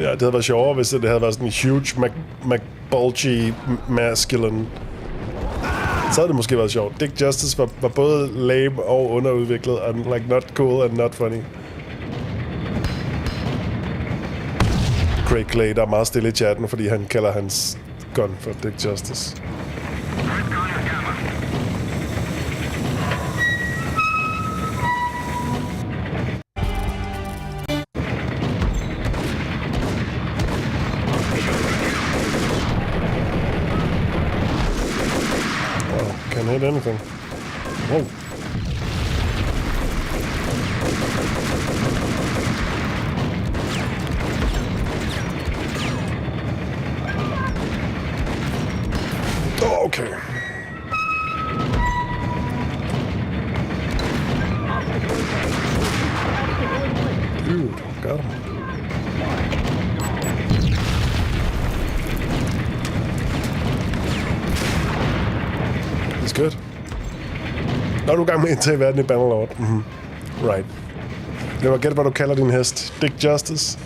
Ja, det havde været sjovere, hvis det havde været sådan en huge, bulgy, masculine. Så havde det måske været sjovt. Dick Justice var både lame og underudviklet, and like not cool and not funny. Craig Clay, der er meget stille i chatten, fordi han kalder hans gun for Dick Justice. Can't hit anything. Whoa. Shoot, got him. He's good. Nå, du er i gang med indtage verden i Bannerlord. Right. Lad mig gætte, hvad du kalder din hest. Dick Justice.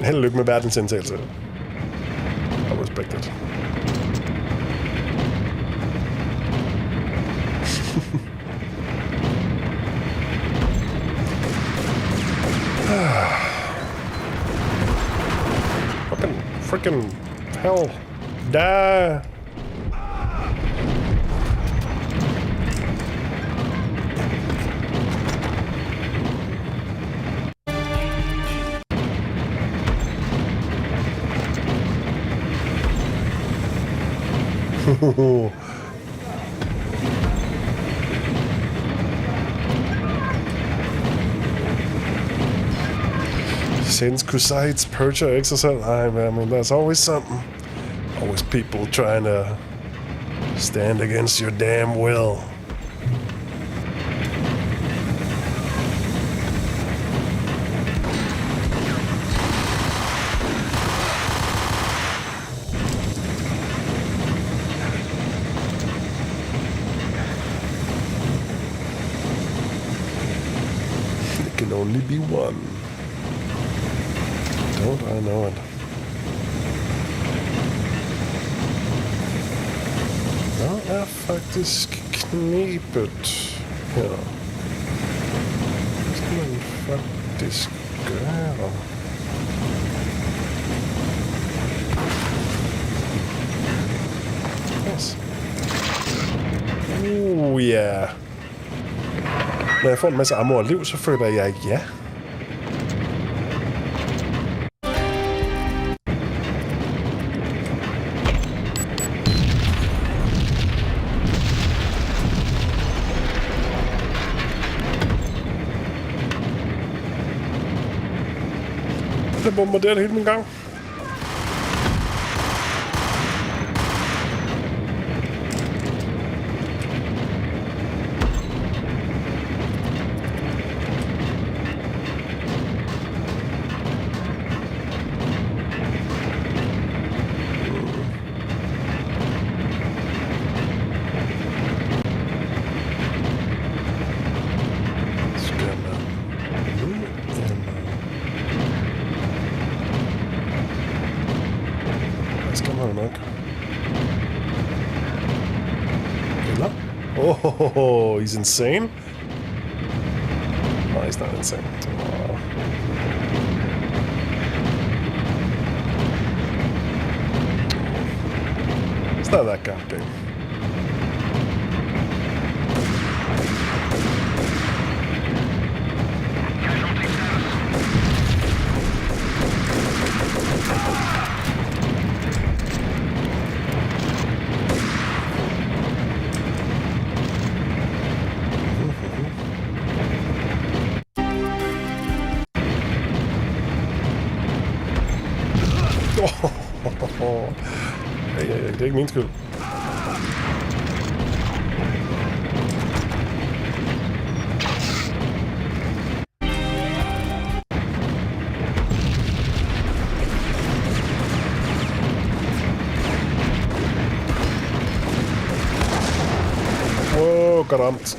Held og lykke med verdens indtagelse. I respect it. Freaking hell. Die. Satan's Crusades, Purger, Exorcism. I mean, there's always something. Always people trying to stand against your damn will. It can only be one. Don't I know it? Hvad er faktisk knebet her? Hvad skal man faktisk gøre? Yes. Yeah. Når jeg får en masse armor og liv, så føler jeg ja. Jeg bombarderer det hele min gang. Oh, he's insane? No, he's not insane. Oh. It's not that goddamn. Det er ikke min skyld. Wow, godt ramt.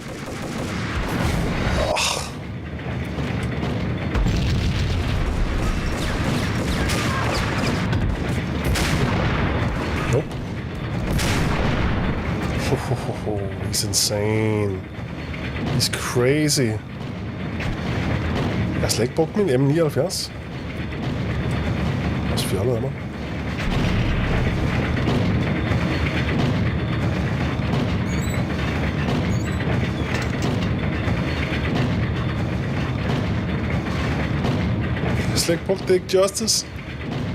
He's insane. He's crazy. Jeg har slet ikke brugt min M79. Også fjollet af mig. Jeg har slet ikke brugt Dick Justice.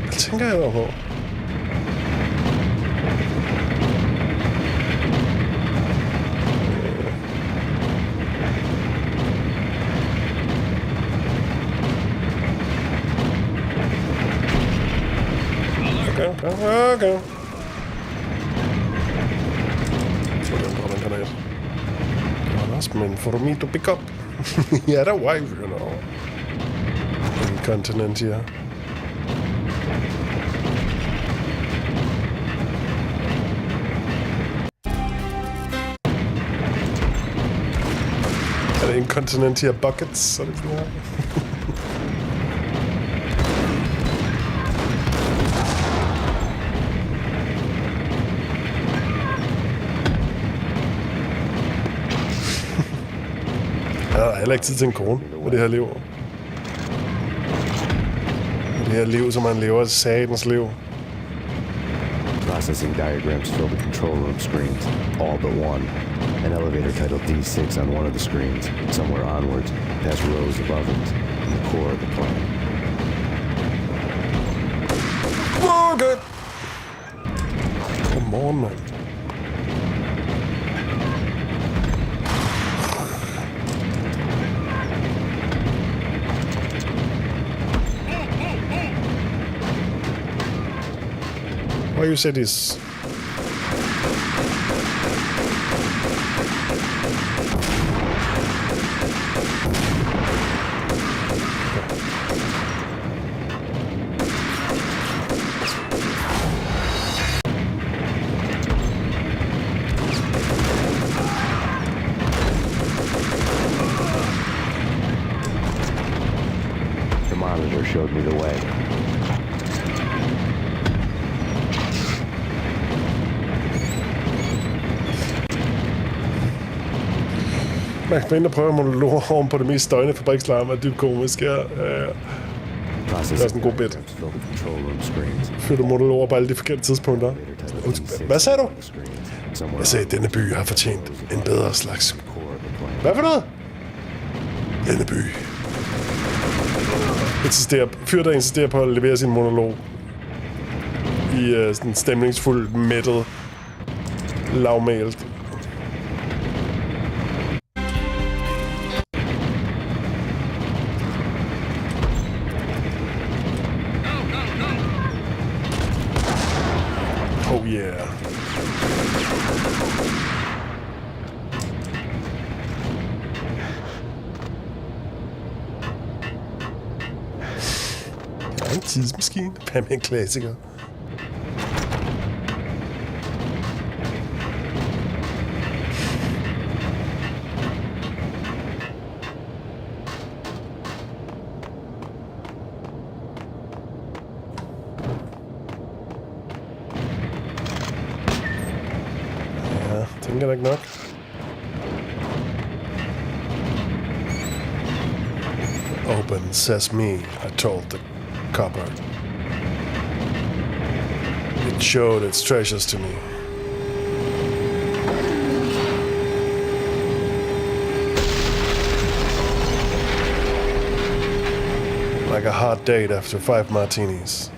Hvad tænker jeg der på? Okay. Men for me to pick up. Yeah, that wife, you know. Incontinent here. Er det incontinent her buckets? Så er det sådan her. Jeg har heller ikke tid til en kone med det her liv. Med det her liv, som man lever, satans liv. Processing diagrams fill the control room screens, all but one. An elevator titled D6 on one of the screens, somewhere onwards, past rows of ovens, in the core of the plant. Oh, good. Come on, man. Why you say this? The monitor showed me the way. Max Payne, der prøver monologer oven på det mest støjende fabrikslarm er dybt komisk. Ja. Det er også en god bit. Fylder monologer på alle de forkerte tidspunkter. Hvad sagde du? Jeg sagde, at denne by har fortjent en bedre slags. Hvad for noget? Denne by. Fyr, der insisterer på at levere sin monolog i sådan stemningsfuld, mættet, lavmælt. Oh yeah. Der er en tidsmaskine. Hvad med en klassiker? Tænker ikke nok. Open sesame, I told the cupboard. It showed its treasures to me. Like a hot date after 5 martinis.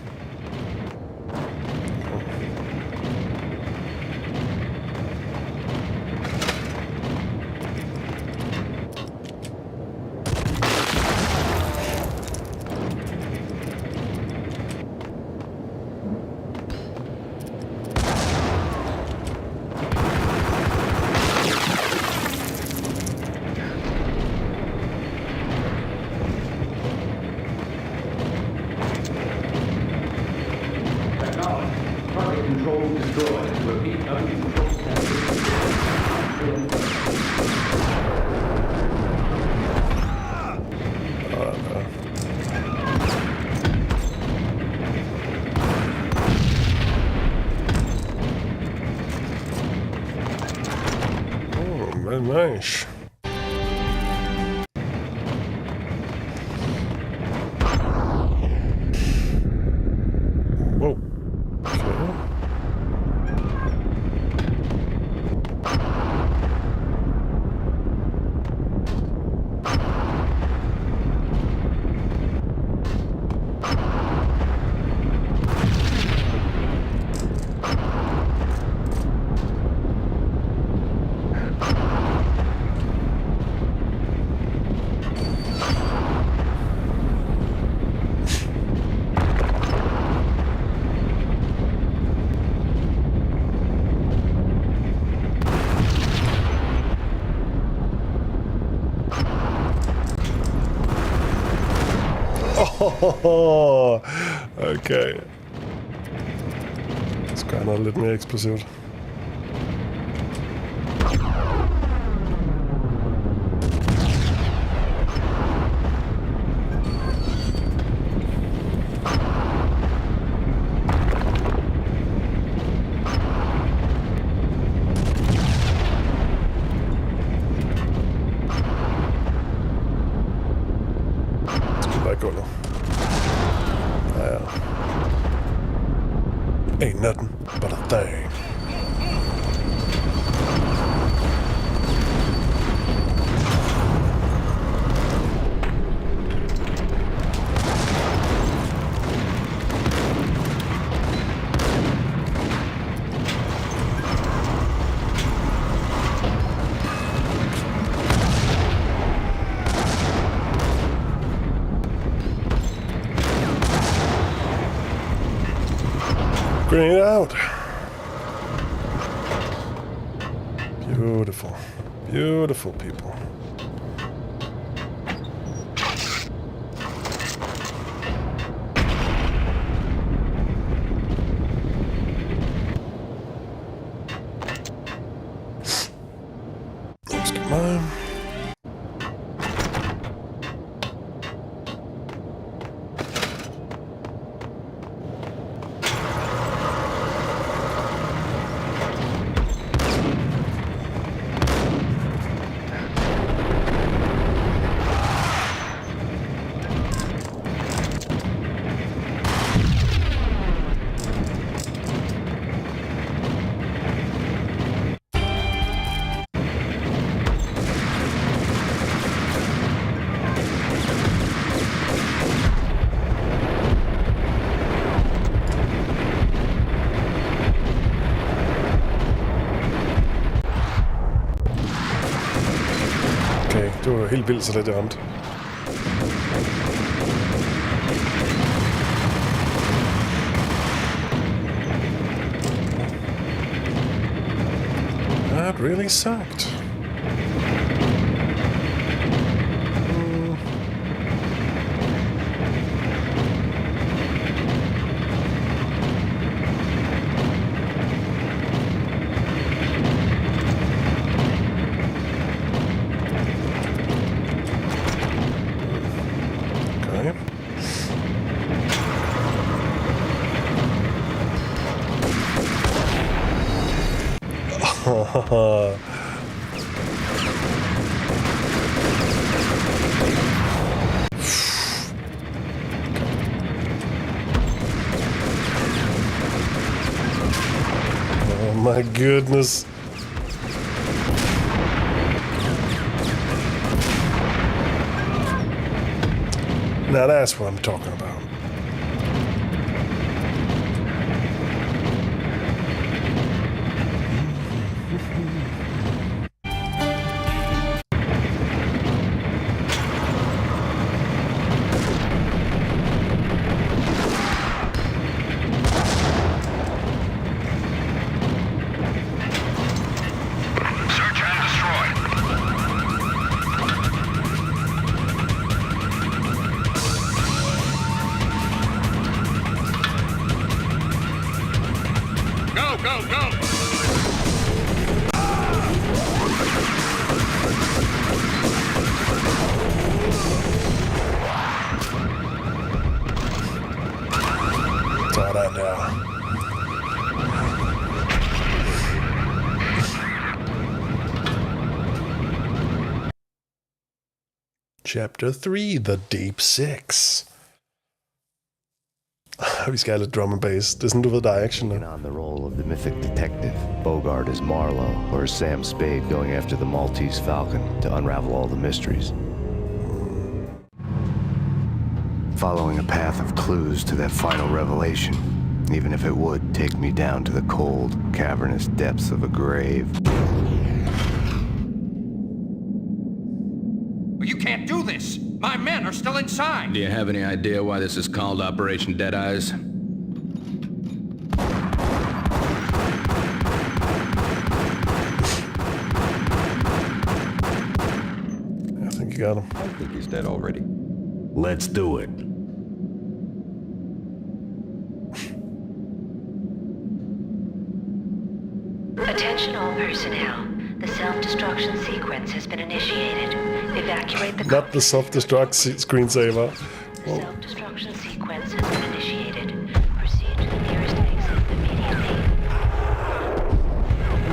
Nice. Whoa. Okay. Okay. Det skal være noget lidt mere eksplosivt. Ain't nothing but a thing. Grenade out. Beautiful. Beautiful people. Let's get mine. Det var helt vildt, så det ramte. That really sucked. Oh my goodness. Now that's what I'm talking about. Chapter 3, The Deep Six. Vi skal have lidt drum and bass. Det er sådan, du ved, der er action. On the role of the mythic detective, Bogart as Marlowe, or as Sam Spade going after the Maltese Falcon to unravel all the mysteries. Following a path of clues to that final revelation, even if it would take me down to the cold, cavernous depths of a grave. You can't do this! My men are still inside! Do you have any idea why this is called Operation Dead Eyes? I think you got him. I think he's dead already. Let's do it. Attention all personnel. The self-destruction sequence has been initiated. Evacuate the... Not the self-destruct screensaver. The self-destruction sequence has been initiated. Proceed to the nearest exit immediately.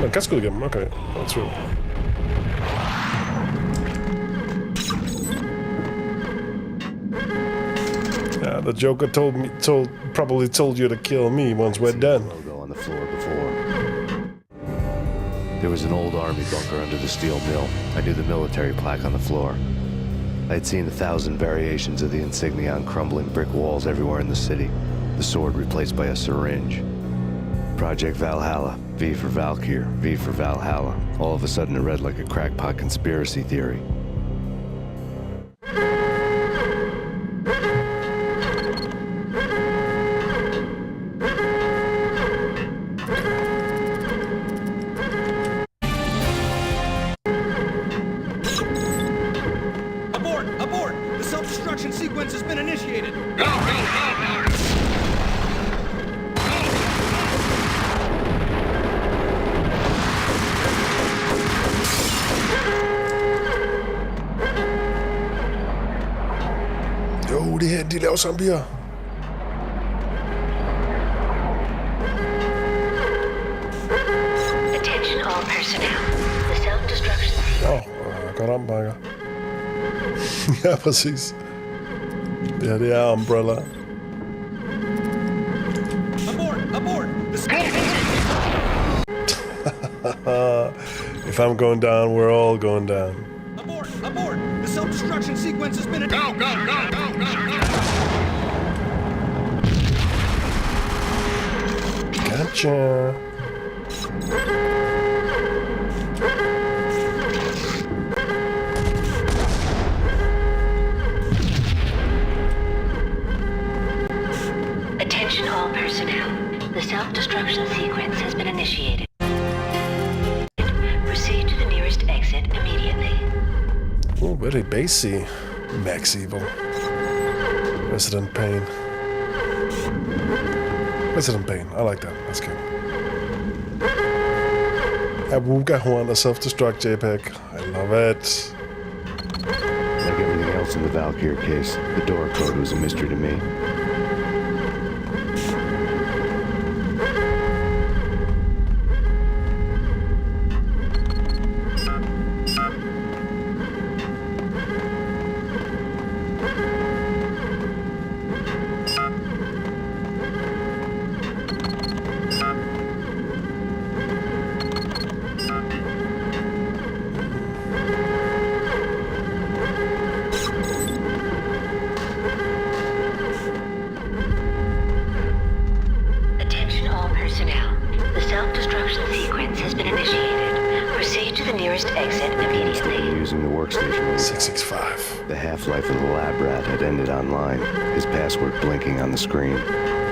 Man kan sgu igennem, okay. That's true. Yeah, the Joker probably told you to kill me once we're done. Logo on the floor before. There was an old army bunker under the steel mill. I knew the military plaque on the floor. I had seen 1,000 variations of the insignia on crumbling brick walls everywhere in the city. The sword replaced by a syringe. Project Valhalla, V for Valkyr, V for Valhalla. All of a sudden it read like a crackpot conspiracy theory. Abort! The self-destruction sequence has been initiated! Go! Jo, det her, de laver zombier. Attention all personnel. The self-destruction sequence... Godt ompakker. Ja, præcis. Det her, det er Umbrella. Abort! If I'm going down, we're all going down. Abort! The self-destruction sequence has been... Go! Gotcha. Attention all personnel. The self-destruction sequence has been initiated. Proceed to the nearest exit immediately. Oh, very bassy. Max Evil. Resident Payne. Resident Payne. I like that. That's good. Awooga Horn, a self-destruct JPEG. I love it. Like everything else in the Valkyr case, the door code was a mystery to me. Half-life of the lab rat had ended online. His password blinking on the screen.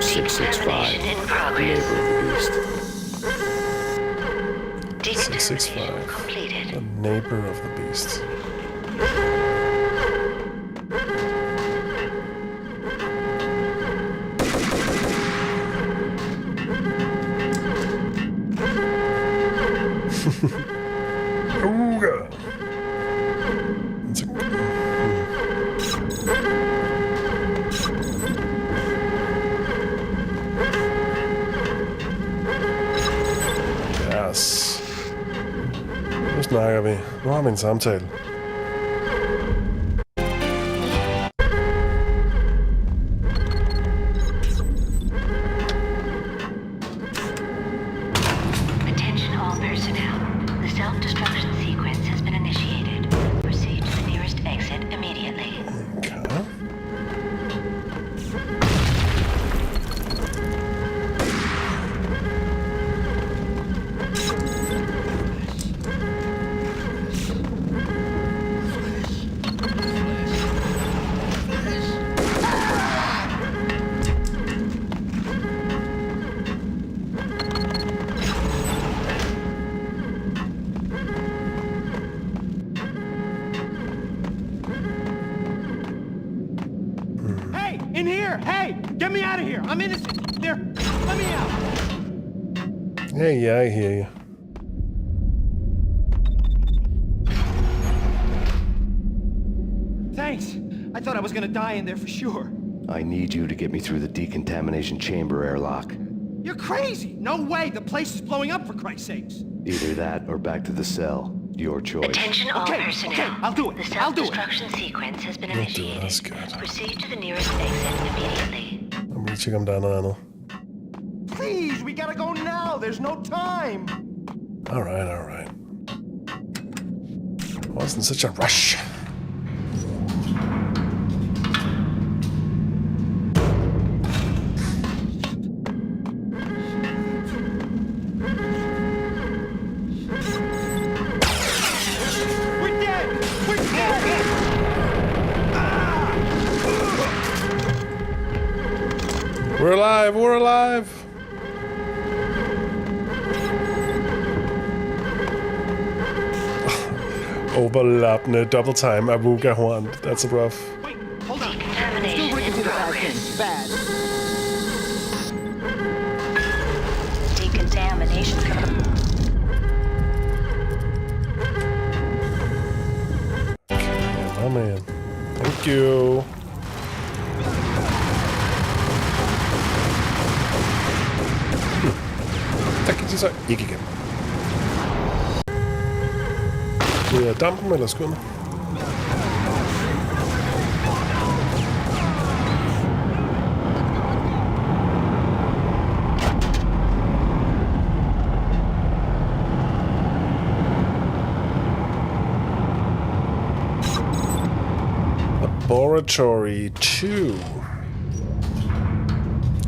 665. Neighbor of the beast. 665. The neighbor of the beast. Ooga. Nu snakker vi. Nu har vi en samtale. Attention all personnel. The self-destruction sequence has been initiated. Proceed to the nearest exit immediately. Okay. In here! Hey! Get me out of here! I'm innocent! There! Let me out! Yeah, I hear you. Thanks. I thought I was gonna die in there for sure. I need you to get me through the decontamination chamber airlock. You're crazy! No way! The place is blowing up, for Christ's sakes! Either that or back to the cell. Your choice. Attention all personnel. Okay, I'll do it. The self-destruction sequence has been initiated. That's good. Proceed to the nearest exit immediately. I'm gonna check om der er noget andet. Please, we gotta go now! There's no time! Alright. Wasn't such a rush. We're alive! Overlappende double time Avuga horn. That's rough. Wait, hold on. Still working through the bad things. Bad. Decontamination. Oh man. Thank you. Der kan de så ikke igen. Det er dampen eller skudene? Laboratory 2.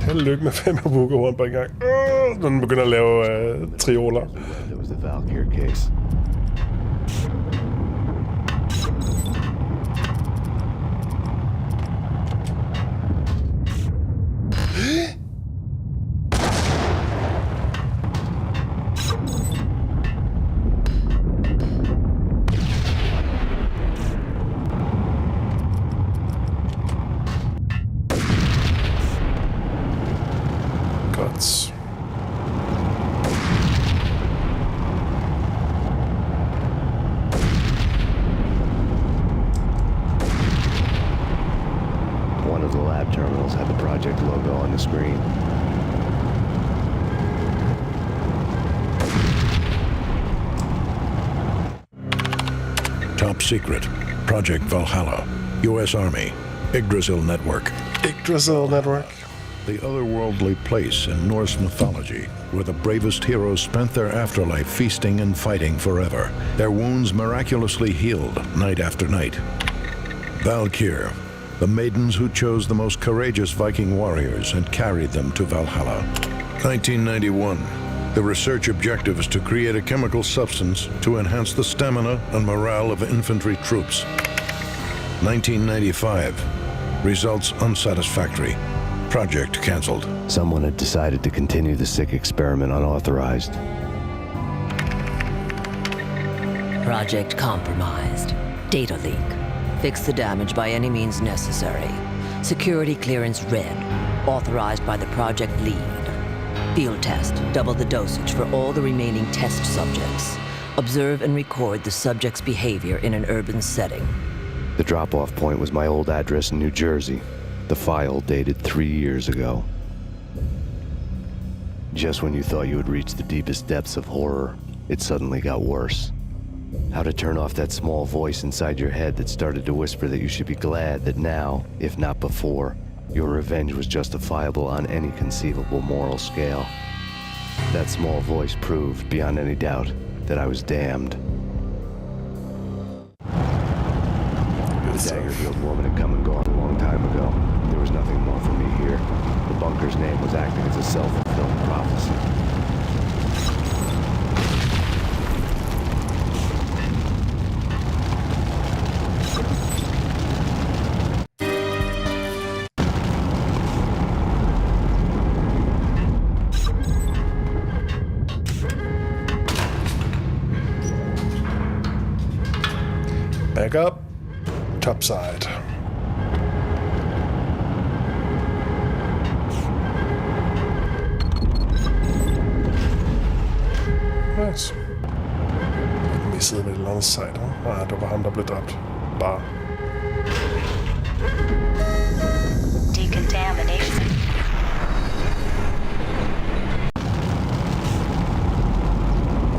Held lykke med 5 Avuga rundt på en gang. Når den begynder at lave trioler. That was the Valkyrie case. Top secret. Project Valhalla. U.S. Army. Yggdrasil Network. Yggdrasil Network. The otherworldly place in Norse mythology where the bravest heroes spent their afterlife feasting and fighting forever, their wounds miraculously healed night after night. Valkyr, the maidens who chose the most courageous Viking warriors and carried them to Valhalla. 1991. The research objective is to create a chemical substance to enhance the stamina and morale of infantry troops. 1995. Results unsatisfactory. Project cancelled. Someone had decided to continue the sick experiment unauthorized. Project compromised. Data leak. Fix the damage by any means necessary. Security clearance red. Authorized by the project lead. Field test. Double the dosage for all the remaining test subjects. Observe and record the subject's behavior in an urban setting. The drop-off point was my old address in New Jersey. The file dated 3 years ago. Just when you thought you had reached the deepest depths of horror, it suddenly got worse. How to turn off that small voice inside your head that started to whisper that you should be glad that now, if not before, your revenge was justifiable on any conceivable moral scale. That small voice proved, beyond any doubt, that I was damned. The dagger-heeled woman had come and gone a long time ago. There was nothing more for me here. The bunker's name was acting as a self-fulfilling prophecy. Back up. Top side. Nice. Vi sidder med et eller andet sejt. Nej, det var ham, der blev dræbt. Bare. Decontamination.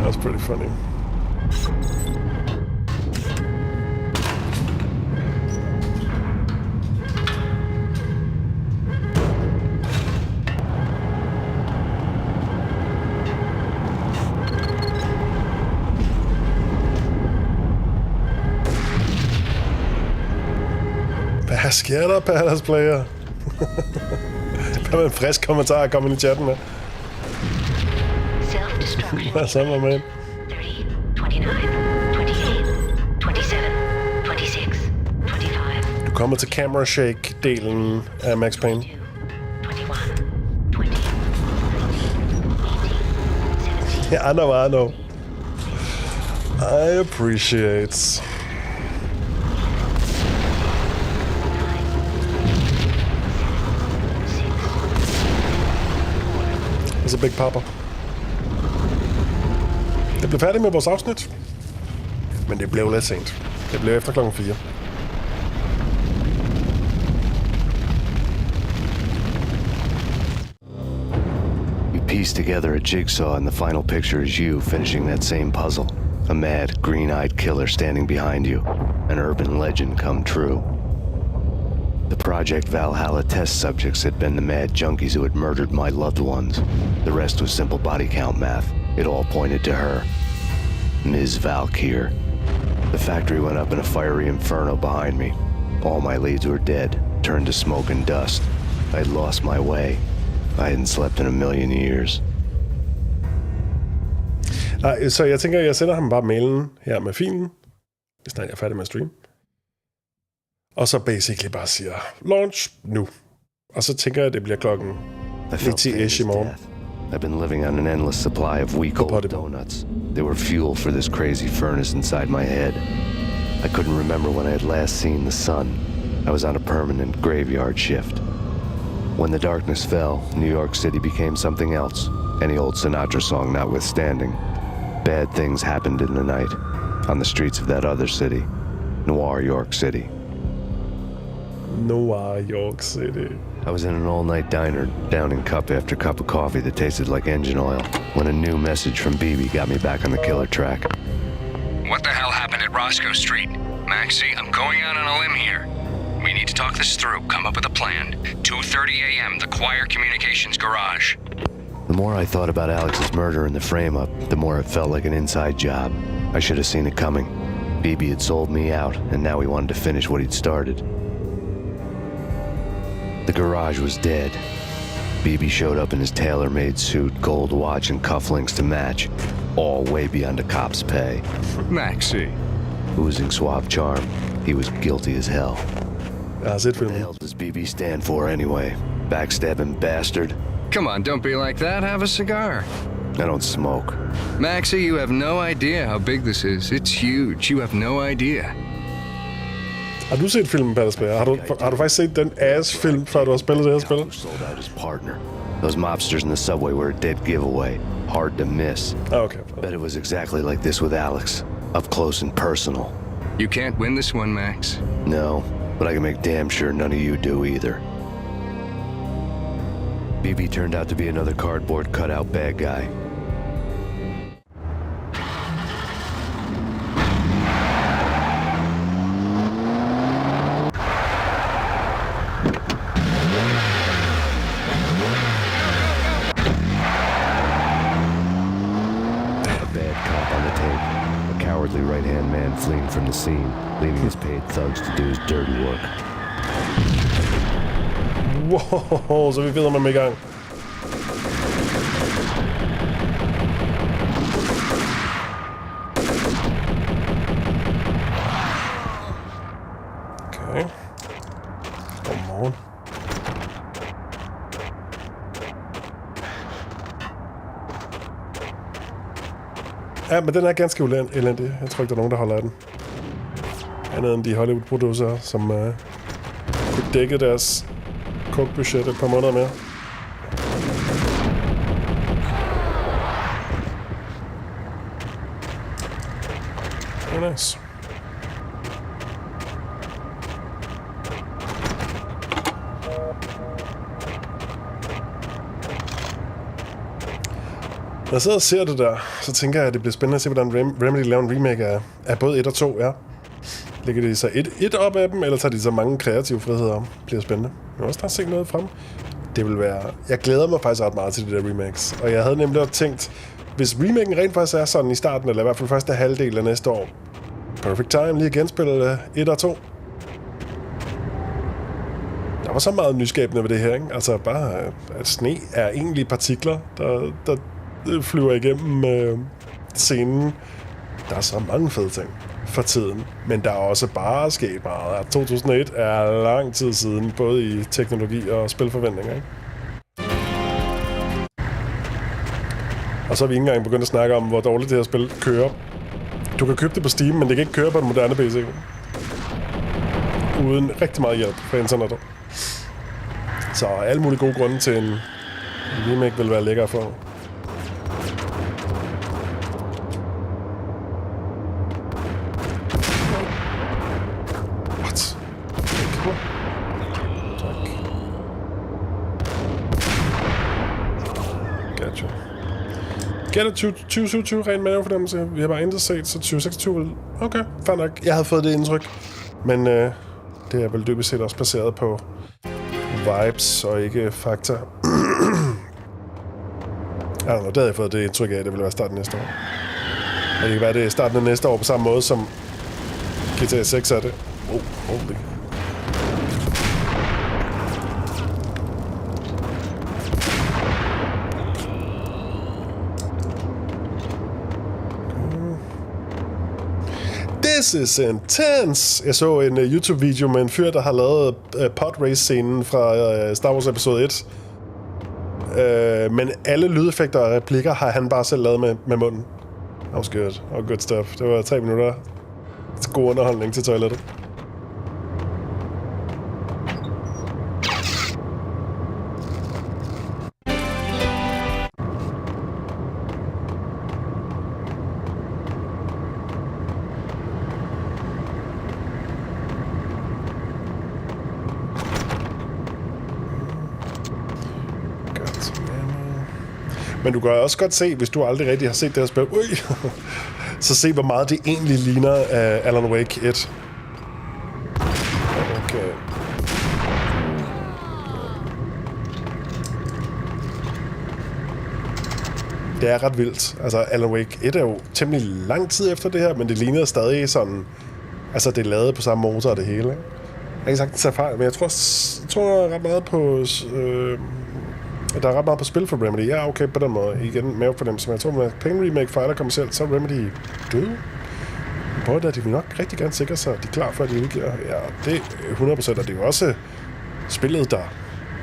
That's pretty funny. Hvad sker der, Palace Player? Hvad med en frisk kommentar at komme ind i chatten med? Self-destruction. Hvad så, my man? 30, 29, 28, 27, 26, 25. Du kommer til camera shake-delen af Max Payne. 21, 20, 18, 17. Yeah, I know. I appreciate. It's a big papa. Det blev færdigt med vores afsnit. Men det blev lidt sent. Det blev efter klokken 4. We pieced together a jigsaw, and the final picture is you finishing that same puzzle. A mad, green-eyed killer standing behind you. An urban legend come true. The Project Valhalla test subjects had been the mad junkies who had murdered my loved ones. The rest was simple body count math. It all pointed to her. Ms. Valkyr. The factory went up in a fiery inferno behind me. All my leads were dead, turned to smoke and dust. I'd lost my way. I hadn't slept in a million years. Nej, så jeg tænker, jeg sender ham bare mailen her med filen, hvis jeg er færdig med at streame. Og så basically bare siger, launch nu. Og så tænker jeg, at det bliver klokken 10-ish i morgen. I've been living on an endless supply of week-old donuts. They were fuel for this crazy furnace inside my head. I couldn't remember when I had last seen the sun. I was on a permanent graveyard shift. When the darkness fell, New York City became something else, any old Sinatra song notwithstanding. Bad things happened in the night, on the streets of that other city, Noir York City. Noir York City. I was in an all-night diner, downing cup after cup of coffee that tasted like engine oil, when a new message from BB got me back on the killer track. What the hell happened at Roscoe Street? Maxie, I'm going out on a limb here. We need to talk this through, come up with a plan. 2:30 a.m., the Choir Communications Garage. The more I thought about Alex's murder and the frame-up, the more it felt like an inside job. I should have seen it coming. BB had sold me out, and now he wanted to finish what he'd started. The garage was dead. BB showed up in his tailor-made suit, gold watch, and cufflinks to match, all way beyond a cop's pay. Maxie. Oozing suave charm, he was guilty as hell. That's it for me. What the hell does BB stand for anyway? Backstabbing bastard? Come on, don't be like that. Have a cigar. I don't smoke. Maxie, you have no idea how big this is. It's huge. You have no idea. Har du set filmen, Palace Player? Har du faktisk set den ass-film, før du har spillet det her spil? Sold out his partner. Those mobsters in the subway were a dead giveaway. Hard to miss. Okay. Bet it was exactly like this with Alex. Up close and personal. You can't win this one, Max. No, but I can make damn sure none of you do either. BB turned out to be another cardboard cutout bad guy. Right-hand man fleeing from the scene, leaving his paid thugs to do his dirty work. Wow, så vi ved, om man er i gang. Okay. Godmorgen. Ja, men den er ganske elendig. Jeg tror ikke, der er nogen, der holder af den. Andet end de Hollywood-producer, som kunne dække deres coke-budget et par måneder mere. Det er nice. Når jeg sidder og ser det der, så tænker jeg, at det bliver spændende at se, hvordan Remedy laver en remake af både 1 og 2, ja. Lægger de så et op af dem, eller tager de så mange kreative friheder? Bliver spændende. Jeg vil også snart se noget frem. Det vil være... Jeg glæder mig faktisk ret meget til de der remakes. Og jeg havde nemlig også tænkt, hvis remaken rent faktisk er sådan i starten, eller i hvert fald første halvdel af næste år, perfect time lige at genspille 1 og 2. Der var så meget nyskabende ved det her, ikke? Altså bare, at sne er egentlig partikler, der flyver igennem scenen. Der er så mange fede ting for tiden, men der er også bare sket meget. 2001 er lang tid siden, både i teknologi og spilforventninger, ikke? Og så er vi ikke engang begyndt at snakke om, hvor dårligt det her spil kører. Du kan købe det på Steam, men det kan ikke køre på en moderne PC. Uden rigtig meget hjælp fra internettet. Så alle mulige gode grunde til en remake vil være lækker for. What? Tak. Gotcha. Gætter 2027 ren mavefornemmelse. Vi har bare intet set, så 2026 vil... Okay, fair nok. Jeg havde fået det indtryk. Men det er vel dybest set også baseret på vibes og ikke fakta. I don't know, der havde jeg fået det indtryk af, at det ville være starten næste år. Men det kan være, det er starten af næste år på samme måde som GTA 6 er det. Holy. This is intense! Jeg så en YouTube-video med en fyr, der har lavet podrace-scenen fra Star Wars episode 1. Men alle lydeffekter og replikker har han bare selv lavet med munden. That was good. Oh, good stuff. Det var 3 minutter. God underholdning til toilettet. Men du kan også godt se, hvis du aldrig rigtig har set det her spil, så se, hvor meget det egentlig ligner af Alan Wake 1. Okay. Det er ret vildt. Altså, Alan Wake 1 er jo temmelig lang tid efter det her, men det ligner stadig sådan... Altså, det er lavet på samme motor og det hele, ikke? Jeg kan ikke sagtens tage fejl, men jeg tror ret meget på... Der er ret meget på spil for Remedy. Ja, okay, på den måde. Igen, mavefornemmelse. Men jeg tror, at Payne remake fejler kommercielt, så er Remedy døde. Både der, de vil nok rigtig gerne sikre sig, at de er klar for, at de udgiver. Ja, det er 100%, og det er jo også spillet, der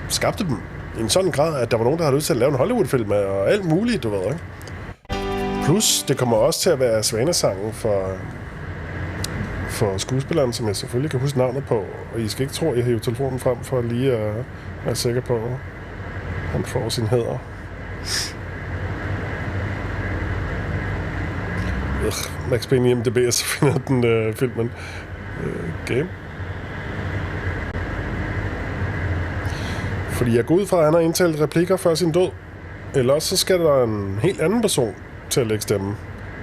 skabte dem i en sådan grad, at der var nogen, der havde lyst til at lave en Hollywood-film og alt muligt, du ved, ikke? Plus, det kommer også til at være svanesangen for skuespilleren, som jeg selvfølgelig kan huske navnet på. Og I skal ikke tro, at jeg hæver telefonen frem for lige at være sikker på, han får sin hæder. Max Payne i MDB, så finder den filmen game. Fordi jeg går ud fra, at han har indtalt replikker før sin død. Eller også så skal der en helt anden person til at lægge stemmen.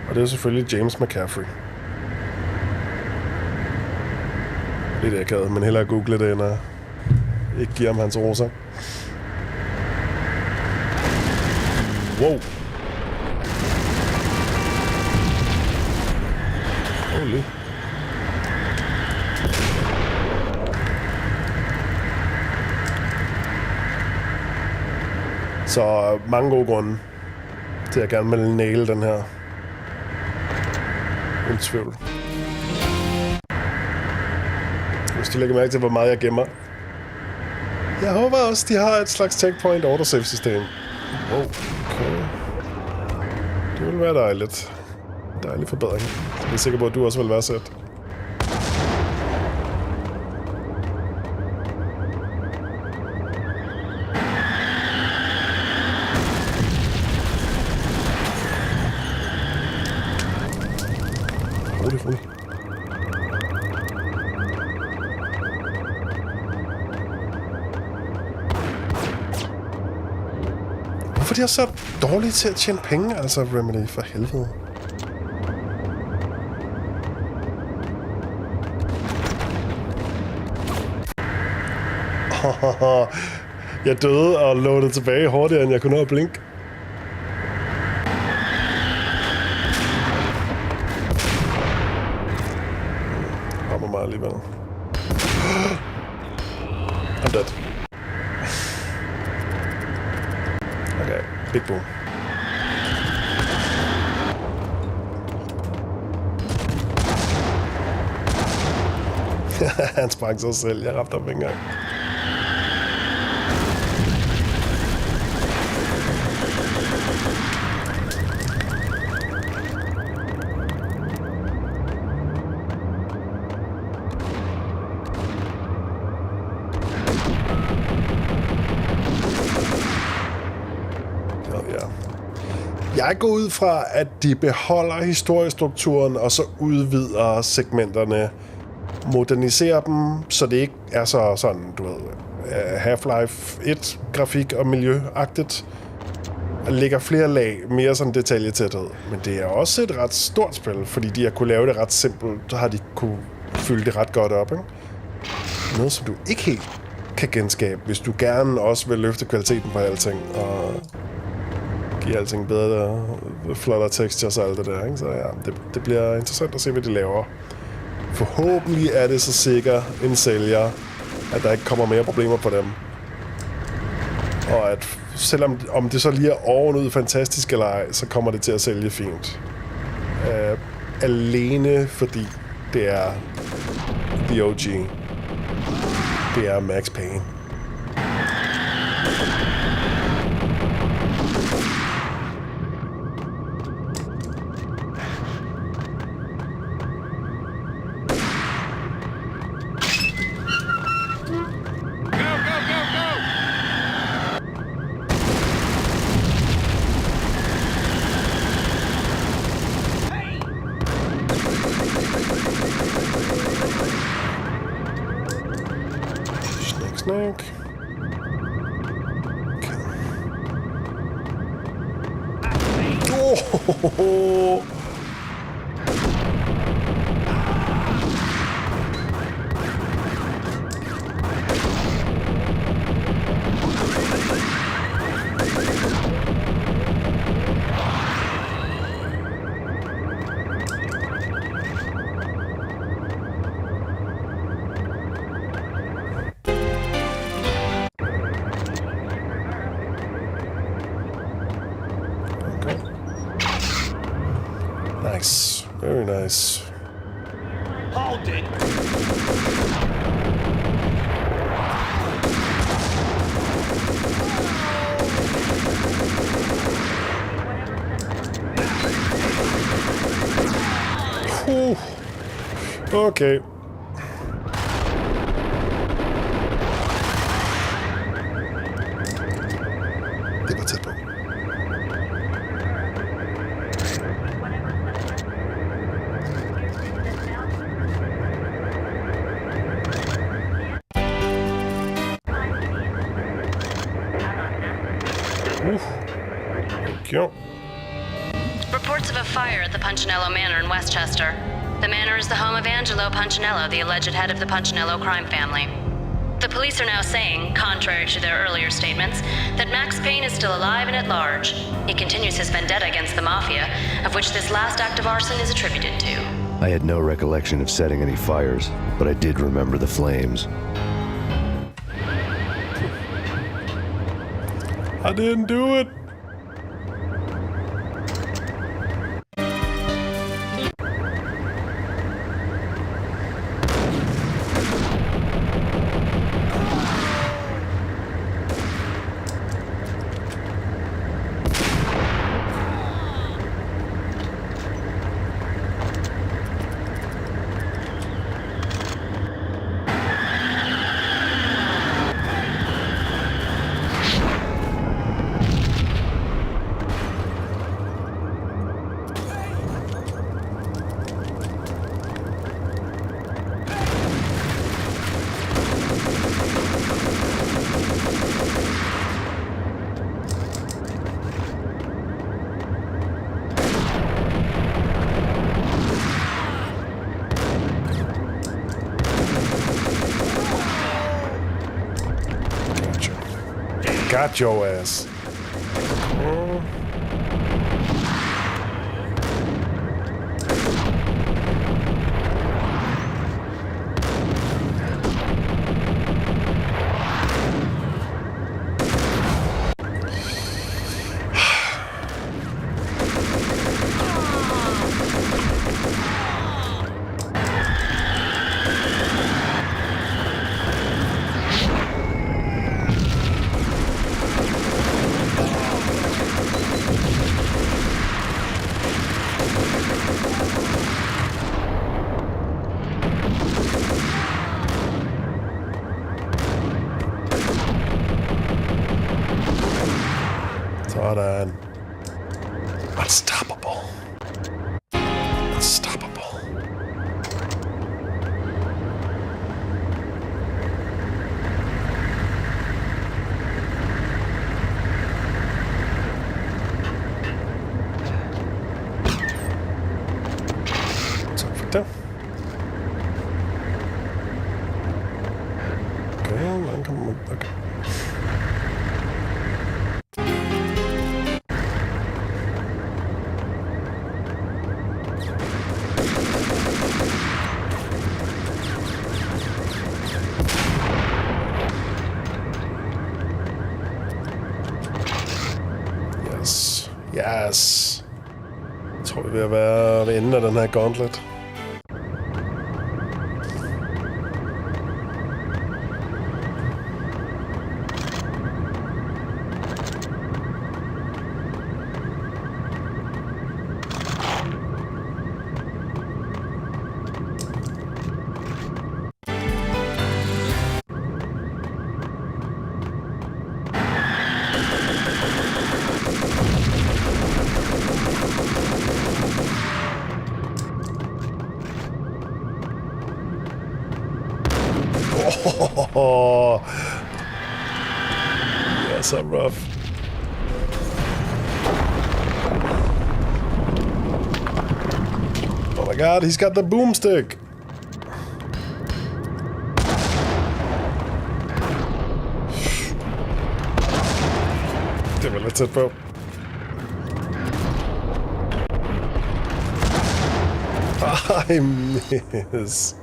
Og det er selvfølgelig James McCaffrey. Lidt akavet, men hellere google det, end at ikke give ham hans roser. Wow. Holy. Så mange gode grunde til at gerne vil naile den her. Uden tvivl. Hvis du lægger mærke til, hvor meget jeg gemmer. Jeg håber også, de har et slags checkpoint autosave system. Okay. Det vil være dejligt. Dejlig forbedring. Så jeg er sikker på, at du også vil være sæt. Rolig. Hvorfor de også så dårlige til at tjene penge, altså Remedy, for helvede. Jeg døde og lånede tilbage hurtigere, end jeg kunne nå at blinke. Rammer mig alligevel. I'm dead. Okay, big boom. Han sprang sig selv. Jeg ramte ham ikke engang. Jeg går ud fra, at de beholder historiestrukturen, og så udvider segmenterne, moderniserer dem, så det ikke er så sådan, du ved, Half-Life 1 grafik og miljøagtigt. Lægger flere lag, mere sådan detaljtæthed. Men det er også et ret stort spil, fordi de har kunne lave det ret simpelt, så har de kunne fylde det ret godt op, ikke? Noget, som du ikke helt kan genskabe, hvis du gerne også vil løfte kvaliteten på alting, og give alting bedre, flottere textures og alt det der, ikke? Så ja, det bliver interessant at se, hvad de laver. Forhåbentlig er det så sikker en sælger, at der ikke kommer mere problemer på dem. Og at selvom om det så lige er ovenud fantastisk eller ej, så kommer det til at sælge fint. Alene fordi det er The OG. Det er Max Payne. Nice. Very nice. Hold it! Okay. Det var tæt på. Reports of a fire at the Punchinello Manor in Westchester. The manor is the home of Angelo Punchinello, the alleged head of the Punchinello crime family. The police are now saying, contrary to their earlier statements, that Max Payne is still alive and at large. He continues his vendetta against the Mafia, of which this last act of arson is attributed to. I had no recollection of setting any fires, but I did remember the flames. I didn't do it. Got your ass. Sådan. Unstoppable. Unstoppable. Tak for det. Okay, hvordan kommer man... Okay. Yes. Jeg tror, vi er ved at være ved enden af den her gauntlet. Oh, yeah, so rough. Oh my god, he's got the boomstick. Det var lidt tæt på. I miss.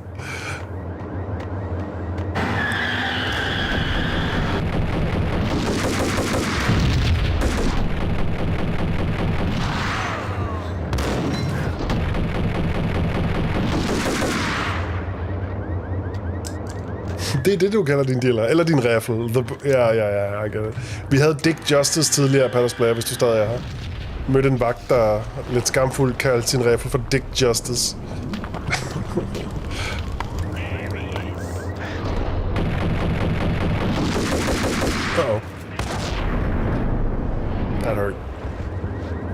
Det er det, du kalder din dealer. Eller din raffle. Ja, I get it. Vi havde Dick Justice tidligere, Padders Player, hvis du stadig er her. Mødte en vagt, der lidt skamfuldt kaldte sin raffle for Dick Justice. Uh-oh. That hurt.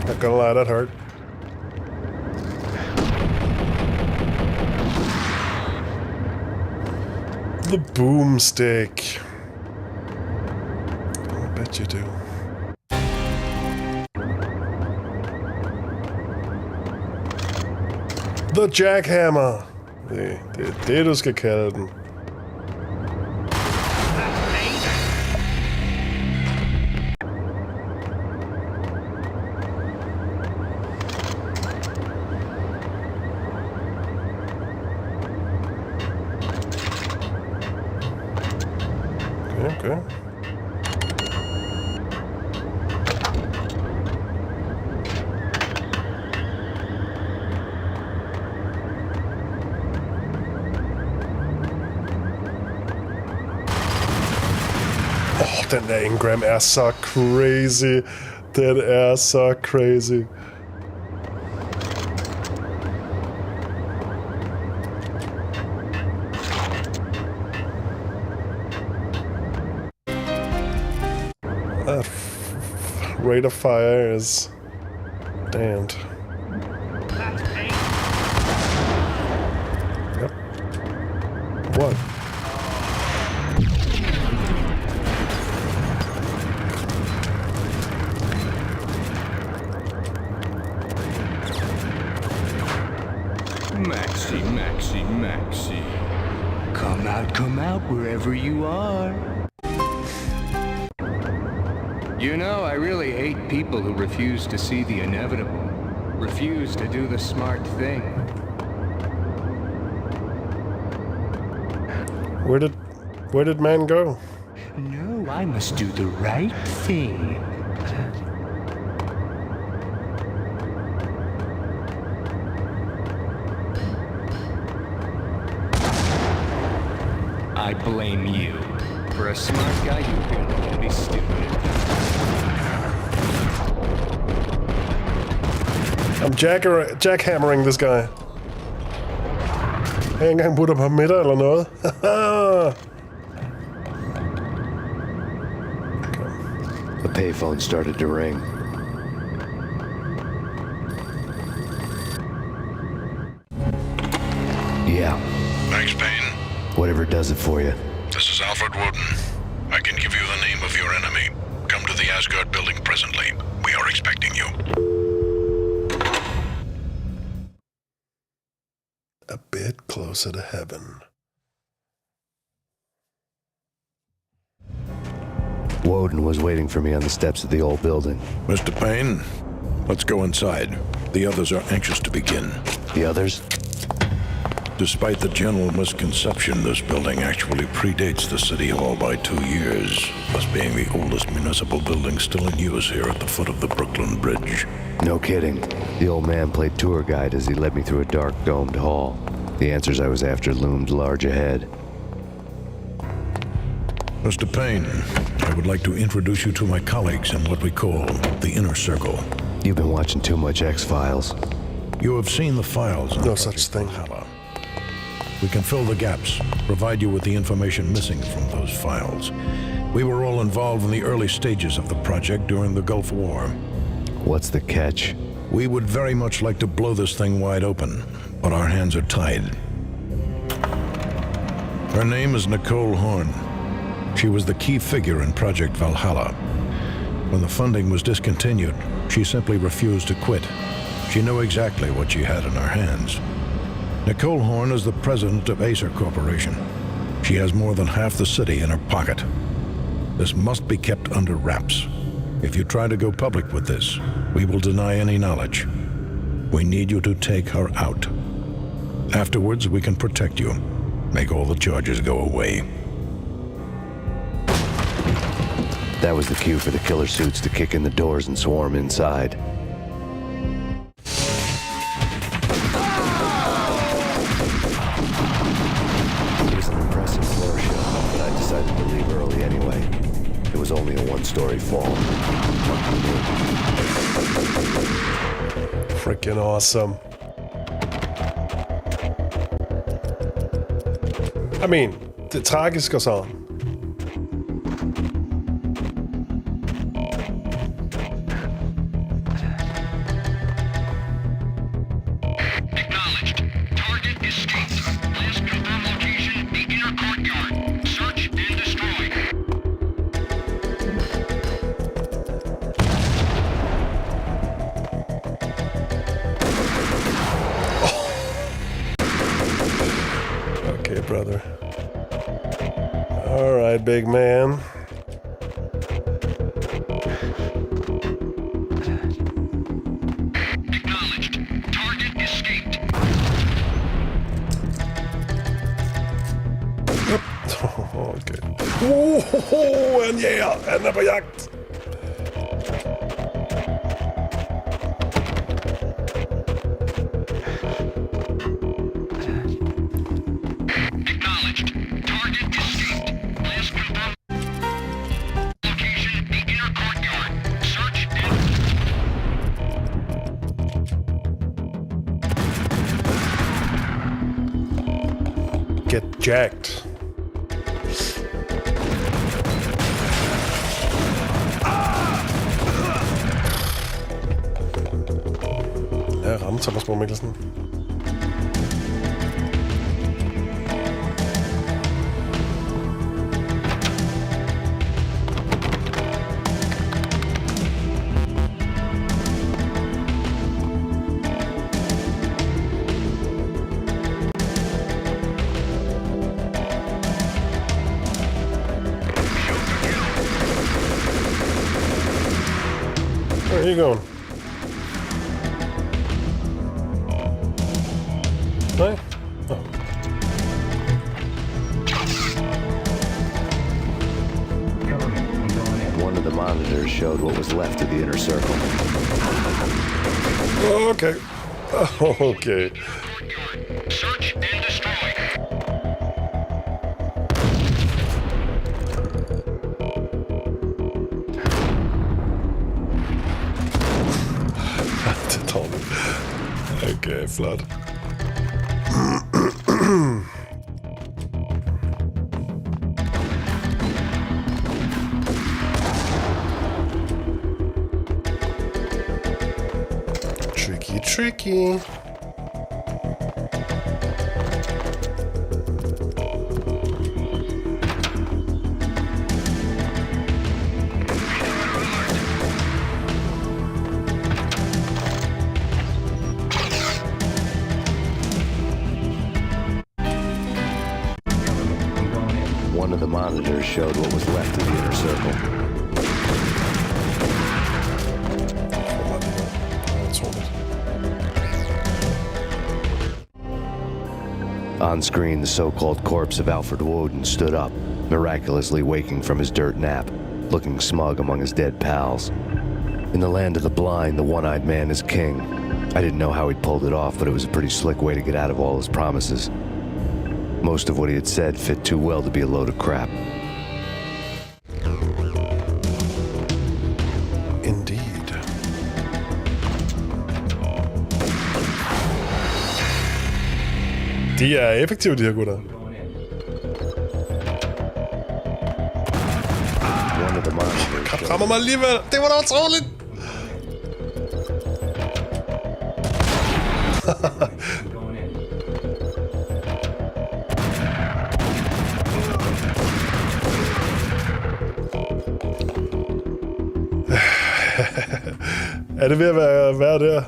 Not gonna lie, that hurt. The boomstick. I bet you do. The jackhammer. Det er det, du skal kalde den. Okay. Den der Ingram er så crazy. Den er så crazy. That rate of fire is damned. Yep. What? Maxi. Come out wherever you are. You know, I really hate people who refuse to see the inevitable. Refuse to do the smart thing. Where did man go? No, I must do the right thing. I blame you. For a smart guy, you really can be stupid. I'm jackhammering this guy. Jeg har ikke engang puttet på midter eller noget. The payphone started to ring. Yeah. Max Payne? Whatever does it for you. This is Alfred Woden. I can give you the name of your enemy. Come to the Asgard building presently. We are expecting you. A bit closer to heaven. Woden was waiting for me on the steps of the old building. Mr. Payne, let's go inside. The others are anxious to begin. The others? Despite the general misconception, this building actually predates the City Hall by 2 years, thus being the oldest municipal building still in use here at the foot of the Brooklyn Bridge. No kidding. The old man played tour guide as he led me through a dark domed hall. The answers I was after loomed large ahead. Mr. Payne, I would like to introduce you to my colleagues in what we call the Inner Circle. You've been watching too much X-Files. You have seen the files. No such thing. We can fill the gaps, provide you with the information missing from those files. We were all involved in the early stages of the project during the Gulf War. What's the catch? We would very much like to blow this thing wide open, but our hands are tied. Her name is Nicole Horn. She was the key figure in Project Valhalla. When the funding was discontinued, she simply refused to quit. She knew exactly what she had in her hands. Nicole Horn is the president of Acer Corporation. She has more than half the city in her pocket. This must be kept under wraps. If you try to go public with this, we will deny any knowledge. We need you to take her out. Afterwards, we can protect you. Make all the charges go away. That was the cue for the killer suits to kick in the doors and swarm inside. It was an impressive floor show, but I decided to leave early anyway. It was only a one-story fall. Freaking awesome. I mean, det er tragisk og sådan. Brother. All right, big man. Acknowledged. Target escaped. Okay. En jæger! Han er på jagt! Get jacked. Jeg ramte Thomas Bo Mikkelsen. you going? Nej? Oh. One of the monitors showed what was left of the inner circle. Okay. Okay. Search and destroy. Det er dårligt. Okay, flot. Tricky. One of the monitors showed what was left of the inner circle. On screen, the so-called corpse of Alfred Woden stood up, miraculously waking from his dirt nap, looking smug among his dead pals. In the land of the blind, the one-eyed man is king. I didn't know how he'd pulled it off, but it was a pretty slick way to get out of all his promises. Most of what he had said fit too well to be a load of crap. Indeed. De er effektive, de her gutter. Rammer mig alligevel. Det var da utroligt. Er det ved at være der?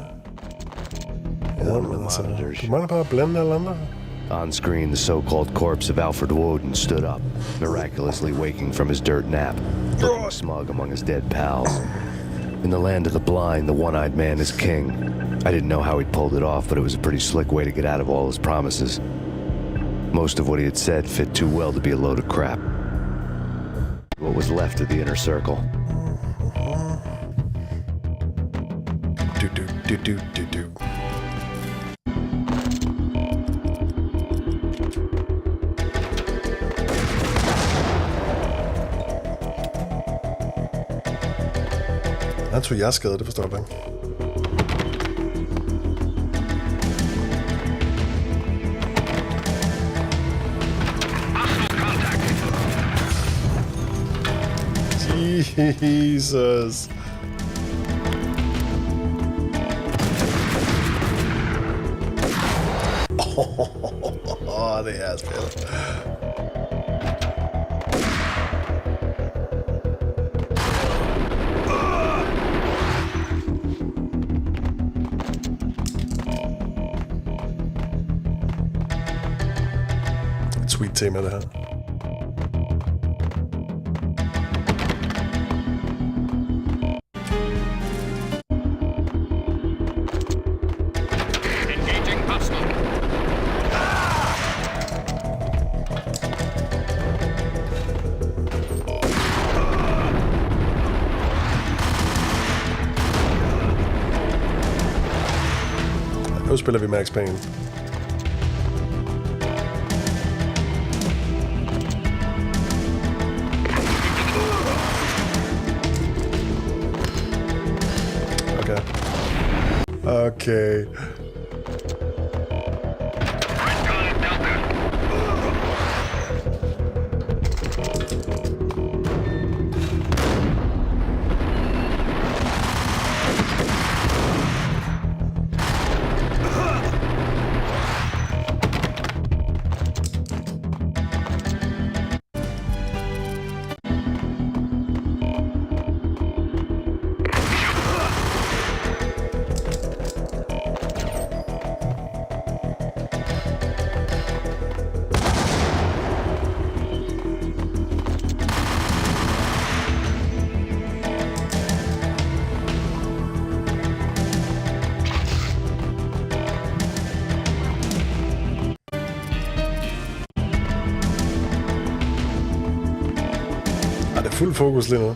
Ja, men altså, du mangler bare at blande alle andre. On screen, the so-called corpse of Alfred Woden stood up, miraculously waking from his dirt nap, looking smug among his dead pals. In the land of the blind, the one-eyed man is king. I didn't know how he'd pulled it off, but it was a pretty slick way to get out of all his promises. Most of what he had said fit too well to be a load of crap. What was left of the inner circle? Do. Han tog jeg skade, det forstår jeg ikke. Jesus. Det er spillet. Et sweet tema, det her. Nu spiller vi Max Payne. Okay. fuld fokus lige nu.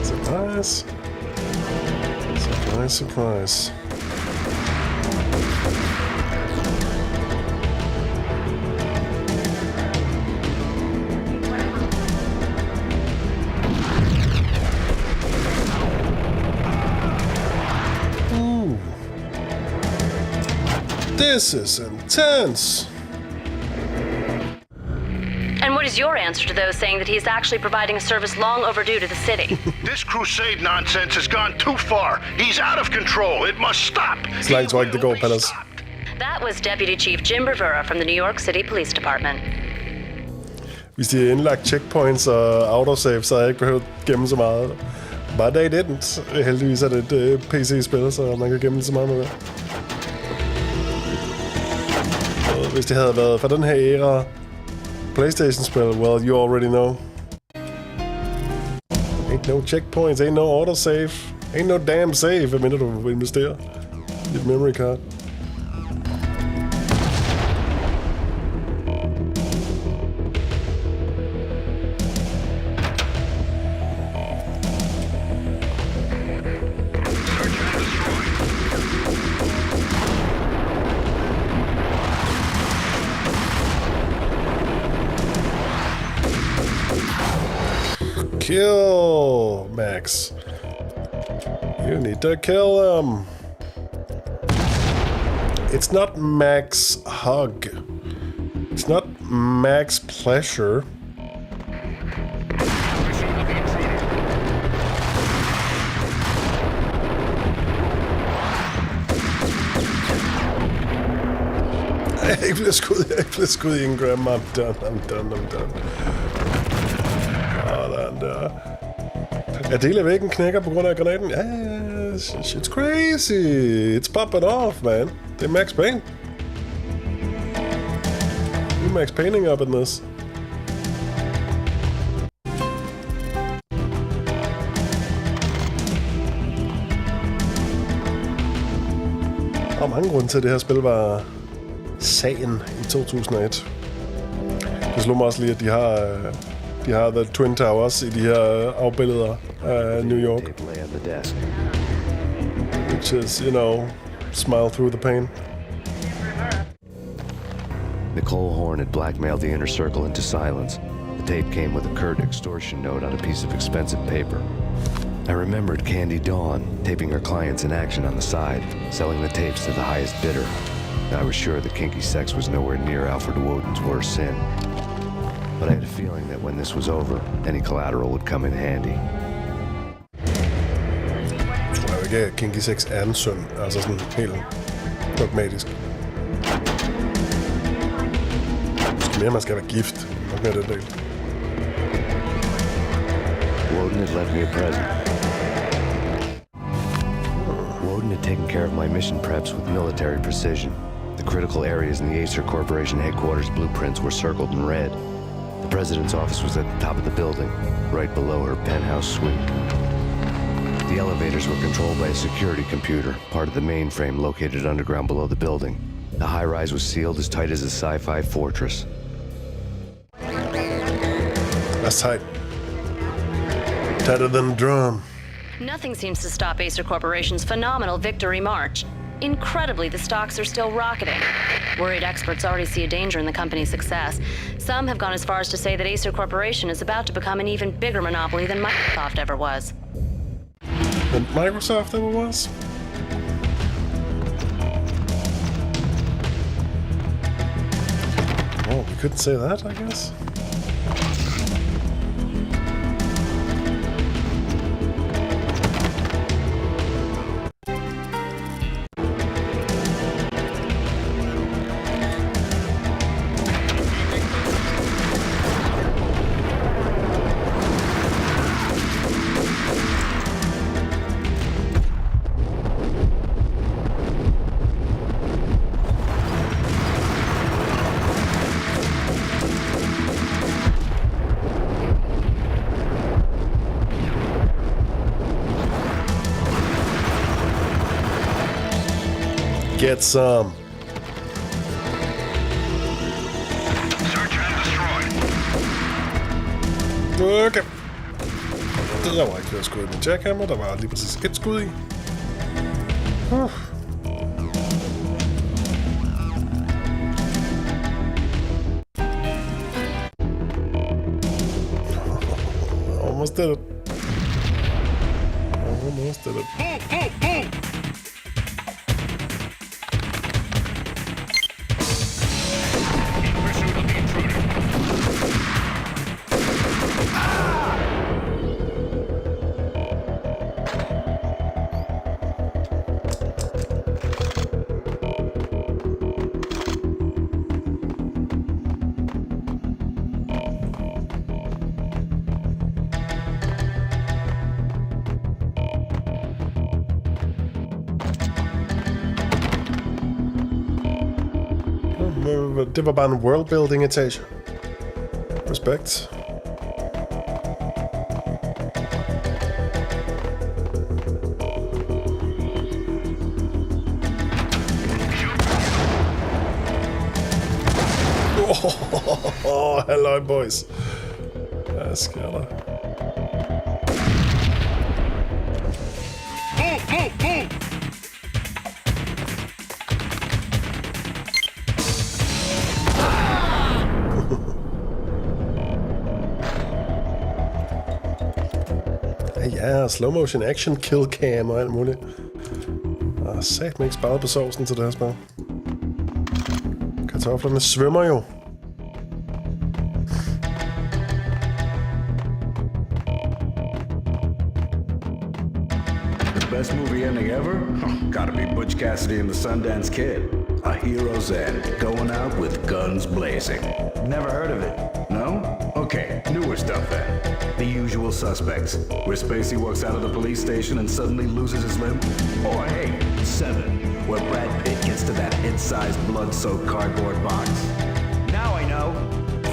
Surprise. Surprise, surprise. Ooh. This is intense. And what is your answer to those saying that he's actually providing a service long overdue to the city? This crusade nonsense has gone too far. He's out of control. It must stop. Så langt tror jeg ikke, det går, Palace. That was Deputy Chief Jim Rivera from the New York City Police Department. Hvis de har indlagt checkpoints og autosave, så har jeg ikke behøvet gemme så meget. Bare day didn't. Heldigvis er det et PC-spil, så man kan gemme så meget med det. Og hvis det havde været fra den her æra PlayStation-spil, well, you already know. Ain't no checkpoints, ain't no autosave, ain't no damn save, medmindre du vil investere i et memory card. Kill Max. You need to kill him. It's not Max hug. It's not Max pleasure. Jeg bliver skudt i en Grandma. I'm done. Sådan der. Ja, dele af væggen knækker på grund af granaten. Ja, shit's crazy. It's popping off, man. Det er Max Payne. You Max Payning up in this. Der er mange grunde til, at det her spil var sagen i 2001. Det slog mig også lige, at de har The Twin Towers i de her afbilleder af New York. Which is, you know, smile through the pain. Nicole Horn had blackmailed the inner circle into silence. The tape came with a curt extortion note on a piece of expensive paper. I remembered Candy Dawn taping her clients in action on the side, selling the tapes to the highest bidder. I was sure that kinky sex was nowhere near Alfred Woden's worst sin. But I had a feeling that when this was over, any collateral would come in handy. Jeg tror jo ikke, at kinky sex er en synd. Altså sådan helt dogmatisk. Måske mere, man skal være gift. Nok mere den del. Woden had left me a present. Woden had taken care of my mission preps with military precision. The critical areas in the Acer Corporation headquarters blueprints were circled in red. The president's office was at the top of the building, right below her penthouse suite. The elevators were controlled by a security computer, part of the mainframe located underground below the building. The high-rise was sealed as tight as a sci-fi fortress. That's tight. Tighter than a drum. Nothing seems to stop Acer Corporation's phenomenal victory march. Incredibly, the stocks are still rocketing. Worried experts already see a danger in the company's success. Some have gone as far as to say that Acer Corporation is about to become an even bigger monopoly than Microsoft ever was. Than Microsoft ever was? Oh, we couldn't say that, I guess. Get some. Search and destroy. Okay. Der var ikke flere skud med jackhammer. Der var lige præcis et skud i. Almost did it. Almost did it. Det var bare en worldbuilding etage. Respekt. Halløj, boys. Hvad sker der? Ja, slow motion action kill cam og alt muligt. Og sat mig ikke sparet på sovsen til det her spil. Kartoflerne svømmer jo. The best movie ending ever? Gotta be Butch Cassidy and the Sundance Kid. A hero's end, going out with guns blazing. Never heard of it? No? Okay, newer stuff then. The Usual Suspects, where Spacey walks out of the police station and suddenly loses his limb. Or hey, 7, where Brad Pitt gets to that head-sized blood-soaked cardboard box. Now I know.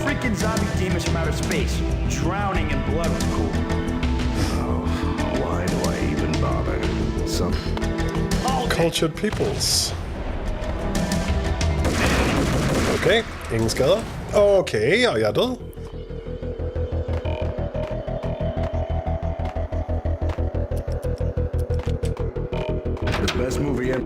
Freaking zombie demons from outer space. Drowning in blood was cool. Oh, why do I even bother? Some cultured peoples. Okay, ingen skader. Okay, og jeg er død. The best movie ever.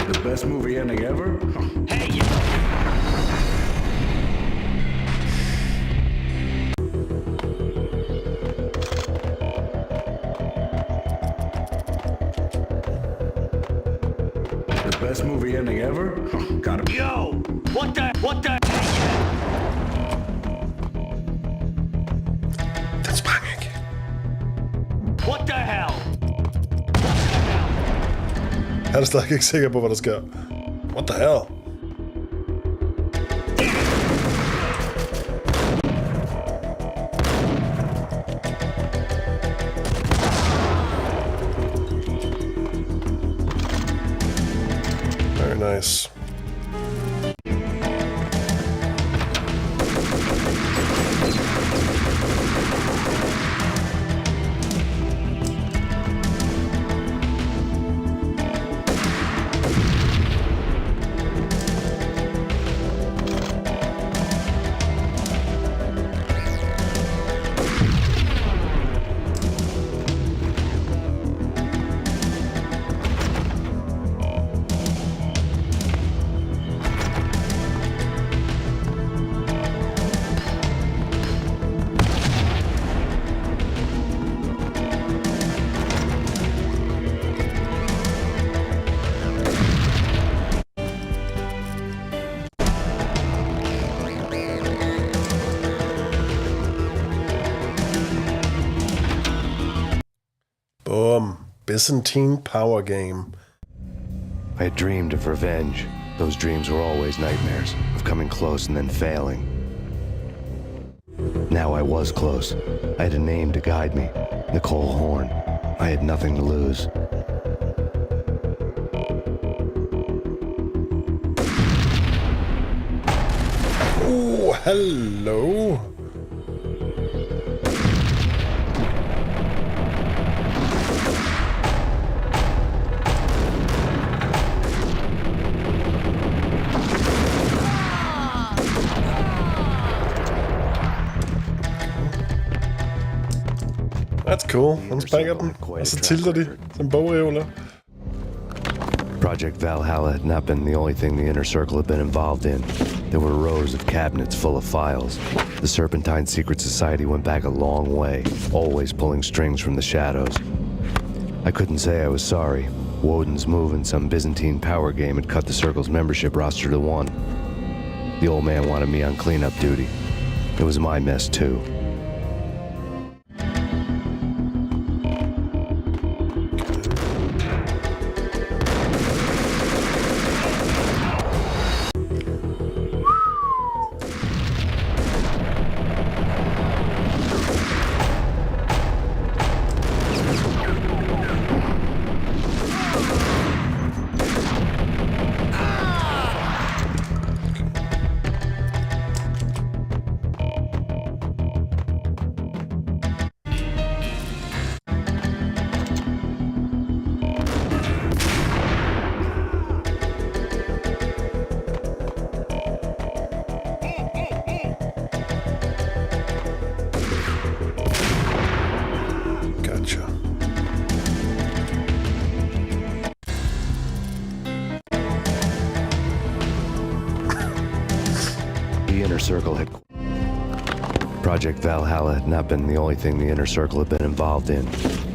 The best movie ending ever? Hey, The best movie ending ever? Gotta be. Yo! What the? Den sprang ikke. What the hell? Jeg er stadig ikke sikker på, hvad der sker. What the hell? Very nice. Boom. Byzantine power game. I had dreamed of revenge. Those dreams were always nightmares, of coming close and then failing. Now I was close. I had a name to guide me, Nicole Horn. I had nothing to lose. Oh, hello. That's cool. Han springer den, og så tilter de som bogreoler. Project Valhalla had not been the only thing the Inner Circle had been involved in. There were rows of cabinets full of files. The Serpentine Secret Society went back a long way, always pulling strings from the shadows. I couldn't say I was sorry. Woden's move in some Byzantine power game had cut the Circle's membership roster to 1. The old man wanted me on cleanup duty. It was my mess, too. Project Valhalla had not been the only thing the Inner Circle had been involved in.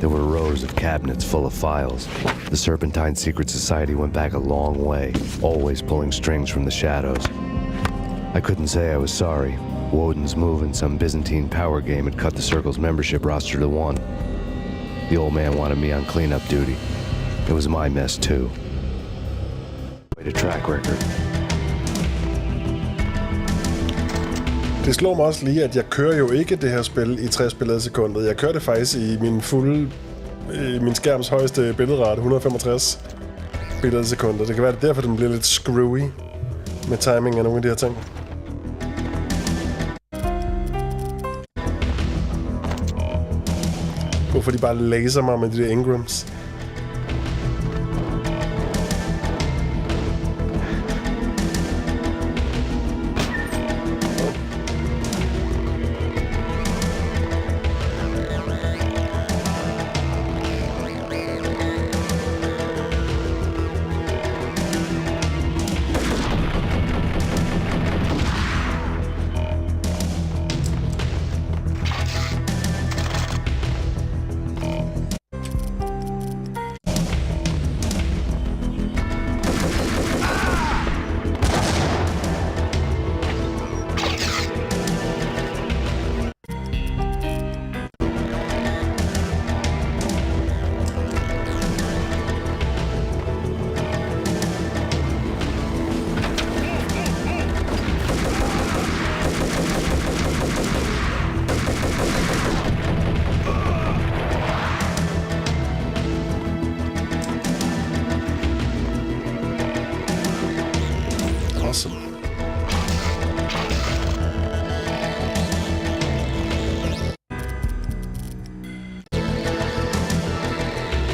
There were rows of cabinets full of files. The Serpentine Secret Society went back a long way, always pulling strings from the shadows. I couldn't say I was sorry. Woden's move in some Byzantine power game had cut the Circle's membership roster to 1. The old man wanted me on cleanup duty. It was my mess, too. Quite a track record. Det slår mig også lige, at jeg kører jo ikke det her spil i 60 billeder i sekundet. Jeg kører det faktisk i min skærms højeste billedrate, 165 billeder i sekundet. Det kan være, det derfor, den bliver lidt screwy med timing af nogle af de her ting. Hvorfor de bare laser mig med de der Ingrams.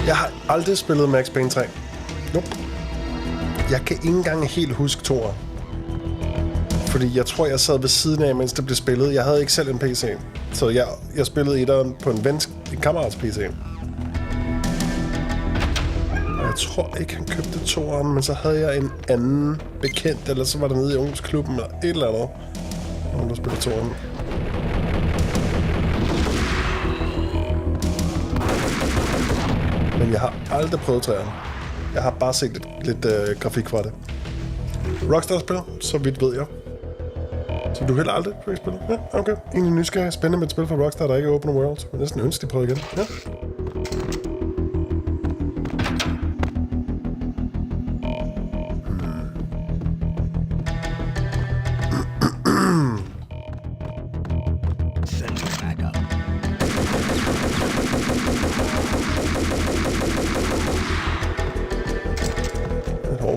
Jeg har aldrig spillet Max Payne 3. Nope. Jeg kan ikke engang helt huske toer. Fordi jeg tror, jeg sad ved siden af, mens det blev spillet. Jeg havde ikke selv en PC. Så jeg spillede etteren på en kammerats PC. Og jeg tror ikke, han købte toeren, men så havde jeg en anden bekendt, eller så var der nede i ungdomsklubben, eller et eller andet. Nogen, der spillede toeren. Men jeg har aldrig prøvet træerne. Jeg har bare set lidt grafik fra det. Rockstar-spil, så vidt ved jeg. Så du heller aldrig prøvet spillet? Ja, okay. Egentlig nysgerrig. Spændende med et spil fra Rockstar, der ikke er open world. Men næsten ønsker, de prøver igen. Ja.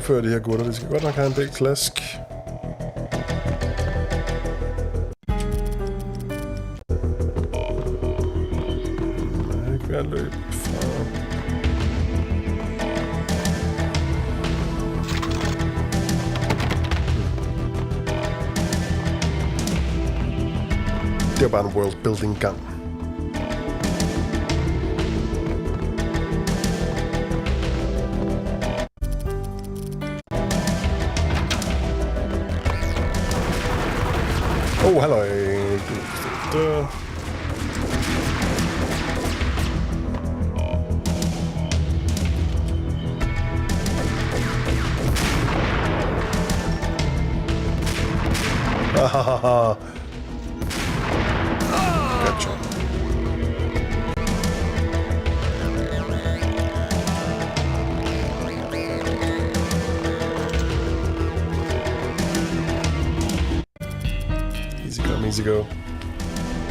afføre de her gutter. De skal godt nok have en del klask. Jeg er ikke ved at løbe fra... Det var bare en world-building-gang. Halløj. Hahaha. Gotcha. Easy go.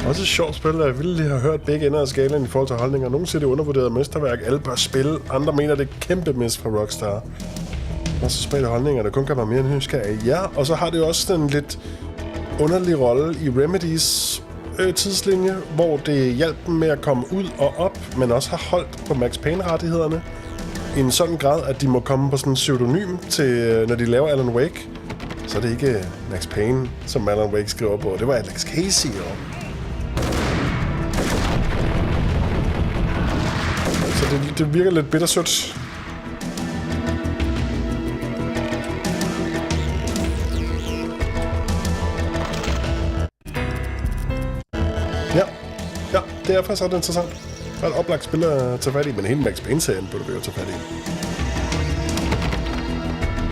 Også et sjovt spil, der jeg ville lige have hørt begge ender af skalaen i forhold til holdninger. Nogle siger det undervurderet mesterværk, alle bør spille. Andre mener det er kæmpe mis fra Rockstar. Og så spiller holdninger, der kun kan være mere end nysgerrige. Ja, og så har det også den lidt underlige rolle i Remedys tidslinje, hvor det hjalp dem med at komme ud og op, men også har holdt på Max Payne-rettighederne i en sådan grad, at de må komme på sådan en pseudonym til, når de laver Alan Wake. Så er det ikke Max Payne, som Alan Wake skriver på. Det var Alex Casey, jo. Så det virker lidt bittersødt. Ja, det er faktisk ret interessant. Der er et oplagt spil at tage fat i, men hele Max Payne-serien burde vi jo tage fat i.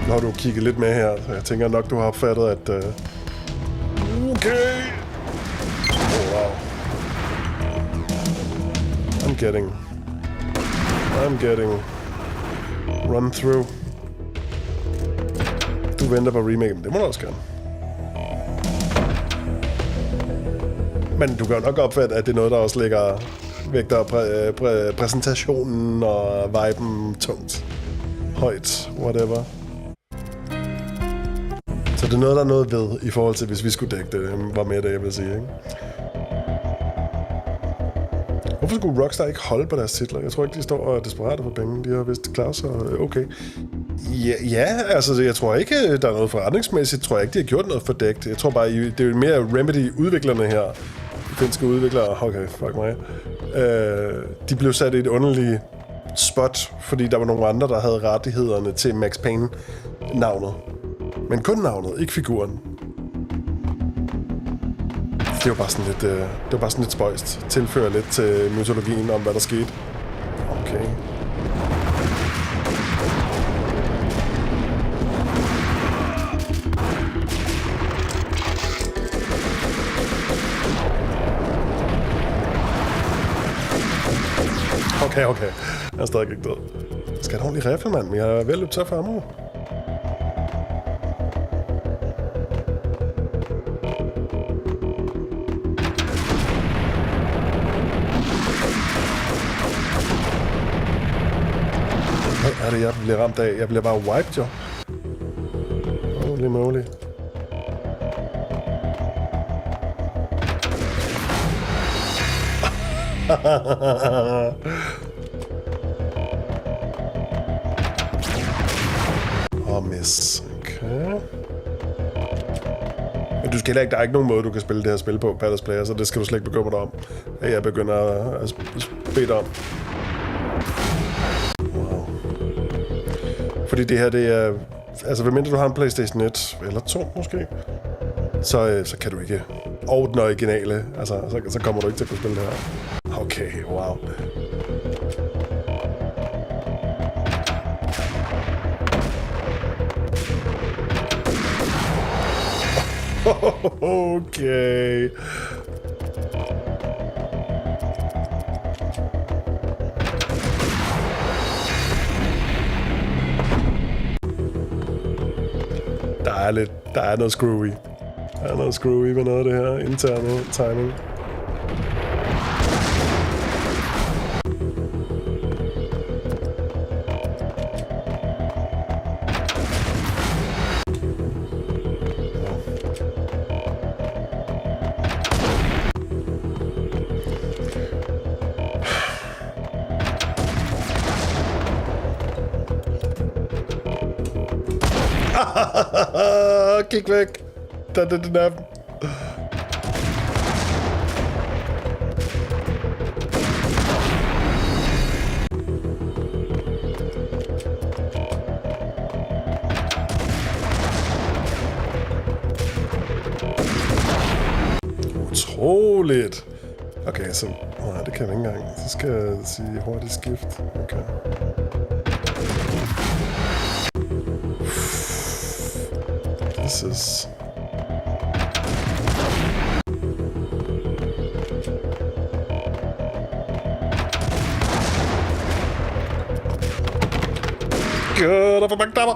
Nu har du kigget lidt med her, så jeg tænker nok, du har opfattet, at... Okay! Oh, wow. I'm getting... Run through. Du venter på remaken, det må du også gerne. Men du kan jo nok opfatte, at det er noget, der også ligger vægter præsentationen og viben tungt. Højt, whatever. Så det er noget, der er noget ved, i forhold til, hvis vi skulle dække det, var med det, jeg vil sige, ikke? Hvorfor skulle Rockstar ikke holde på deres titler? Jeg tror ikke, de står desperate for penge. De har vist klaret sig okay. Ja, altså, jeg tror ikke, der er noget forretningsmæssigt. Tror jeg ikke, de har gjort noget fordækt. Jeg tror bare, det er jo mere Remedy-udviklerne her. De finske udviklere, okay, fuck mig. De blev sat i et underligt spot, fordi der var nogle andre, der havde rettighederne til Max Payne-navnet. Men kun navnet, ikke figuren. Det var bare sådan lidt spøjst. Tilfører lidt til mytologien om, hvad der skete. Okay. Okay. Jeg er stadig ikke død. Skal have en ordentlig rifle, mand? Jeg er vel løbet tør for ammo. Hvad er det, jeg bliver ramt af? Jeg bliver bare wiped, jo. Holy moly. Miss. Okay. Men du skal heller ikke, der er ikke nogen måde, du kan spille det her spil på, Palace Player, så det skal du slet ikke bekymre dig om, at jeg begynder at bede om. Wow. Fordi det her, det er... Altså, hvad mindre du har en PlayStation 1, eller 2 måske, så kan du ikke... Og den originale, altså, så kommer du ikke til at kunne spille det her. Okay, wow. Okay. Der er noget screwy. Der er noget screwy med noget af det her interne timing. Kig væk. Den er den. Utroligt. Okay, så... Nej, det kan jeg ikke engang. Så skal jeg sige hurtigt skift. Okay. This is... God, der er for mange dammer.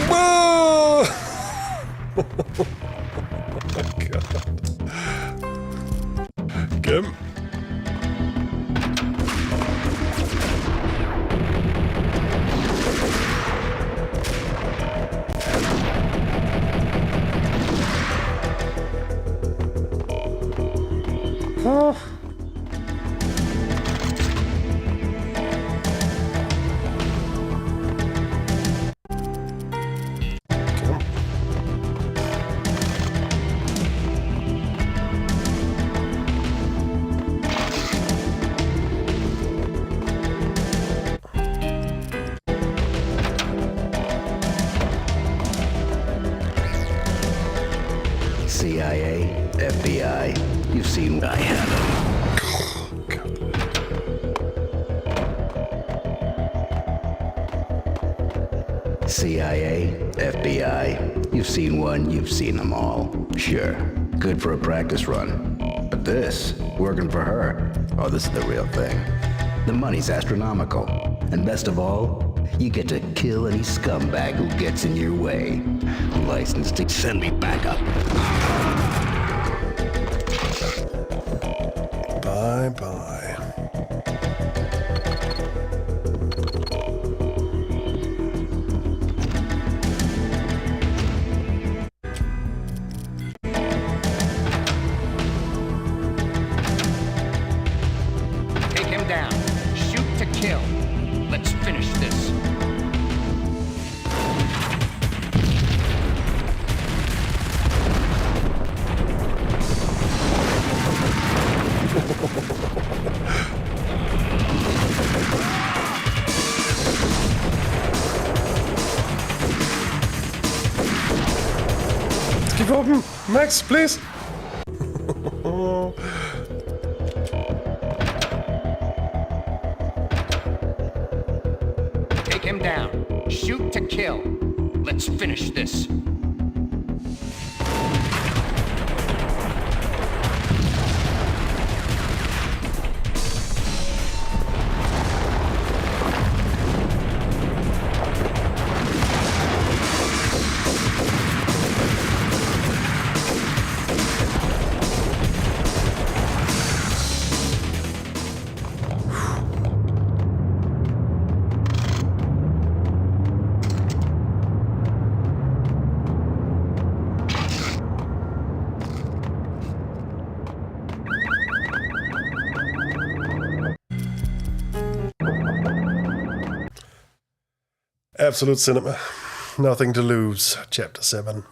Whoa! Oh my God. Gem. CIA, FBI, you've seen what I have. CIA, FBI, you've seen one, you've seen them all. Sure, good for a practice run. But this, working for her, oh, this is the real thing. The money's astronomical. And best of all, you get to kill any scumbag who gets in your way. Licensed to send me back up. Bye-bye. Take him down. Shoot to kill. Let's finish this. Keep open, Max, please. Take him down. Shoot to kill. Let's finish this. Absolute cinema. Nothing to lose. Chapter 7.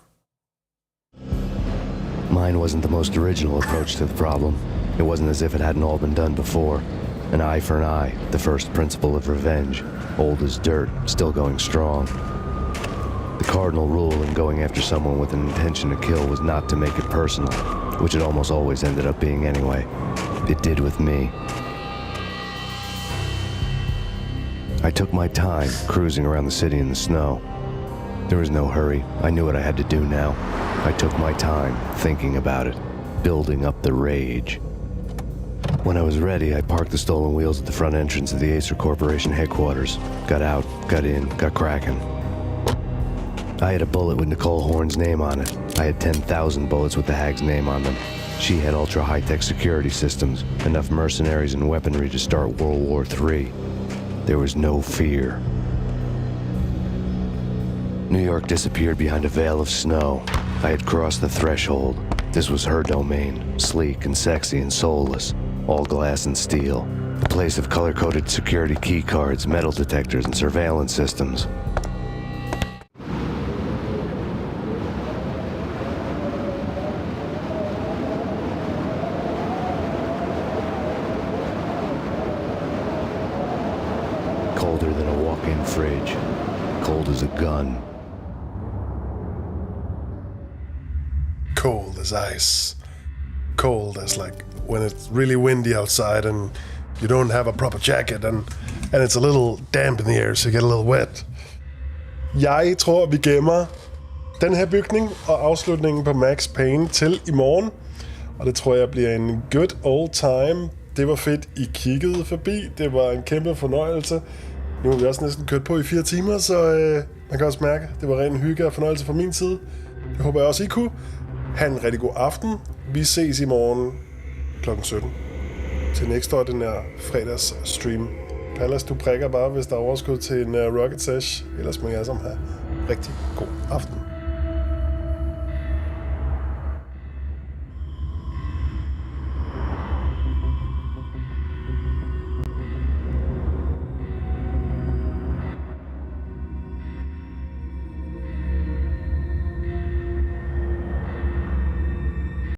Mine wasn't the most original approach to the problem. It wasn't as if it hadn't all been done before. An eye for an eye, the first principle of revenge. Old as dirt, still going strong. The cardinal rule in going after someone with an intention to kill was not to make it personal, which it almost always ended up being anyway. It did with me. I took my time, cruising around the city in the snow. There was no hurry. I knew what I had to do now. I took my time, thinking about it, building up the rage. When I was ready, I parked the stolen wheels at the front entrance of the Acer Corporation headquarters. Got out, got in, got cracking. I had a bullet with Nicole Horn's name on it. I had 10,000 bullets with the hag's name on them. She had ultra-high-tech security systems, enough mercenaries and weaponry to start World War III. There was no fear. New York disappeared behind a veil of snow. I had crossed the threshold. This was her domain, sleek and sexy and soulless, all glass and steel. A place of color-coded security key cards, metal detectors, and surveillance systems. Colder than a walk-in fridge. Cold as a gun. Cold as ice. Cold as like when it's really windy outside and you don't have a proper jacket and it's a little damp in the air, so you get a little wet. Jeg tror, vi gemmer den her bygning og afslutningen på Max Payne til i morgen. Og det tror jeg bliver en good old time. Det var fedt, I kiggede forbi. Det var en kæmpe fornøjelse. Nu har vi også næsten kørt på i 4 timer, så man kan også mærke, at det var ren hygge og fornøjelse fra min side. Det håber jeg også, I kunne. Ha' en rigtig god aften. Vi ses i morgen kl. 17 til Nextory, den her fredags stream. Pallas, du prikker bare, hvis der er overskud til en Rocket Sesh. Ellers må jeg alle sammen have rigtig god aften.